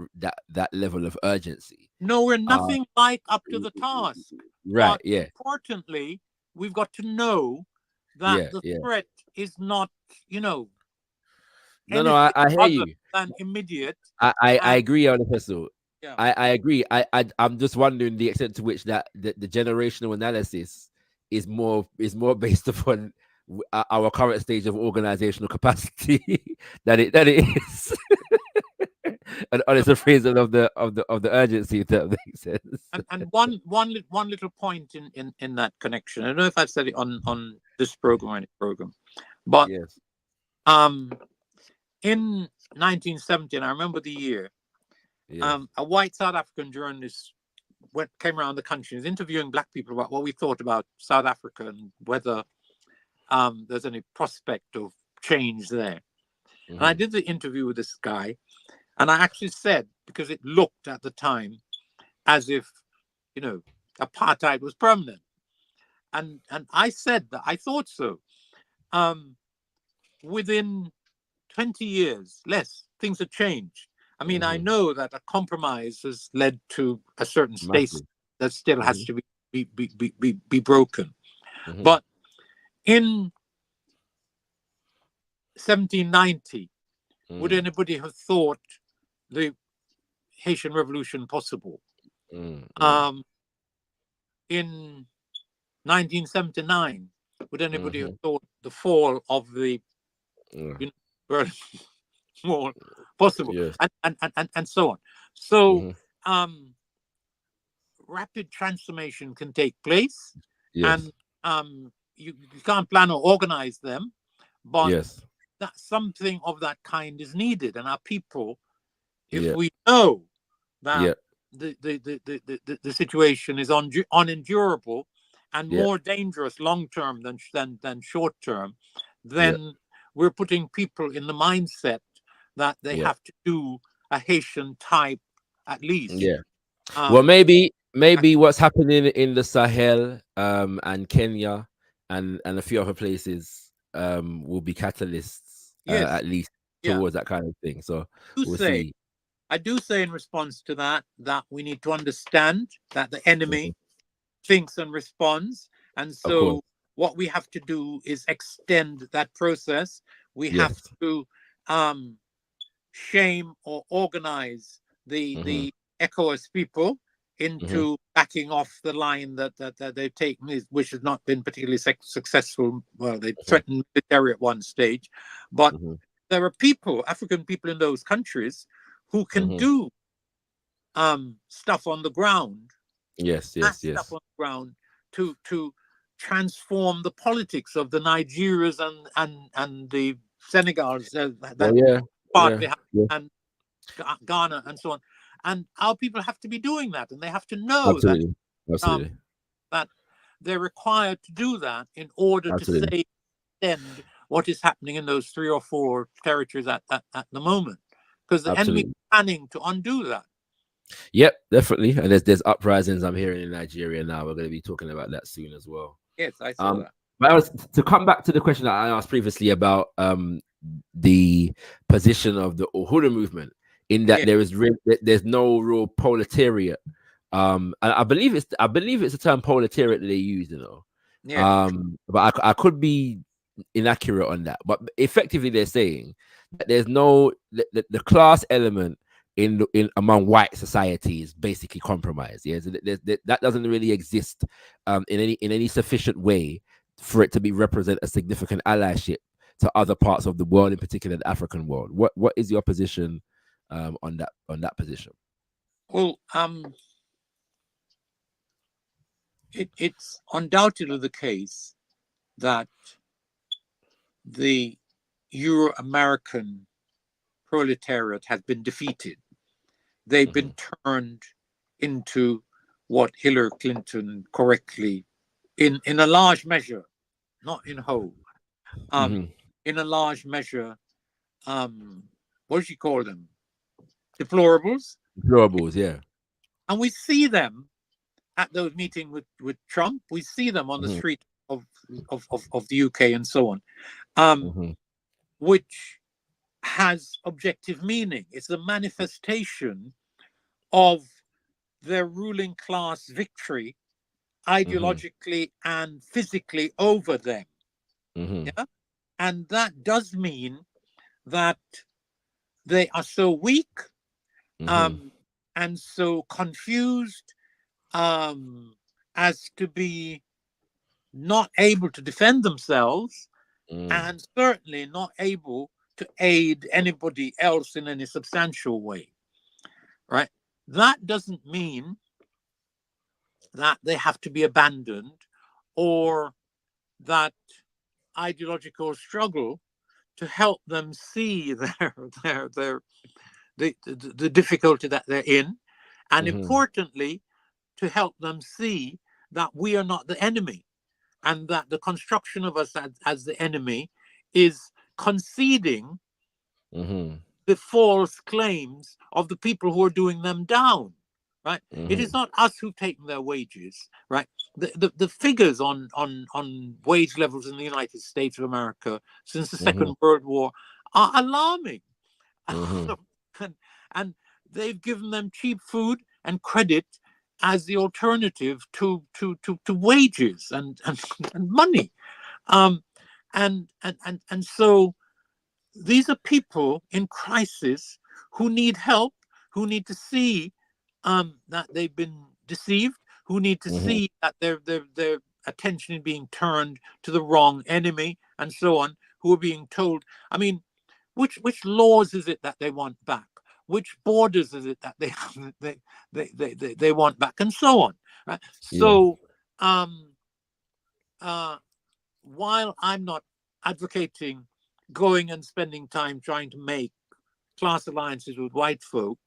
level of urgency. No, we're nothing like up to the task. Right. But yeah. Importantly, we've got to know that the threat is not, No, I hear you. Than immediate. I agree on the Cecil. Yeah. I agree. I'm just wondering the extent to which that the generational analysis is more based upon our current stage of organizational capacity than it is. And honest appraisal of the urgency, if that makes sense. And one little point in that connection. I don't know if I've said it on this program or any program, but yes. In 1970, and I remember the year, a white South African journalist came around the country and was interviewing black people about what we thought about South Africa and whether there's any prospect of change there. Mm-hmm. And I did the interview with this guy, and I actually said, because it looked at the time as if, apartheid was permanent. And I said that I thought so. Within 20 years, less, things have changed. I mean, I know that a compromise has led to a certain space that still has to be broken. But in 1790, would anybody have thought the Haitian Revolution possible? In 1979, would anybody have thought the fall of the Berlin Wall possible? Yes. And so on. So rapid transformation can take place, and you can't plan or organize them, but that something of that kind is needed. And our people, if we know that the situation is unendurable and more dangerous long term than short term, then we're putting people in the mindset that they have to do a Haitian type at least. Well, maybe what's happening in the Sahel and Kenya and a few other places will be catalysts at least towards that kind of thing. So we'll see. I do say in response to that we need to understand that the enemy thinks and responds, and so what we have to do is extend that process. We have to shame or organize the ECOWAS people into backing off the line that they've taken, which has not been particularly successful. Well, they threatened military at one stage, but there are people, African people in those countries, who can do stuff on the ground. Stuff on the ground to transform the politics of the Nigerias and the Senegals and Ghana and so on. And our people have to be doing that, and they have to know that they're required to do that in order to extend what is happening in those 3 or 4 territories at the moment, because the enemy is planning to undo that. Yep, definitely. And there's uprisings I'm hearing in Nigeria now. We're going to be talking about that soon as well. Yes, I saw that. But to come back to the question that I asked previously about the position of the Uhuru movement, in that there's no real proletariat. And I believe it's a term proletariat that they use, but I could be inaccurate on that. But effectively, they're saying that there's no the class element in among white society is basically compromised. That doesn't really exist in any sufficient way for it to represent a significant allyship to other parts of the world, in particular the African world. What is your position on that position? Well, it's undoubtedly the case that the Euro-American proletariat has been defeated. They've been turned into what Hillary Clinton correctly, in a large measure, not in whole, in a large measure, what does she call them? Deplorables. Deplorables, yeah. And we see them at those meetings with Trump. We see them on the street of the UK and so on, which has objective meaning. It's the manifestation of their ruling class victory ideologically and physically over them. Yeah? And that does mean that they are so weak and so confused as to be not able to defend themselves and certainly not able to aid anybody else in any substantial way, right? That doesn't mean that they have to be abandoned or that ideological struggle to help them see the difficulty that they're in, and importantly, to help them see that we are not the enemy, and that the construction of us as the enemy is conceding the false claims of the people who are doing them down, right? It is not us who've taken their wages, right? The figures on wage levels in the United States of America since the Second World War are alarming. And they've given them cheap food and credit as the alternative to wages and money. And so these are people in crisis who need help, who need to see that they've been deceived, who need to see that their attention is being turned to the wrong enemy, and so on, who are being told, I mean, which laws is it that they want back? Which borders is it that they want back, and so on, right? So while I'm not advocating going and spending time trying to make class alliances with white folk,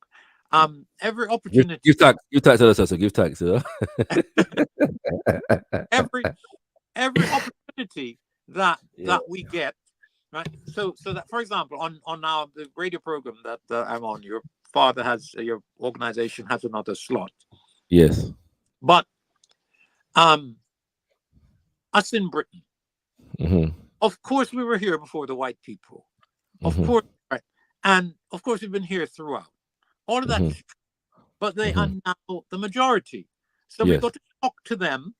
every opportunity. Give tax to us, so give tax. every opportunity that we get, right? So that, for example, on the radio program that I'm on, your organization has another slot. Yes. But us in Britain, of course, we were here before the white people. Of course, right? And of course, we've been here throughout. All of that is true. But they are now the majority. So we've got to talk to them,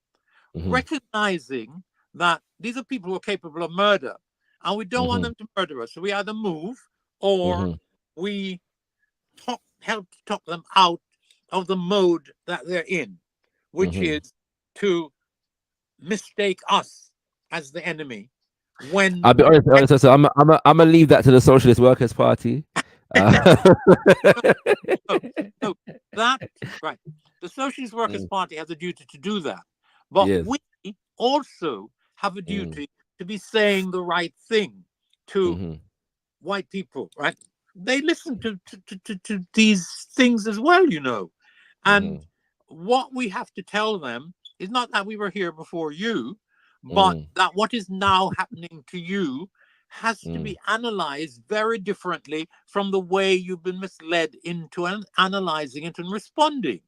recognizing that these are people who are capable of murder, and we don't want them to murder us. So we either move or we help to talk them out of the mode that they're in, which is to mistake us as the enemy. When I'll be honest, so I'm gonna leave that to the Socialist Workers' Party. No, that right. The Socialist Workers' Party has a duty to do that, but we also have a duty to be saying the right thing to white people, right? They listen to these things as well, you know. And what we have to tell them is not that we were here before you, but that what is now happening to you has to be analyzed very differently from the way you've been misled into analyzing it and responding.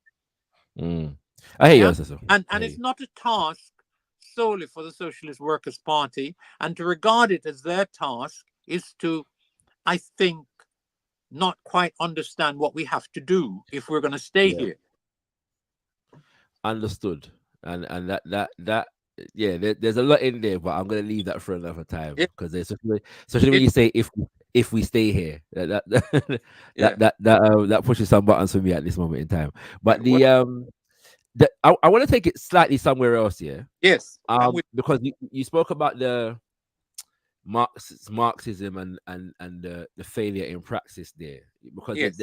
I hear you, Cecil. And it's not a task solely for the Socialist Workers' Party, and to regard it as their task is to, I think, not quite understand what we have to do if we're going to stay here. Understood. And that there's a lot in there, but I'm gonna leave that for another time, because there's especially when you say if we stay here, that pushes some buttons for me at this moment in time. But I want to take it slightly somewhere else here. Yes. Because you spoke about the Marxism and the failure in praxis there, because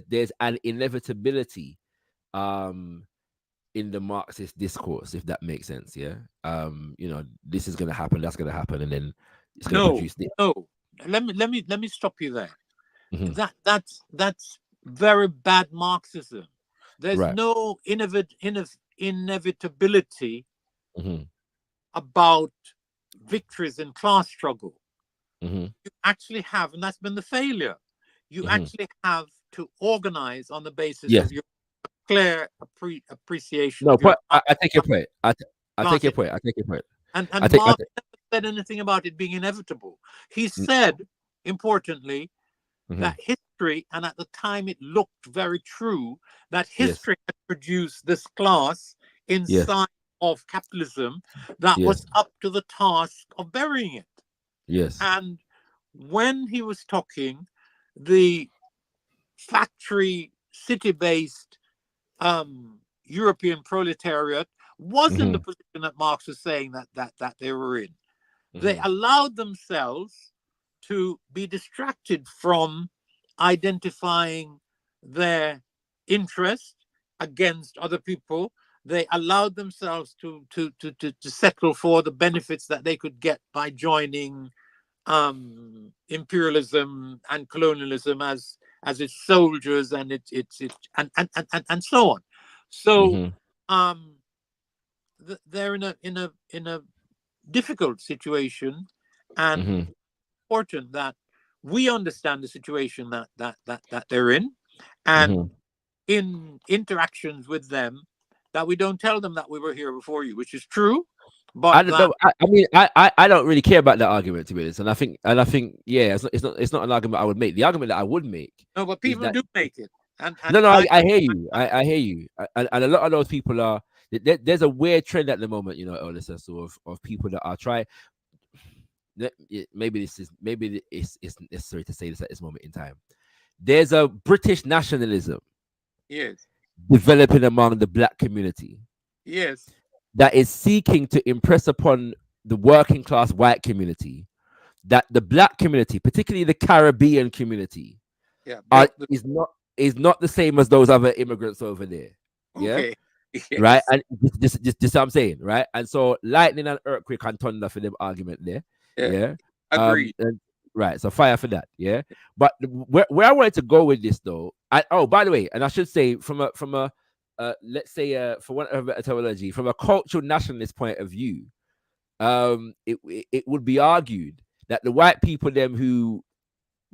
there's an inevitability in the Marxist discourse, if that makes sense. This is going to happen, that's going to happen, and then it's going to produce this. No, let me stop you there. that's very bad Marxism. There's Right. no inevitability Mm-hmm. about victories in class struggle. Mm-hmm. You actually have, and that's been the failure, you actually have to organize on the basis of your clear appreciation. No, of your I take your point. I take your point. I take your point. And Marx never said anything about it being inevitable. He said, importantly, that history, and at the time it looked very true, that history had produced this class inside of capitalism that was up to the task of burying it. Yes. And when he was talking, the factory, city-based European proletariat was in the position that Marx was saying that they were in. They allowed themselves to be distracted from identifying their interest against other people. They allowed themselves to settle for the benefits that they could get by joining imperialism and colonialism as its soldiers and its and so on. So they're in a difficult situation, and important that we understand the situation that they're in, and in interactions with them, that we don't tell them that we were here before you, which is true. But I don't really care about that argument, to be honest. And I think yeah, it's not an argument I would make. The argument that I would make. No, but people do make it. And I hear you. I hear you. And a lot of those people are. There's a weird trend at the moment, Elder Cecil, of people that are trying. Maybe it's necessary to say this at this moment in time. There's a British nationalism. Yes. Developing among the black community. Yes. That is seeking to impress upon the working class white community that the black community, particularly the Caribbean community, is not the same as those other immigrants over there. Okay. Yeah. Yes. Right. And this what I'm saying, right? And so lightning and earthquake and thunder for them argument there. Yeah. Agreed. Right. So fire for that. Yeah. But where I wanted to go with this though, by the way, and I should say from a let's say for one of a terminology, from a cultural nationalist point of view, it would be argued that the white people them who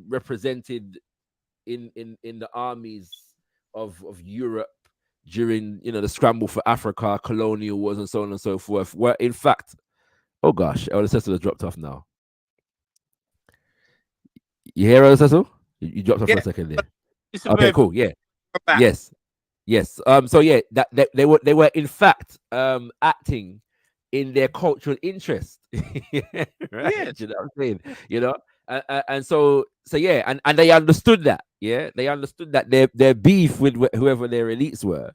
represented in the armies of Europe during the scramble for Africa, colonial wars, and so on and so forth, were in fact, oh gosh, Elder Cecil has dropped off now. You hear Elder Cecil? You dropped off for a second there. Okay, cool. Yeah. Yes. So yeah, that they were in fact acting in their cultural interest. Right? Yeah. You know what I'm saying? And so yeah, and they understood that. Yeah, they understood that their beef with whoever their elites were,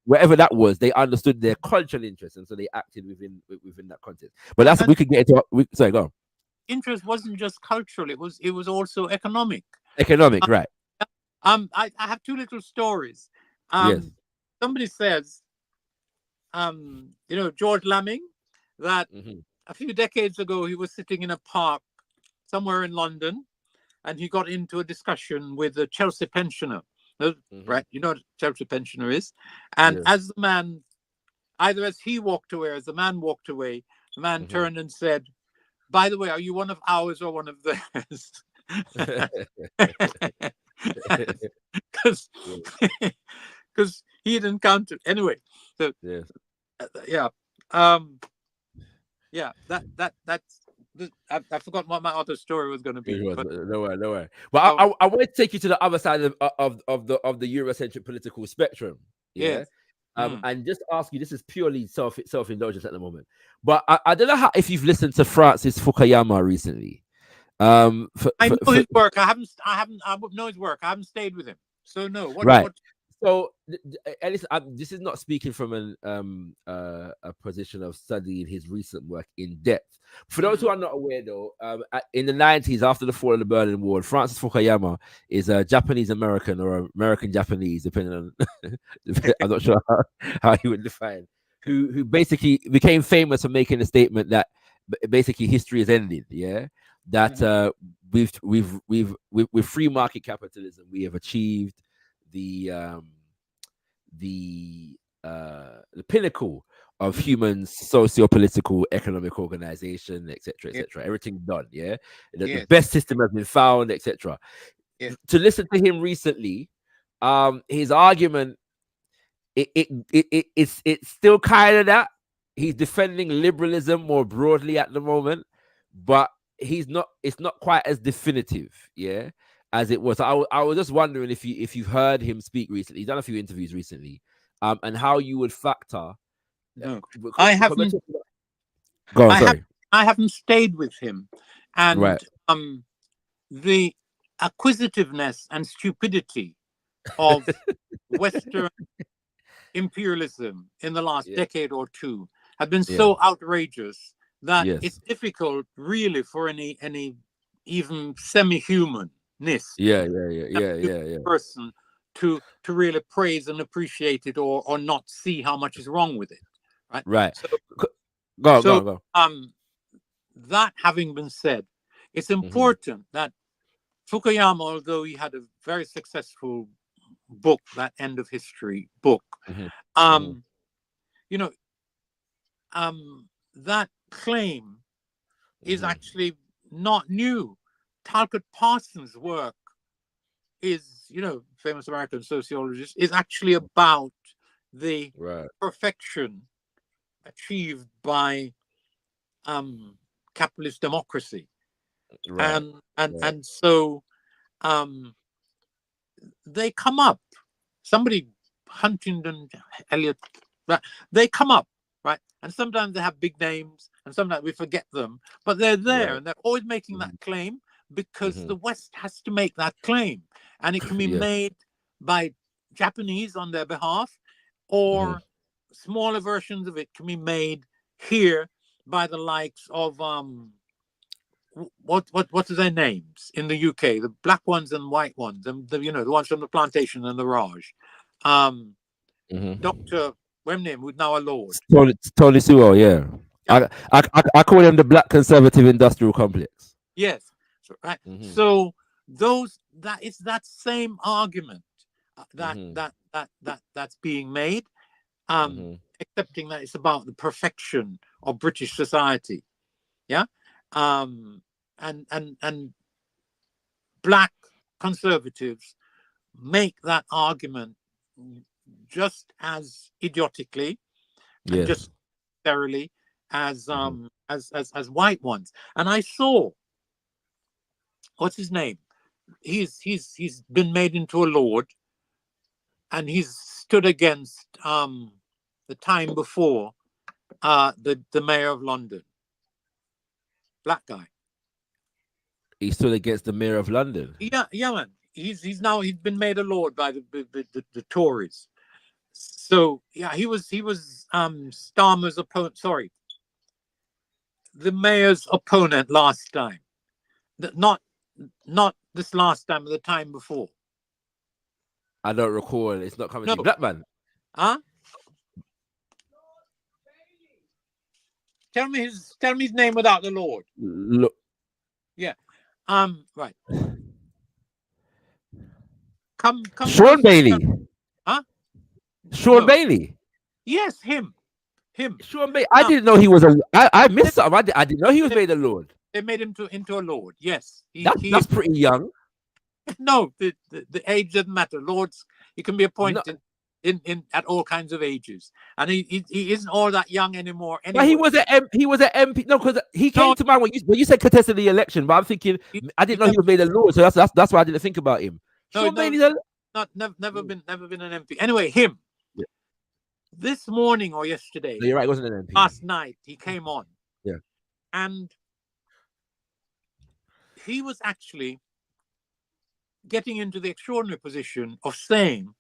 wherever that was, they understood their cultural interest, and so they acted within that context. But that's we could get into. Sorry, go on. Interest wasn't just cultural; it was also economic. Economic, right? I have two little stories. Yes. Somebody says, George Lamming, that a few decades ago he was sitting in a park somewhere in London, and he got into a discussion with a Chelsea pensioner, right? You know what a Chelsea pensioner is. And as the man, either as he walked away or as the man walked away, the man turned and said, "By the way, are you one of ours or one of theirs?" Because he had encountered anyway. So that's. I forgot what my other story was going to be. But, no worry. But I want to take you to the other side of the Eurocentric political spectrum. Yeah. Yes. And just ask you, this is purely self-indulgence at the moment. But I don't know if you've listened to Francis Fukuyama recently. I know his work. I know his work. I haven't stayed with him. So no. Right. So, this is not speaking from a position of studying his recent work in depth. For those who are not aware, though, in the 90s, after the fall of the Berlin Wall, Francis Fukuyama is a Japanese American or American Japanese, depending on. I'm not sure how he would define. Who basically became famous for making a statement that basically history is ending. Yeah. that with free market capitalism we have achieved the pinnacle of human socio-political economic organization, etc., etc. Everything done, yeah. The best system has been found, etc. To listen to him recently, his argument, it's still kind of that he's defending liberalism more broadly at the moment, but it's not quite as definitive, yeah, as it was. I was just wondering if you've heard him speak recently. He's done a few interviews recently, and how you would factor. No, I haven't. Go on, sorry. I haven't stayed with him, and right. The acquisitiveness and stupidity of Western imperialism in the last decade or two have been so outrageous that it's difficult, really, for any even semi-humanness, person to really praise and appreciate it or not see how much is wrong with it. Right. So, go. That having been said, it's important that Fukuyama, although he had a very successful book, that End of History book, you know, that claim is actually not new. Talcott Parsons' work is, famous American sociologist, is actually about the perfection achieved by capitalist democracy, and so they come up. Somebody, Huntington Elliott, they come up, right? And sometimes they have big names, and sometimes we forget them, but they're there, and they're always making that claim because the West has to make that claim, and it can be made by Japanese on their behalf, or smaller versions of it can be made here by the likes of what are their names in the UK? The black ones and white ones, and the ones from the plantation and the Raj. Dr. Wemname, who's now a lord. Tony Sewell, yeah. I call him the Black Conservative Industrial Complex. Yes, right. So it's that same argument that's being made, accepting that it's about the perfection of British society, and black conservatives make that argument just as idiotically and just necessarily as white ones. And I saw, what's his name? He's been made into a lord, and he's stood against the time before the mayor of London. Black guy. He stood against the mayor of London. Yeah, man. He's been made a lord by the Tories. So he was Starmer's opponent. Sorry, the mayor's opponent last time. Not this last time, but the time before. I don't recall. It's not coming to you. Black man. Huh? Tell me his name without the Lord. Look. Yeah. Right. Come. Sean Bailey. Huh? Sean Bailey. Yes, him. Sean Bailey. I didn't know he was a. I missed something. I didn't know he was made a lord. They made him into a lord. Yes. That's pretty young. No, the age doesn't matter. Lords, he can be appointed in at all kinds of ages, and he isn't all that young anymore. Anyway. But he was an MP. No, because he came to mind when you said contested the election. But I'm thinking I didn't know he was made a lord, so that's why I didn't think about him. Never been an MP. Anyway, him. Yeah. This morning or yesterday. No, you're right. It wasn't an MP. Last night he came on. Yeah. And he was actually getting into the extraordinary position of saying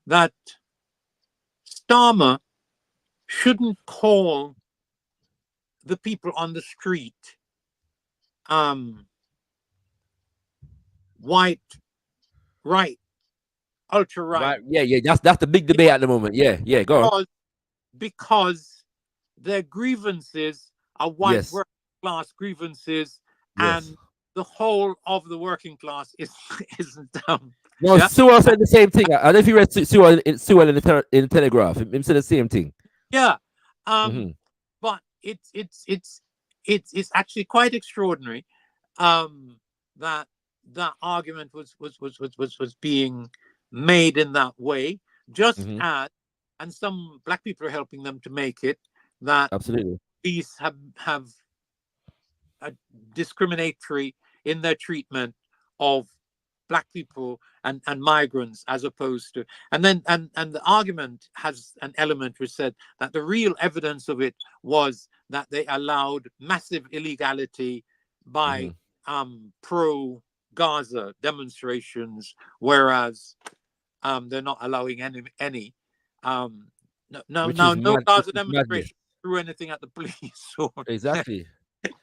that Starmer shouldn't call the people on the street white, right, ultra right. Yeah. That's the big debate at the moment. Yeah. Go on. Because their grievances are white working class grievances, and the whole of the working class is down. No, Yeah? Sewell said the same thing. I don't know if you read Sewell in the Telegraph. He said the same thing. Yeah. But it's actually quite extraordinary that that argument was being made in that way, just as, and some black people are helping them to make it, that absolutely these have a discriminatory in their treatment of black people and migrants, as opposed to, and the argument has an element which said that the real evidence of it was that they allowed massive illegality by pro Gaza demonstrations, whereas they're not allowing any no Gaza demonstration threw anything at the police or exactly.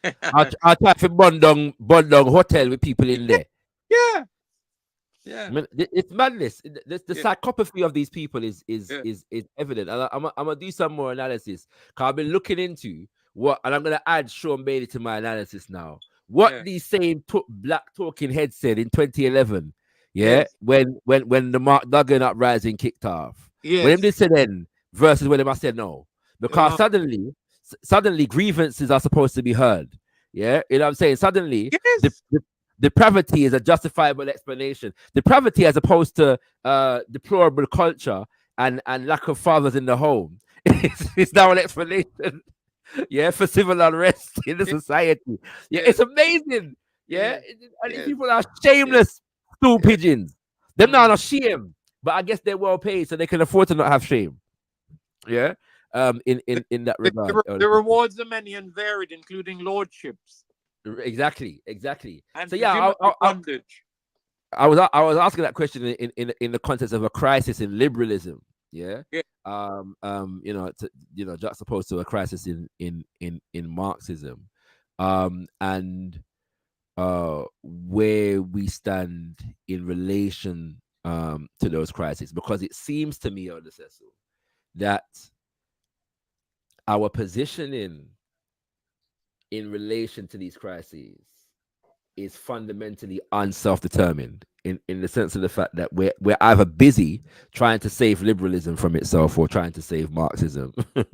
I try to burn down hotel with people in there. Yeah. I mean, it's madness. The psychopathy of these people is evident. And I'm gonna do some more analysis, because I've been looking into what, and I'm gonna add Sean Bailey to my analysis now. What these same black talking heads said in 2011, when the Mark Duggan uprising kicked off. When they said then versus when I said no, because suddenly grievances are supposed to be heard. Yeah, you know what I'm saying? Suddenly, depravity is a justifiable explanation. Depravity, as opposed to deplorable culture and lack of fathers in the home, is now an explanation. Yeah, for civil unrest in the society. Yeah, it's amazing. Yeah, and people are shameless stool pigeons. Them now are not shame, but I guess they're well paid, so they can afford to not have shame. Yeah, in that regard, the rewards are many and varied, including lordships. Exactly. And so yeah, I was asking that question in the context of a crisis in liberalism. Yeah. Juxtaposed to a crisis in Marxism, and where we stand in relation to those crises, because it seems to me, Elder Cecil, that our positioning in relation to these crises is fundamentally unself-determined, in the sense of the fact that we're either busy trying to save liberalism from itself or trying to save Marxism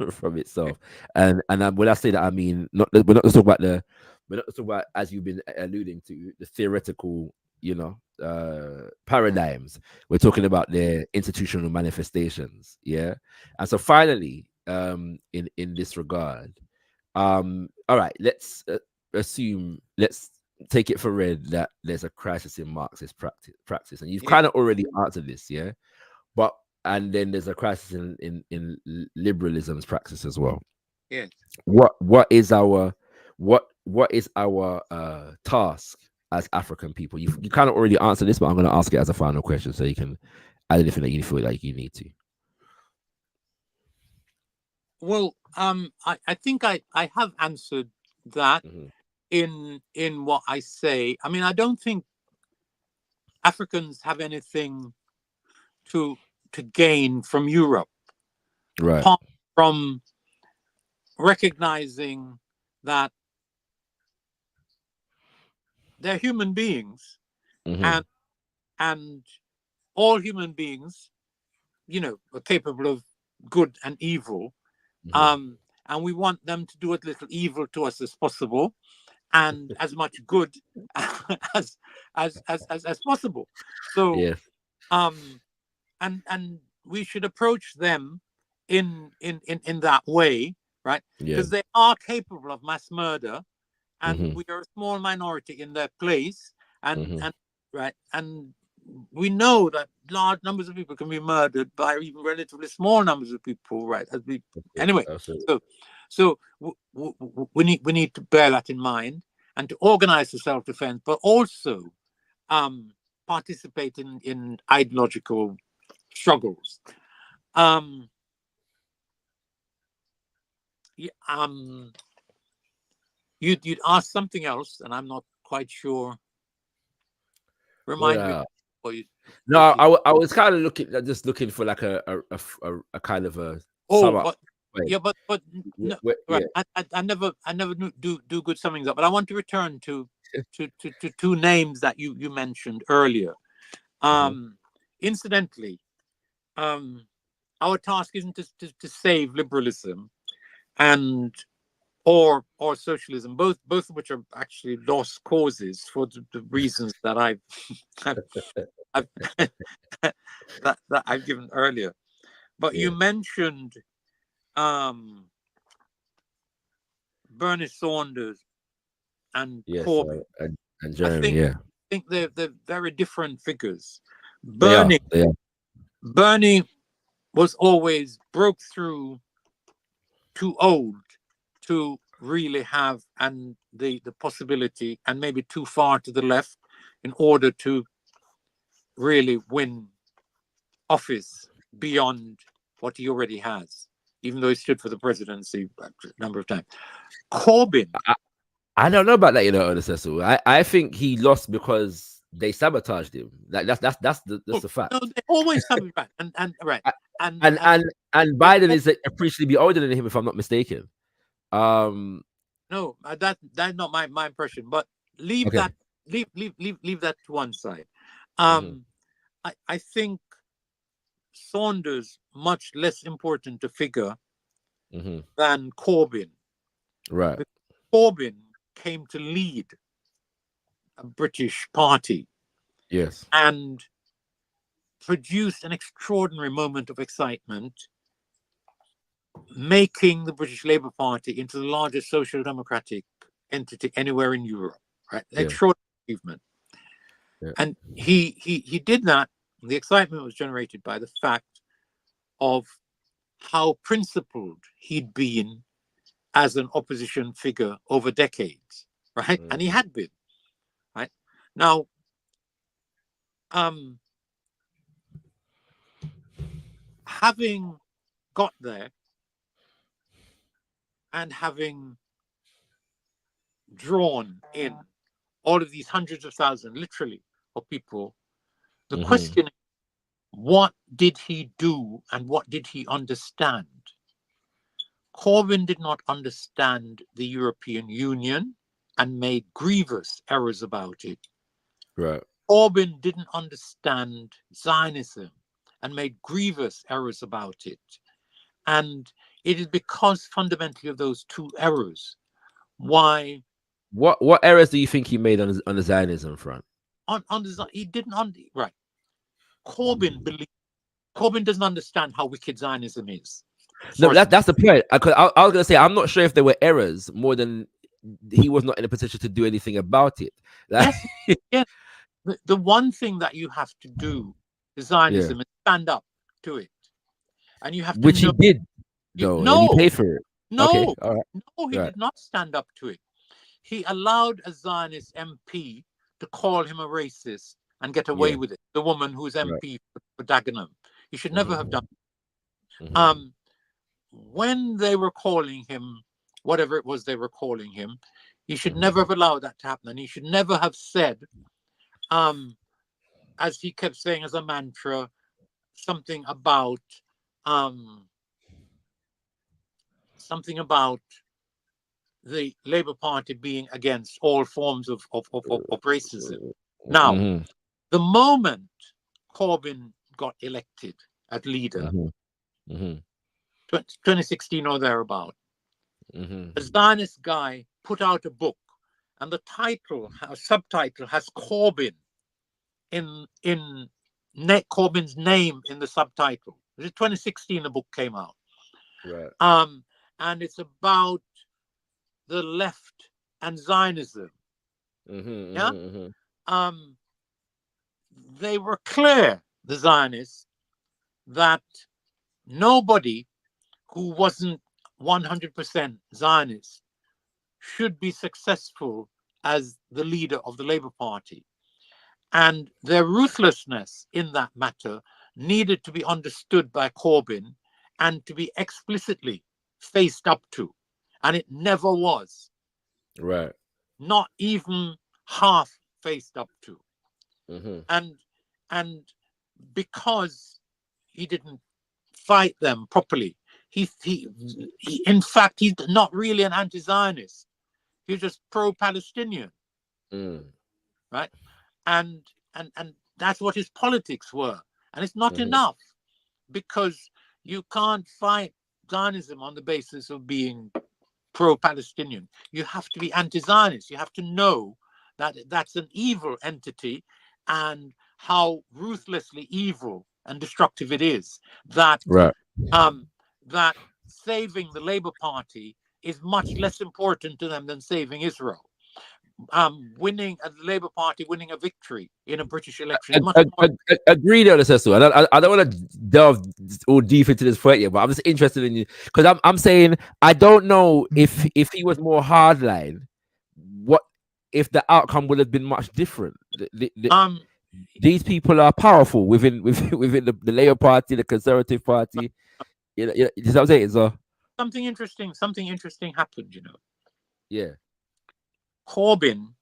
from itself. And when I say that, I mean we're not talking about, as you've been alluding to, the theoretical, paradigms. We're talking about their institutional manifestations. Yeah. And so finally, in this regard, all right, let's take it for read that there's a crisis in Marxist practice, and you've kind of already answered this, yeah. And then there's a crisis in liberalism's praxis as well. Yeah. What is our task as African people? You kind of already answered this, but I'm going to ask it as a final question, so you can add anything that you feel like you need to. Well, I think I have answered that in what I say. I mean, I don't think Africans have anything to gain from Europe, right? Apart from recognizing that they're human beings, and all human beings, are capable of good and evil. And we want them to do as little evil to us as possible, and as much good as possible. So, and we should approach them in that way, right? Because they are capable of mass murder, and we are a small minority in their place, and we know that large numbers of people can be murdered by even relatively small numbers of people, right? Anyway, so we need to bear that in mind, and to organize the self-defense, but also participate in ideological struggles. You'd ask something else, and I'm not quite sure. Remind me. No, I was kind of looking for like a kind of a but no, right. I never do good summings up, but I want to return to to two names that you mentioned earlier. Incidentally, our task isn't to save liberalism and or socialism, both of which are actually lost causes for the reasons that I've that I've given earlier. But you mentioned Bernie Sanders and Corbyn. And Jeremy, I think they're very different figures. Bernie was always broke through, too old to really have the possibility, and maybe too far to the left in order to really win office beyond what he already has, even though he stood for the presidency a number of times. Corbyn, I don't know about that, Cecil. I think he lost because they sabotaged him. Like that's the fact. No, they always have it right, and Biden is appreciably older than him, if I'm not mistaken. No, that's not my impression. But leave that to one side. I think Sanders much less important a figure than Corbyn. Right. Because Corbyn came to lead a British party. Yes. And produced an extraordinary moment of excitement, making the British Labour Party into the largest social democratic entity anywhere in Europe. Right, extraordinary achievement. And he did that. The excitement was generated by the fact of how principled he'd been as an opposition figure over decades, right? And he had been, right? Now, having got there and having drawn in all of these hundreds of thousands, literally, of people, the question is, what did he do and what did he understand? Corbyn did not understand the European Union and made grievous errors about it. Right. Corbyn didn't understand Zionism and made grievous errors about it. And it is because fundamentally of those two errors why. What errors do you think he made on the Zionism front? He didn't right. Corbyn doesn't understand how wicked Zionism is. No, that's the point. I was gonna say I'm not sure if there were errors more than he was not in a position to do anything about it. Yes. The one thing that you have to do to Zionism is stand up to it, and you have to. Which he did, though. No, and he paid for it. No, okay, all right. No, he did not stand up to it. He allowed a Zionist MP to call him a racist and get away with it. The woman who's MP for Dagenham. He should never have done it. When they were calling him, whatever it was they were calling him, he should never have allowed that to happen. And he should never have said, as he kept saying as a mantra, something about the Labour Party being against all forms of racism. Now, the moment Corbyn got elected as leader, 2016 or thereabout, a Zionist guy put out a book, and the subtitle has Corbyn in Corbyn's name in the subtitle. It was 2016 the book came out. Right. And it's about the left and Zionism. They were clear, the Zionists, that nobody who wasn't 100% Zionist should be successful as the leader of the Labour Party. And their ruthlessness in that matter needed to be understood by Corbyn and to be explicitly faced up to. And it never was. Right. Not even half faced up to. And because he didn't fight them properly, he in fact, he's not really an anti-Zionist. He's just pro-Palestinian. right? And that's what his politics were. And it's not enough, because you can't fight Zionism on the basis of being pro-Palestinian. You have to be anti-Zionist. You have to know that that's an evil entity and how ruthlessly evil and destructive it is. That that saving the Labour Party is much less important to them than saving Israel. Winning a Labour Party, winning a victory in a British election. Agreed on this, Cecil. I don't want to delve all deep into this point yet, but I'm just interested in you, because I'm saying I don't know if he was more hardline, what if the outcome would have been much different. These people are powerful within the Labour Party, the Conservative Party. You know what I'm saying? So something interesting happened. Yeah. Corbyn,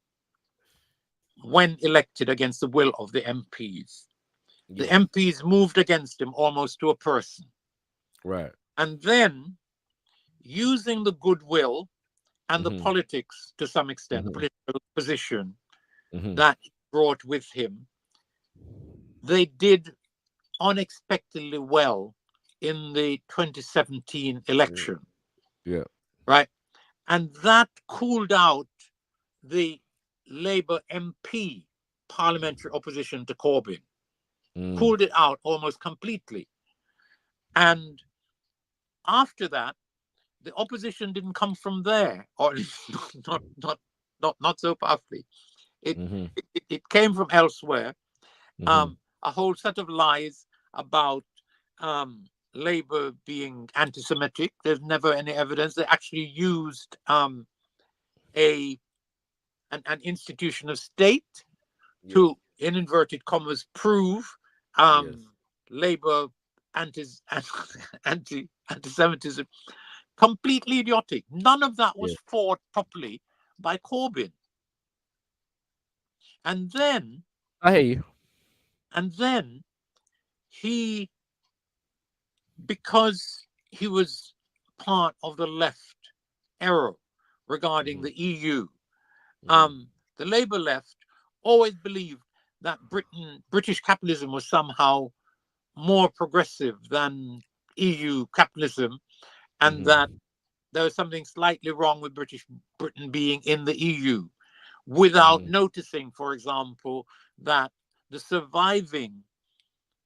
when elected against the will of the MPs, the MPs moved against him almost to a person. Right. And then, using the goodwill and the politics to some extent, the political position that he brought with him, they did unexpectedly well in the 2017 election. Yeah. Right. And that cooled out the Labour MP parliamentary opposition to Corbyn, cooled it out almost completely. And after that, the opposition didn't come from there, or not so powerfully. It came from elsewhere. A whole set of lies about Labour being anti-Semitic. There's never any evidence. They actually used an institution of state to, in inverted commas, prove Labour anti-Semitism. Completely idiotic. None of that was fought properly by Corbyn. And then I hear you. And then he, because he was part of the left era regarding the EU, the Labour left always believed that British capitalism was somehow more progressive than EU capitalism, and that there was something slightly wrong with Britain being in the EU, without noticing, for example, that the surviving,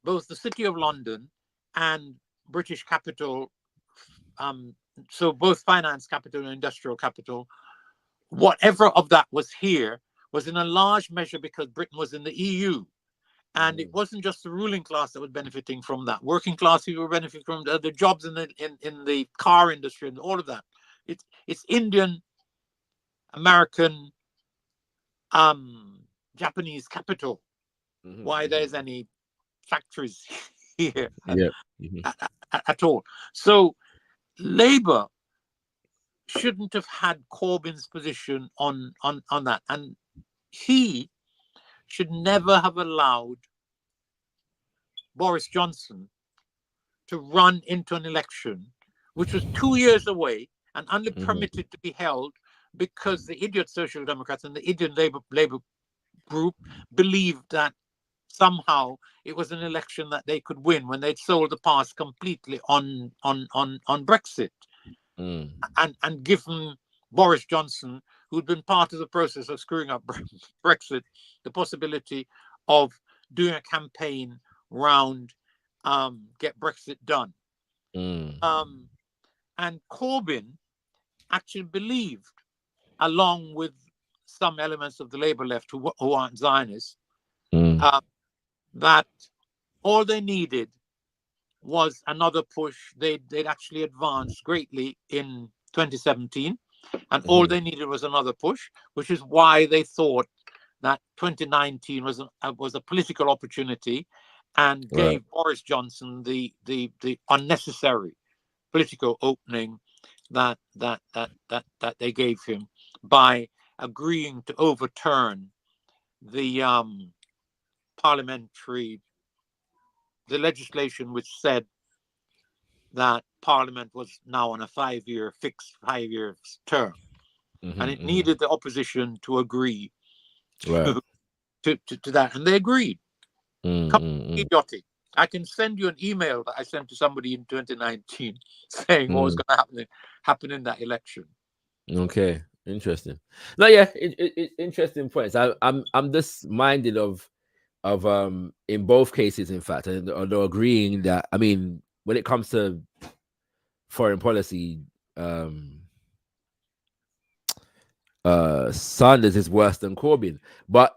both the City of London and British capital, so both finance capital and industrial capital, whatever of that was here was in a large measure because Britain was in the EU. And it wasn't just the ruling class that was benefiting from that. Working class people were benefiting from the jobs in the car industry and all of that. It's Indian, American, Japanese capital. Why there's any factories here at all. So Labour shouldn't have had Corbyn's position on that. And he should never have allowed Boris Johnson to run into an election which was 2 years away and only permitted to be held because the idiot Social Democrats and the idiot Labour group believed that somehow it was an election that they could win when they'd sold the past completely on Brexit, and given Boris Johnson, who'd been part of the process of screwing up Brexit, the possibility of doing a campaign round get Brexit done. And Corbyn actually believed, along with some elements of the Labour left who aren't Zionists, that all they needed was another push. They'd actually advanced greatly in 2017, and all they needed was another push, which is why they thought that 2019 was a political opportunity, and gave Boris Johnson the unnecessary political opening that they gave him by agreeing to overturn the the legislation which said that Parliament was now on a fixed 5 year term, and it needed the opposition to agree Right. to that, and they agreed. Idiotic. I can send you an email that I sent to somebody in 2019 saying what was going to happen in that election. Okay, interesting. No, yeah, interesting points. I'm just minded of in both cases, in fact, and although agreeing that, I mean, when it comes to foreign policy, Sanders is worse than Corbyn. But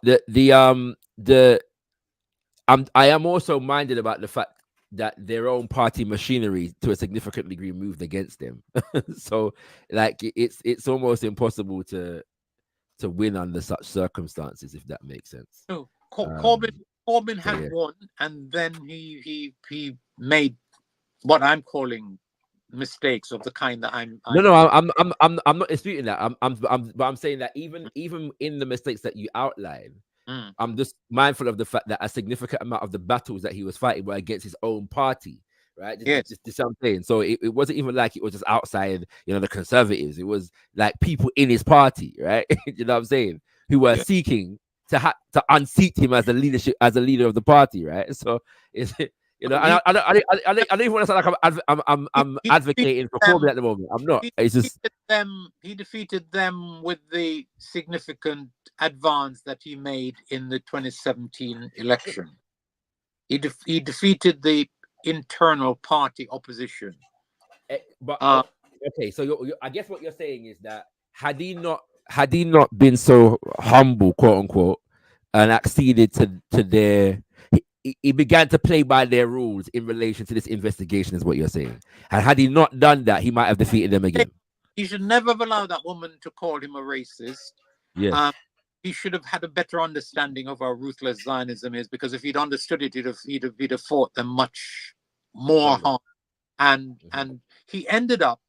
I am also minded about the fact that their own party machinery, to a significant degree, moved against them. So, like, it's almost impossible to win under such circumstances, if that makes sense. No, Corbyn had won, and then he made what I'm calling mistakes of the kind that I'm not disputing that. I'm saying that even in the mistakes that you outline, I'm just mindful of the fact that a significant amount of the battles that he was fighting were against his own party, right? Just what I'm saying. So it wasn't even like it was just outside, the Conservatives. It was like people in his party, right? You know what I'm saying? Who were seeking to unseat him as a leader of the party, right? So it's I don't even want to sound like I'm advocating for Corbyn at the moment. I'm not. It's just he defeated them with the significant advance that he made in the 2017 election. He defeated the internal party opposition. But okay, so I guess what you're saying is that had he not been so humble, quote unquote, and acceded to their, he began to play by their rules in relation to this investigation, is what you're saying. And had he not done that, he might have defeated them again. He should never have allowed that woman to call him a racist. Yes. He should have had a better understanding of how ruthless Zionism is, because if he'd understood it, he'd have fought them much more harm. And he ended up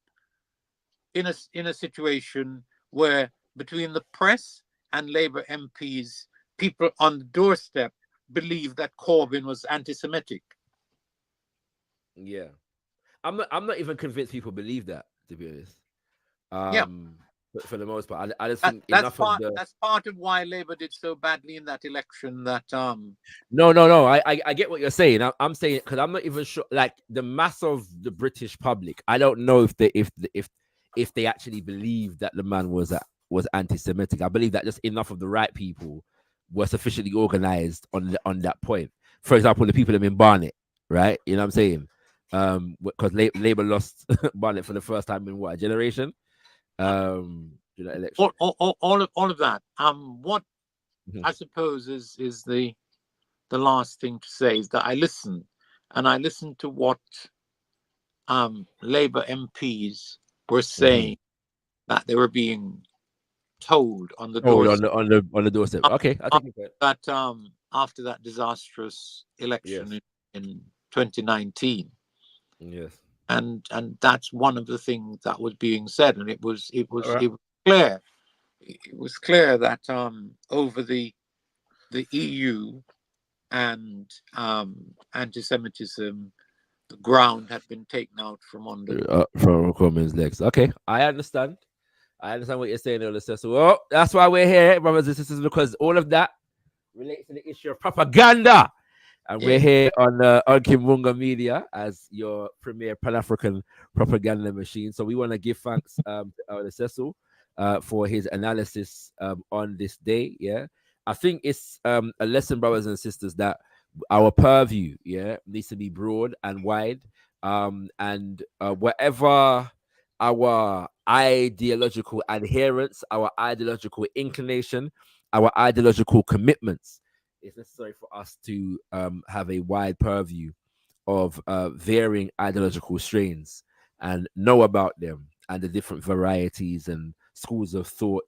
in a situation where, between the press and Labour MPs, people on the doorstep believed that Corbyn was anti-Semitic. Yeah, I'm not even convinced people believe that, to be honest. But for the most part, I just think that's part of why Labour did so badly in that election. That No. I get what you're saying. I'm saying it because I'm not even sure. Like, the mass of the British public, I don't know if they actually believe that the man was anti-Semitic. I believe that just enough of the right people were sufficiently organized on that point. For example, the people in Barnet, right? You know what I'm saying? Because Labour lost Barnet for the first time in a generation. Election. All of that. What I suppose is the last thing to say is that I listened to what Labour MPs were saying, that they were being told on the doorstep. On the doorstep. Okay, I think that after that disastrous election in 2019. Yes. And that's one of the things that was being said, and it was clear. It was clear that over the EU and anti-Semitism, the ground had been taken out from under from Corbyn's legs. Okay, I understand what you're saying, Elder Cecil. Well, that's why we're here, brothers and sisters, because all of that relates to the issue of propaganda. And we're here on Kimbunga Media as your premier Pan-African propaganda machine. So we want to give thanks to Elder Cecil for his analysis on this day. Yeah, I think it's a lesson, brothers and sisters, that our purview needs to be broad and wide. And whatever our ideological adherence, our ideological inclination, our ideological commitments, it's necessary for us to have a wide purview of varying ideological strains and know about them and the different varieties and schools of thought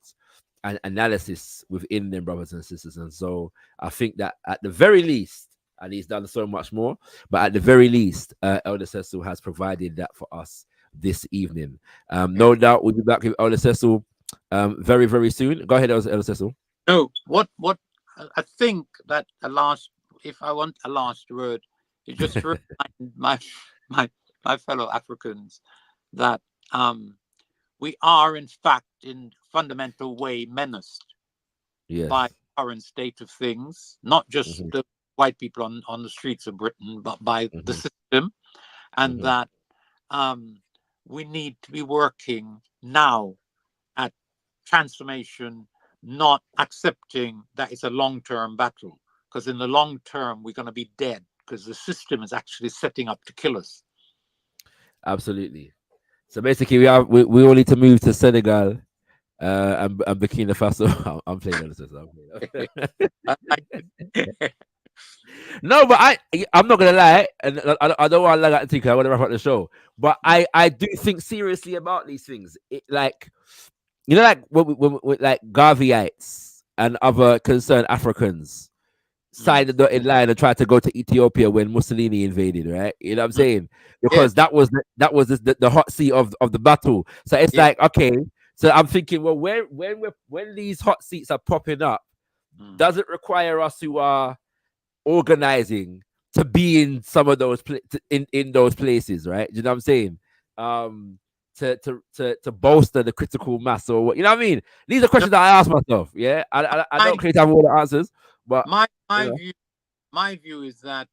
and analysis within them, brothers and sisters. And so I think that at the very least, and he's done so much more, but at the very least, Elder Cecil has provided that for us this evening. No doubt we'll be back with Elder Cecil very, very soon. Go ahead, Elder Cecil. No, what I think that if I want a last word, is just to remind my fellow Africans that we are in fact in fundamental way menaced by current state of things, not just the white people on the streets of Britain, but by the system, and that we need to be working now at transformation, not accepting that it's a long-term battle, because in the long term we're going to be dead, because the system is actually setting up to kill us. Absolutely. So basically, we all need to move to Senegal and Burkina Faso. I'm playing this. No, but I'm not gonna lie, and I don't want to lie to think I want to wrap up the show. But I do think seriously about these things. Like, you know, like when like Garveyites and other concerned Africans signed the dotted line and tried to go to Ethiopia when Mussolini invaded, right? You know what I'm saying? Because that was the hot seat of the battle. So it's like, okay. So I'm thinking, well, when these hot seats are popping up, does it require us who are organizing to be in some of those in those places, right? You know what I'm saying? To bolster the critical mass, or what, you know what I mean? These are questions that I ask myself. Yeah, I don't claim to have all the answers, but my view is that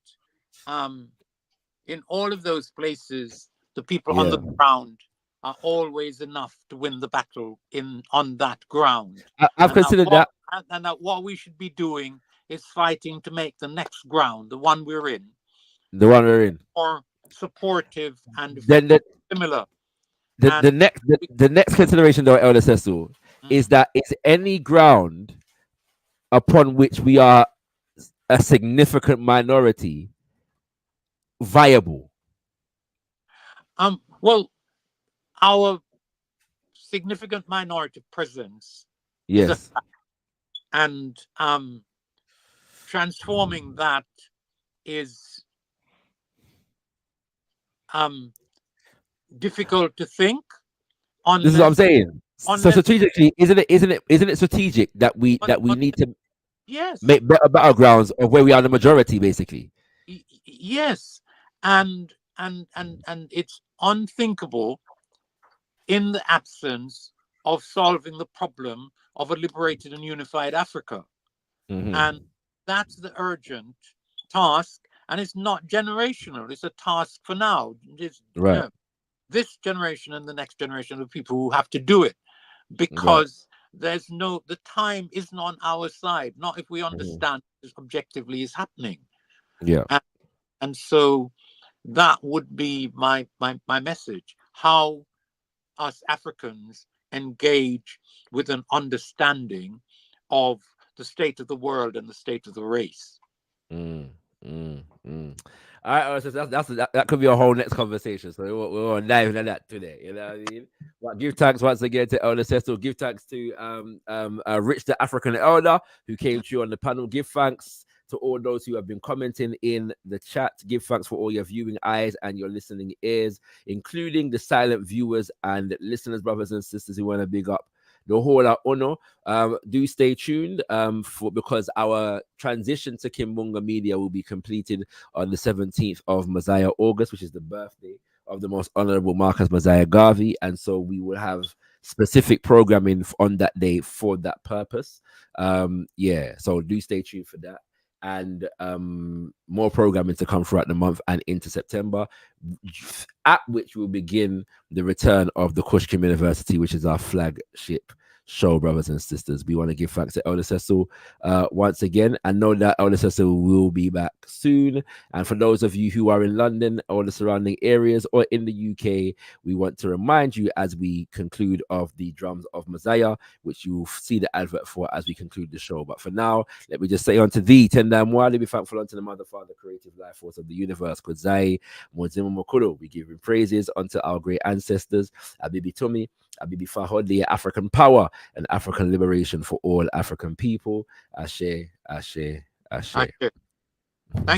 in all of those places, the people on the ground are always enough to win the battle on that ground. I've considered that. And that what we should be doing is fighting to make the next ground, the one we're in, more supportive and similar. The next consideration, though, Elder Cecil, is that is any ground upon which we are a significant minority viable? Well, our significant minority presence, yes, and transforming that is difficult to think. This is what I'm saying. So strategically, isn't it strategic that we need to make better battlegrounds of where we are the majority, basically? Yes, and it's unthinkable in the absence of solving the problem of a liberated and unified Africa. And that's the urgent task, and it's not generational. It's a task for now. Right. You know, this generation and the next generation of people who have to do it, because the time isn't on our side. Not if we understand this objectively is happening. Yeah. And so that would be my message. How us Africans engage with an understanding of the state of the world and the state of the race. All right, so that could be a whole next conversation. So we're dive into that today. You know what I mean? But give thanks once again to Elder Cecil. Give thanks to Rich the African Elder who came through on the panel. Give thanks to all those who have been commenting in the chat. Give thanks for all your viewing eyes and your listening ears, including the silent viewers and listeners, brothers and sisters who want to big up the whole honor. Do stay tuned because our transition to Kimbunga Media will be completed on the 17th of Mosiah August, which is the birthday of the most honorable Marcus Mosiah Garvey, and so we will have specific programming on that day for that purpose. So do stay tuned for that, and more programming to come throughout the month and into September, at which we'll begin the return of the Kushkim University, which is our flagship show, brothers and sisters. We want to give thanks to Elder Cecil once again, and know that Elder Cecil will be back soon. And for those of you who are in London or the surrounding areas or in the UK, we want to remind you as we conclude of the Drums of Mosiah, which you'll see the advert for as we conclude the show. But for now, let me just say unto thee, Tenda Mwali, be thankful unto the Mother, Father, creative life force of the universe. Kudzai Mozima Mokuro, we give him praises unto our great ancestors. Abibi Tumi, Abibi Fahodli, African power and African liberation for all African people. Ashe, Ashe, Ashe.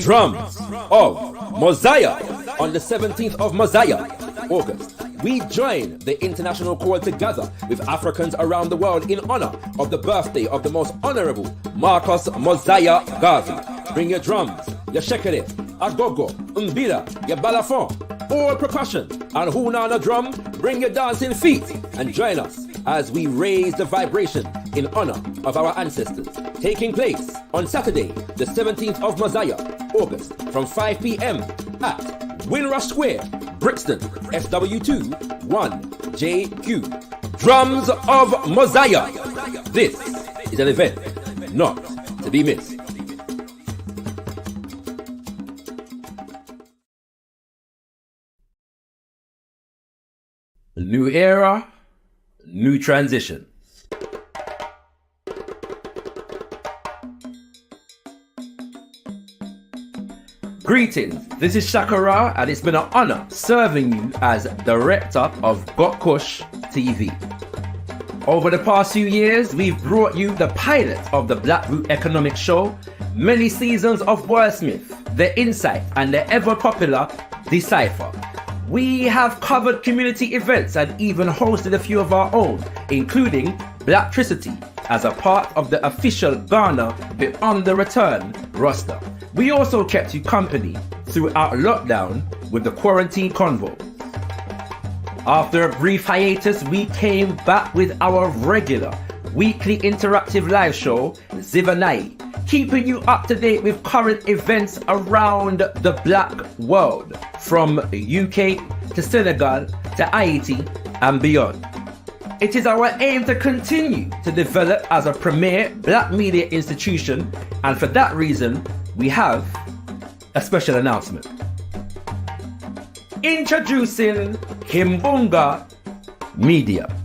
Drums of Mosiah on the 17th of Mosiah, August. We join the international call together with Africans around the world in honor of the birthday of the most honorable Marcus Mosiah Garvey. Bring your drums, your shekere, agogo, umbira, your balafon, all percussion, and huna on a drum. Bring your dancing feet and join us as we raise the vibration in honor of our ancestors. taking place on Saturday, the 17th of Mosiah, August, from 5 p.m. at Windrush Square, Brixton, SW2 1JQ. Drums of Mosiah. This is an event not to be missed. New era, new transition. Greetings, this is Shakara, and it's been an honor serving you as director of Got Kush TV. Over the past few years, we've brought you the pilot of the Black Root Economic Show, many seasons of Wordsmith, The Insight, and the ever-popular Decipher. We have covered community events and even hosted a few of our own, including Blacktricity, as a part of the official Ghana Beyond the Return roster. We also kept you company throughout lockdown with the Quarantine Convo. After a brief hiatus, we came back with our regular weekly interactive live show, Zivanai, keeping you up to date with current events around the Black world, from UK to Senegal to Haiti and beyond. It is our aim to continue to develop as a premier Black media institution, and for that reason, we have a special announcement. Introducing Kimbunga Media.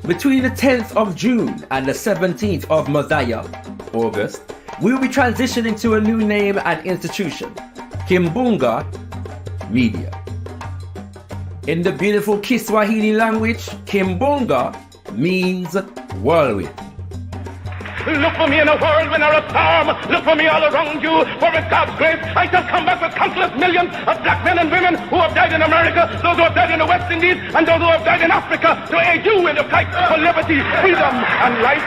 Between the 10th of June and the 17th of Mosiah, August, we will be transitioning to a new name and institution, Kimbunga Media. In the beautiful Kiswahili language, Kimbunga means whirlwind. Look for me in a whirlwind or a storm. Look for me all around you. For with God's grace, I shall come back with countless millions of black men and women who have died in America, those who have died in the West Indies, and those who have died in Africa, to aid you in the fight for liberty, freedom, and life.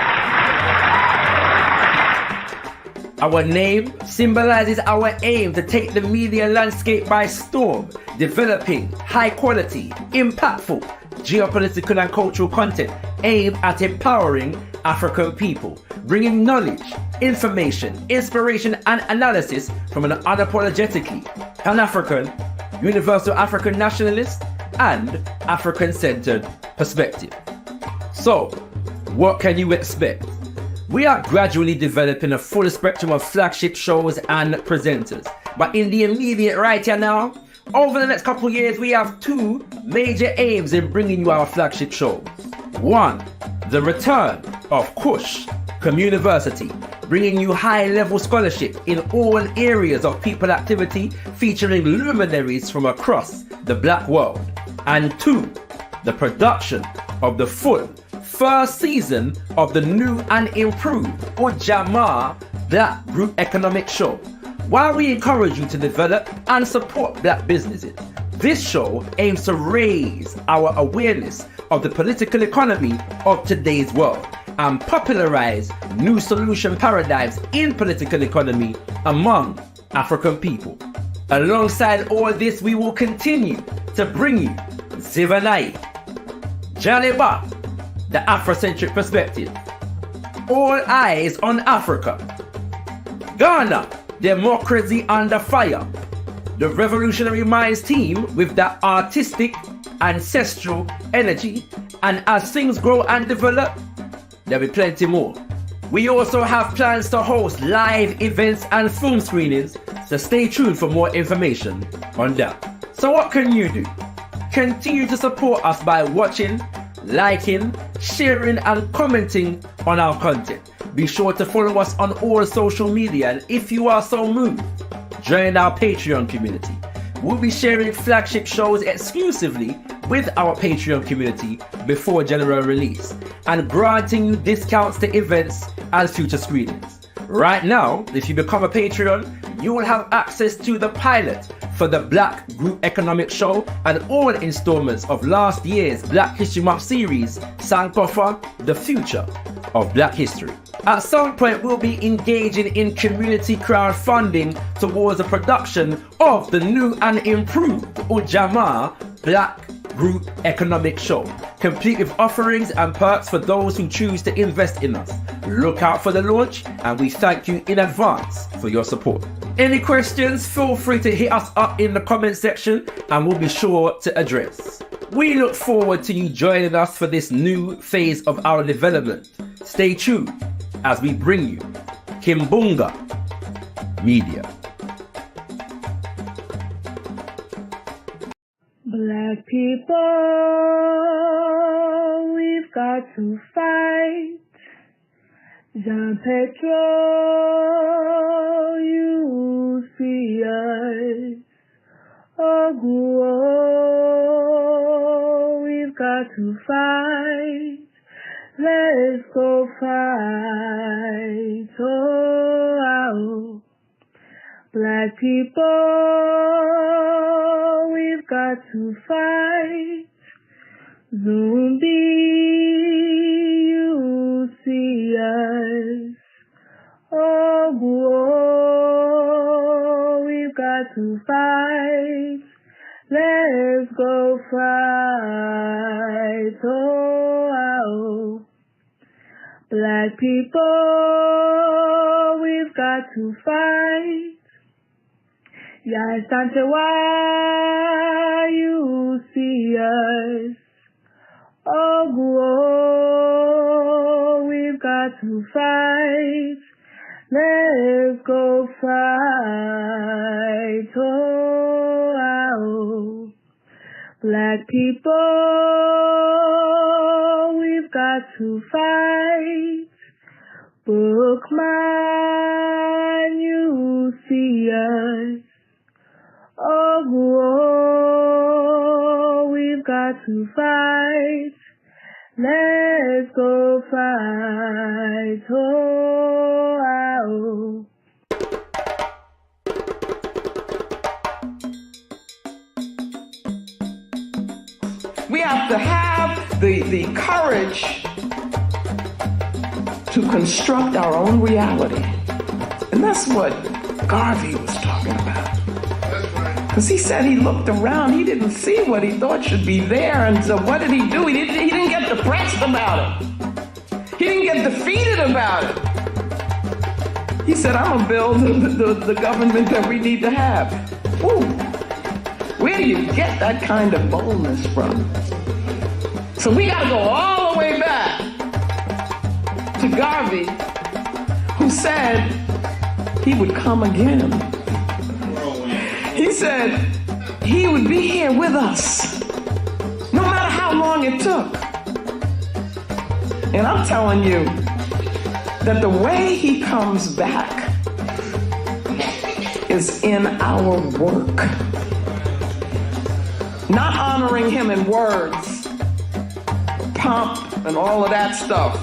Our name symbolizes our aim to take the media landscape by storm, developing high quality, impactful, geopolitical and cultural content aimed at empowering African people, bringing knowledge, information, inspiration and analysis from an unapologetically Pan-African, universal African nationalist and African-centered perspective. So, what can you expect? We are gradually developing a full spectrum of flagship shows and presenters, but in the immediate right here now, over the next couple years, we have two major aims in bringing you our flagship shows. One, the return of Kush Communiversity, bringing you high-level scholarship in all areas of people activity, featuring luminaries from across the Black world. And two, the production of the full first season of the new and improved Ujamaa Black Root Economic Show. While we encourage you to develop and support Black businesses, this show aims to raise our awareness of the political economy of today's world and popularize new solution paradigms in political economy among African people. Alongside all this, we will continue to bring you Zivanai, Jaliba, the Afrocentric perspective, All Eyes on Africa, Ghana, Democracy Under Fire, the Revolutionary Minds team with that artistic, ancestral energy, and as things grow and develop, there'll be plenty more. We also have plans to host live events and film screenings, so stay tuned for more information on that. So what can you do? Continue to support us by watching, liking, sharing and commenting on our content. Be sure to follow us on all social media, and if you are so moved, join our Patreon community. We'll be sharing flagship shows exclusively with our Patreon community before general release and granting you discounts to events and future screenings. Right now, if you become a Patreon, you will have access to the pilot for the Black Group Economic Show and all installments of last year's Black History Month series, Sankofa, The Future of Black History. At some point, we'll be engaging in community crowdfunding towards the production of the new and improved Ujamaa Black Group Economic Show. complete with offerings and perks for those who choose to invest in us. Look out for the launch, and we thank you in advance for your support. Any questions, feel free to hit us up in the comment section and we'll be sure to address. We look forward to you joining us for this new phase of our development. Stay tuned as we bring you Kimbunga Media. Black people, we've got to fight. Jean Petro, you see us. Oguo, we've got to fight. Let's go fight. Oh, Black people, we've got to fight. Zumbi, you see us. Oh, we've got to fight. Let's go fight. Oh, Black people, we've got to fight. Yes, Dante, why you see us? Oh, we've got to fight. Let's go fight. Oh, Black people, we've got to fight. Bookman, you see us. Oh, we've got to fight. Let's go fight. Oh, we have to have the courage to construct our own reality. And that's what Garvey was talking about. Because he said he looked around, he didn't see what he thought should be there, and so what did he do? He didn't get depressed about it. He didn't get defeated about it. He said, I'm gonna build the government that we need to have. Ooh, where do you get that kind of boldness from? So we gotta go all the way back to Garvey, who said he would come again. He said he would be here with us, no matter how long it took. And I'm telling you that the way he comes back is in our work. Not honoring him in words, pomp, and all of that stuff,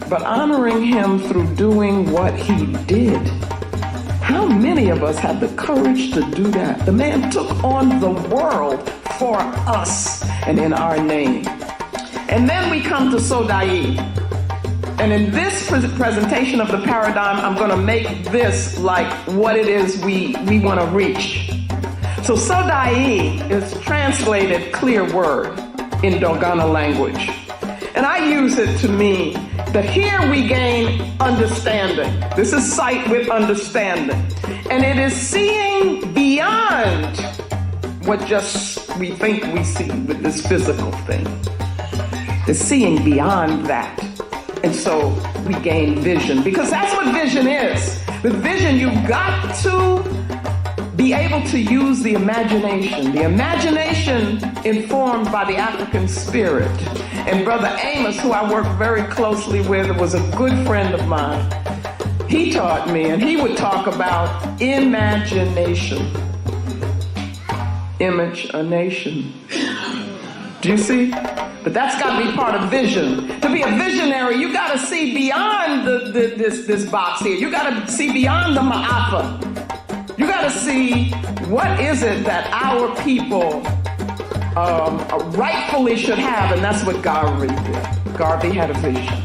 but honoring him through doing what he did. How many of us have the courage to do that? The man took on the world for us and in our name. And then we come to Sodai. And in this presentation of the paradigm, I'm going to make this like what it is we want to reach. So Sodai is translated clear word in Dogana language. And I use it to mean that here we gain understanding. This is sight with understanding. And it is seeing beyond what just we think we see with this physical thing. It's seeing beyond that. And so we gain vision, because that's what vision is. With vision, you've got to be able to use the imagination informed by the African spirit. And Brother Amos, who I work very closely with, was a good friend of mine. He taught me, and he would talk about imagination. Image a nation. Do you see? But that's got to be part of vision. To be a visionary, you got to see beyond this box here. You got to see beyond the ma'afa. You got to see what is it that our people rightfully should have, and that's what Garvey did. Garvey had a vision.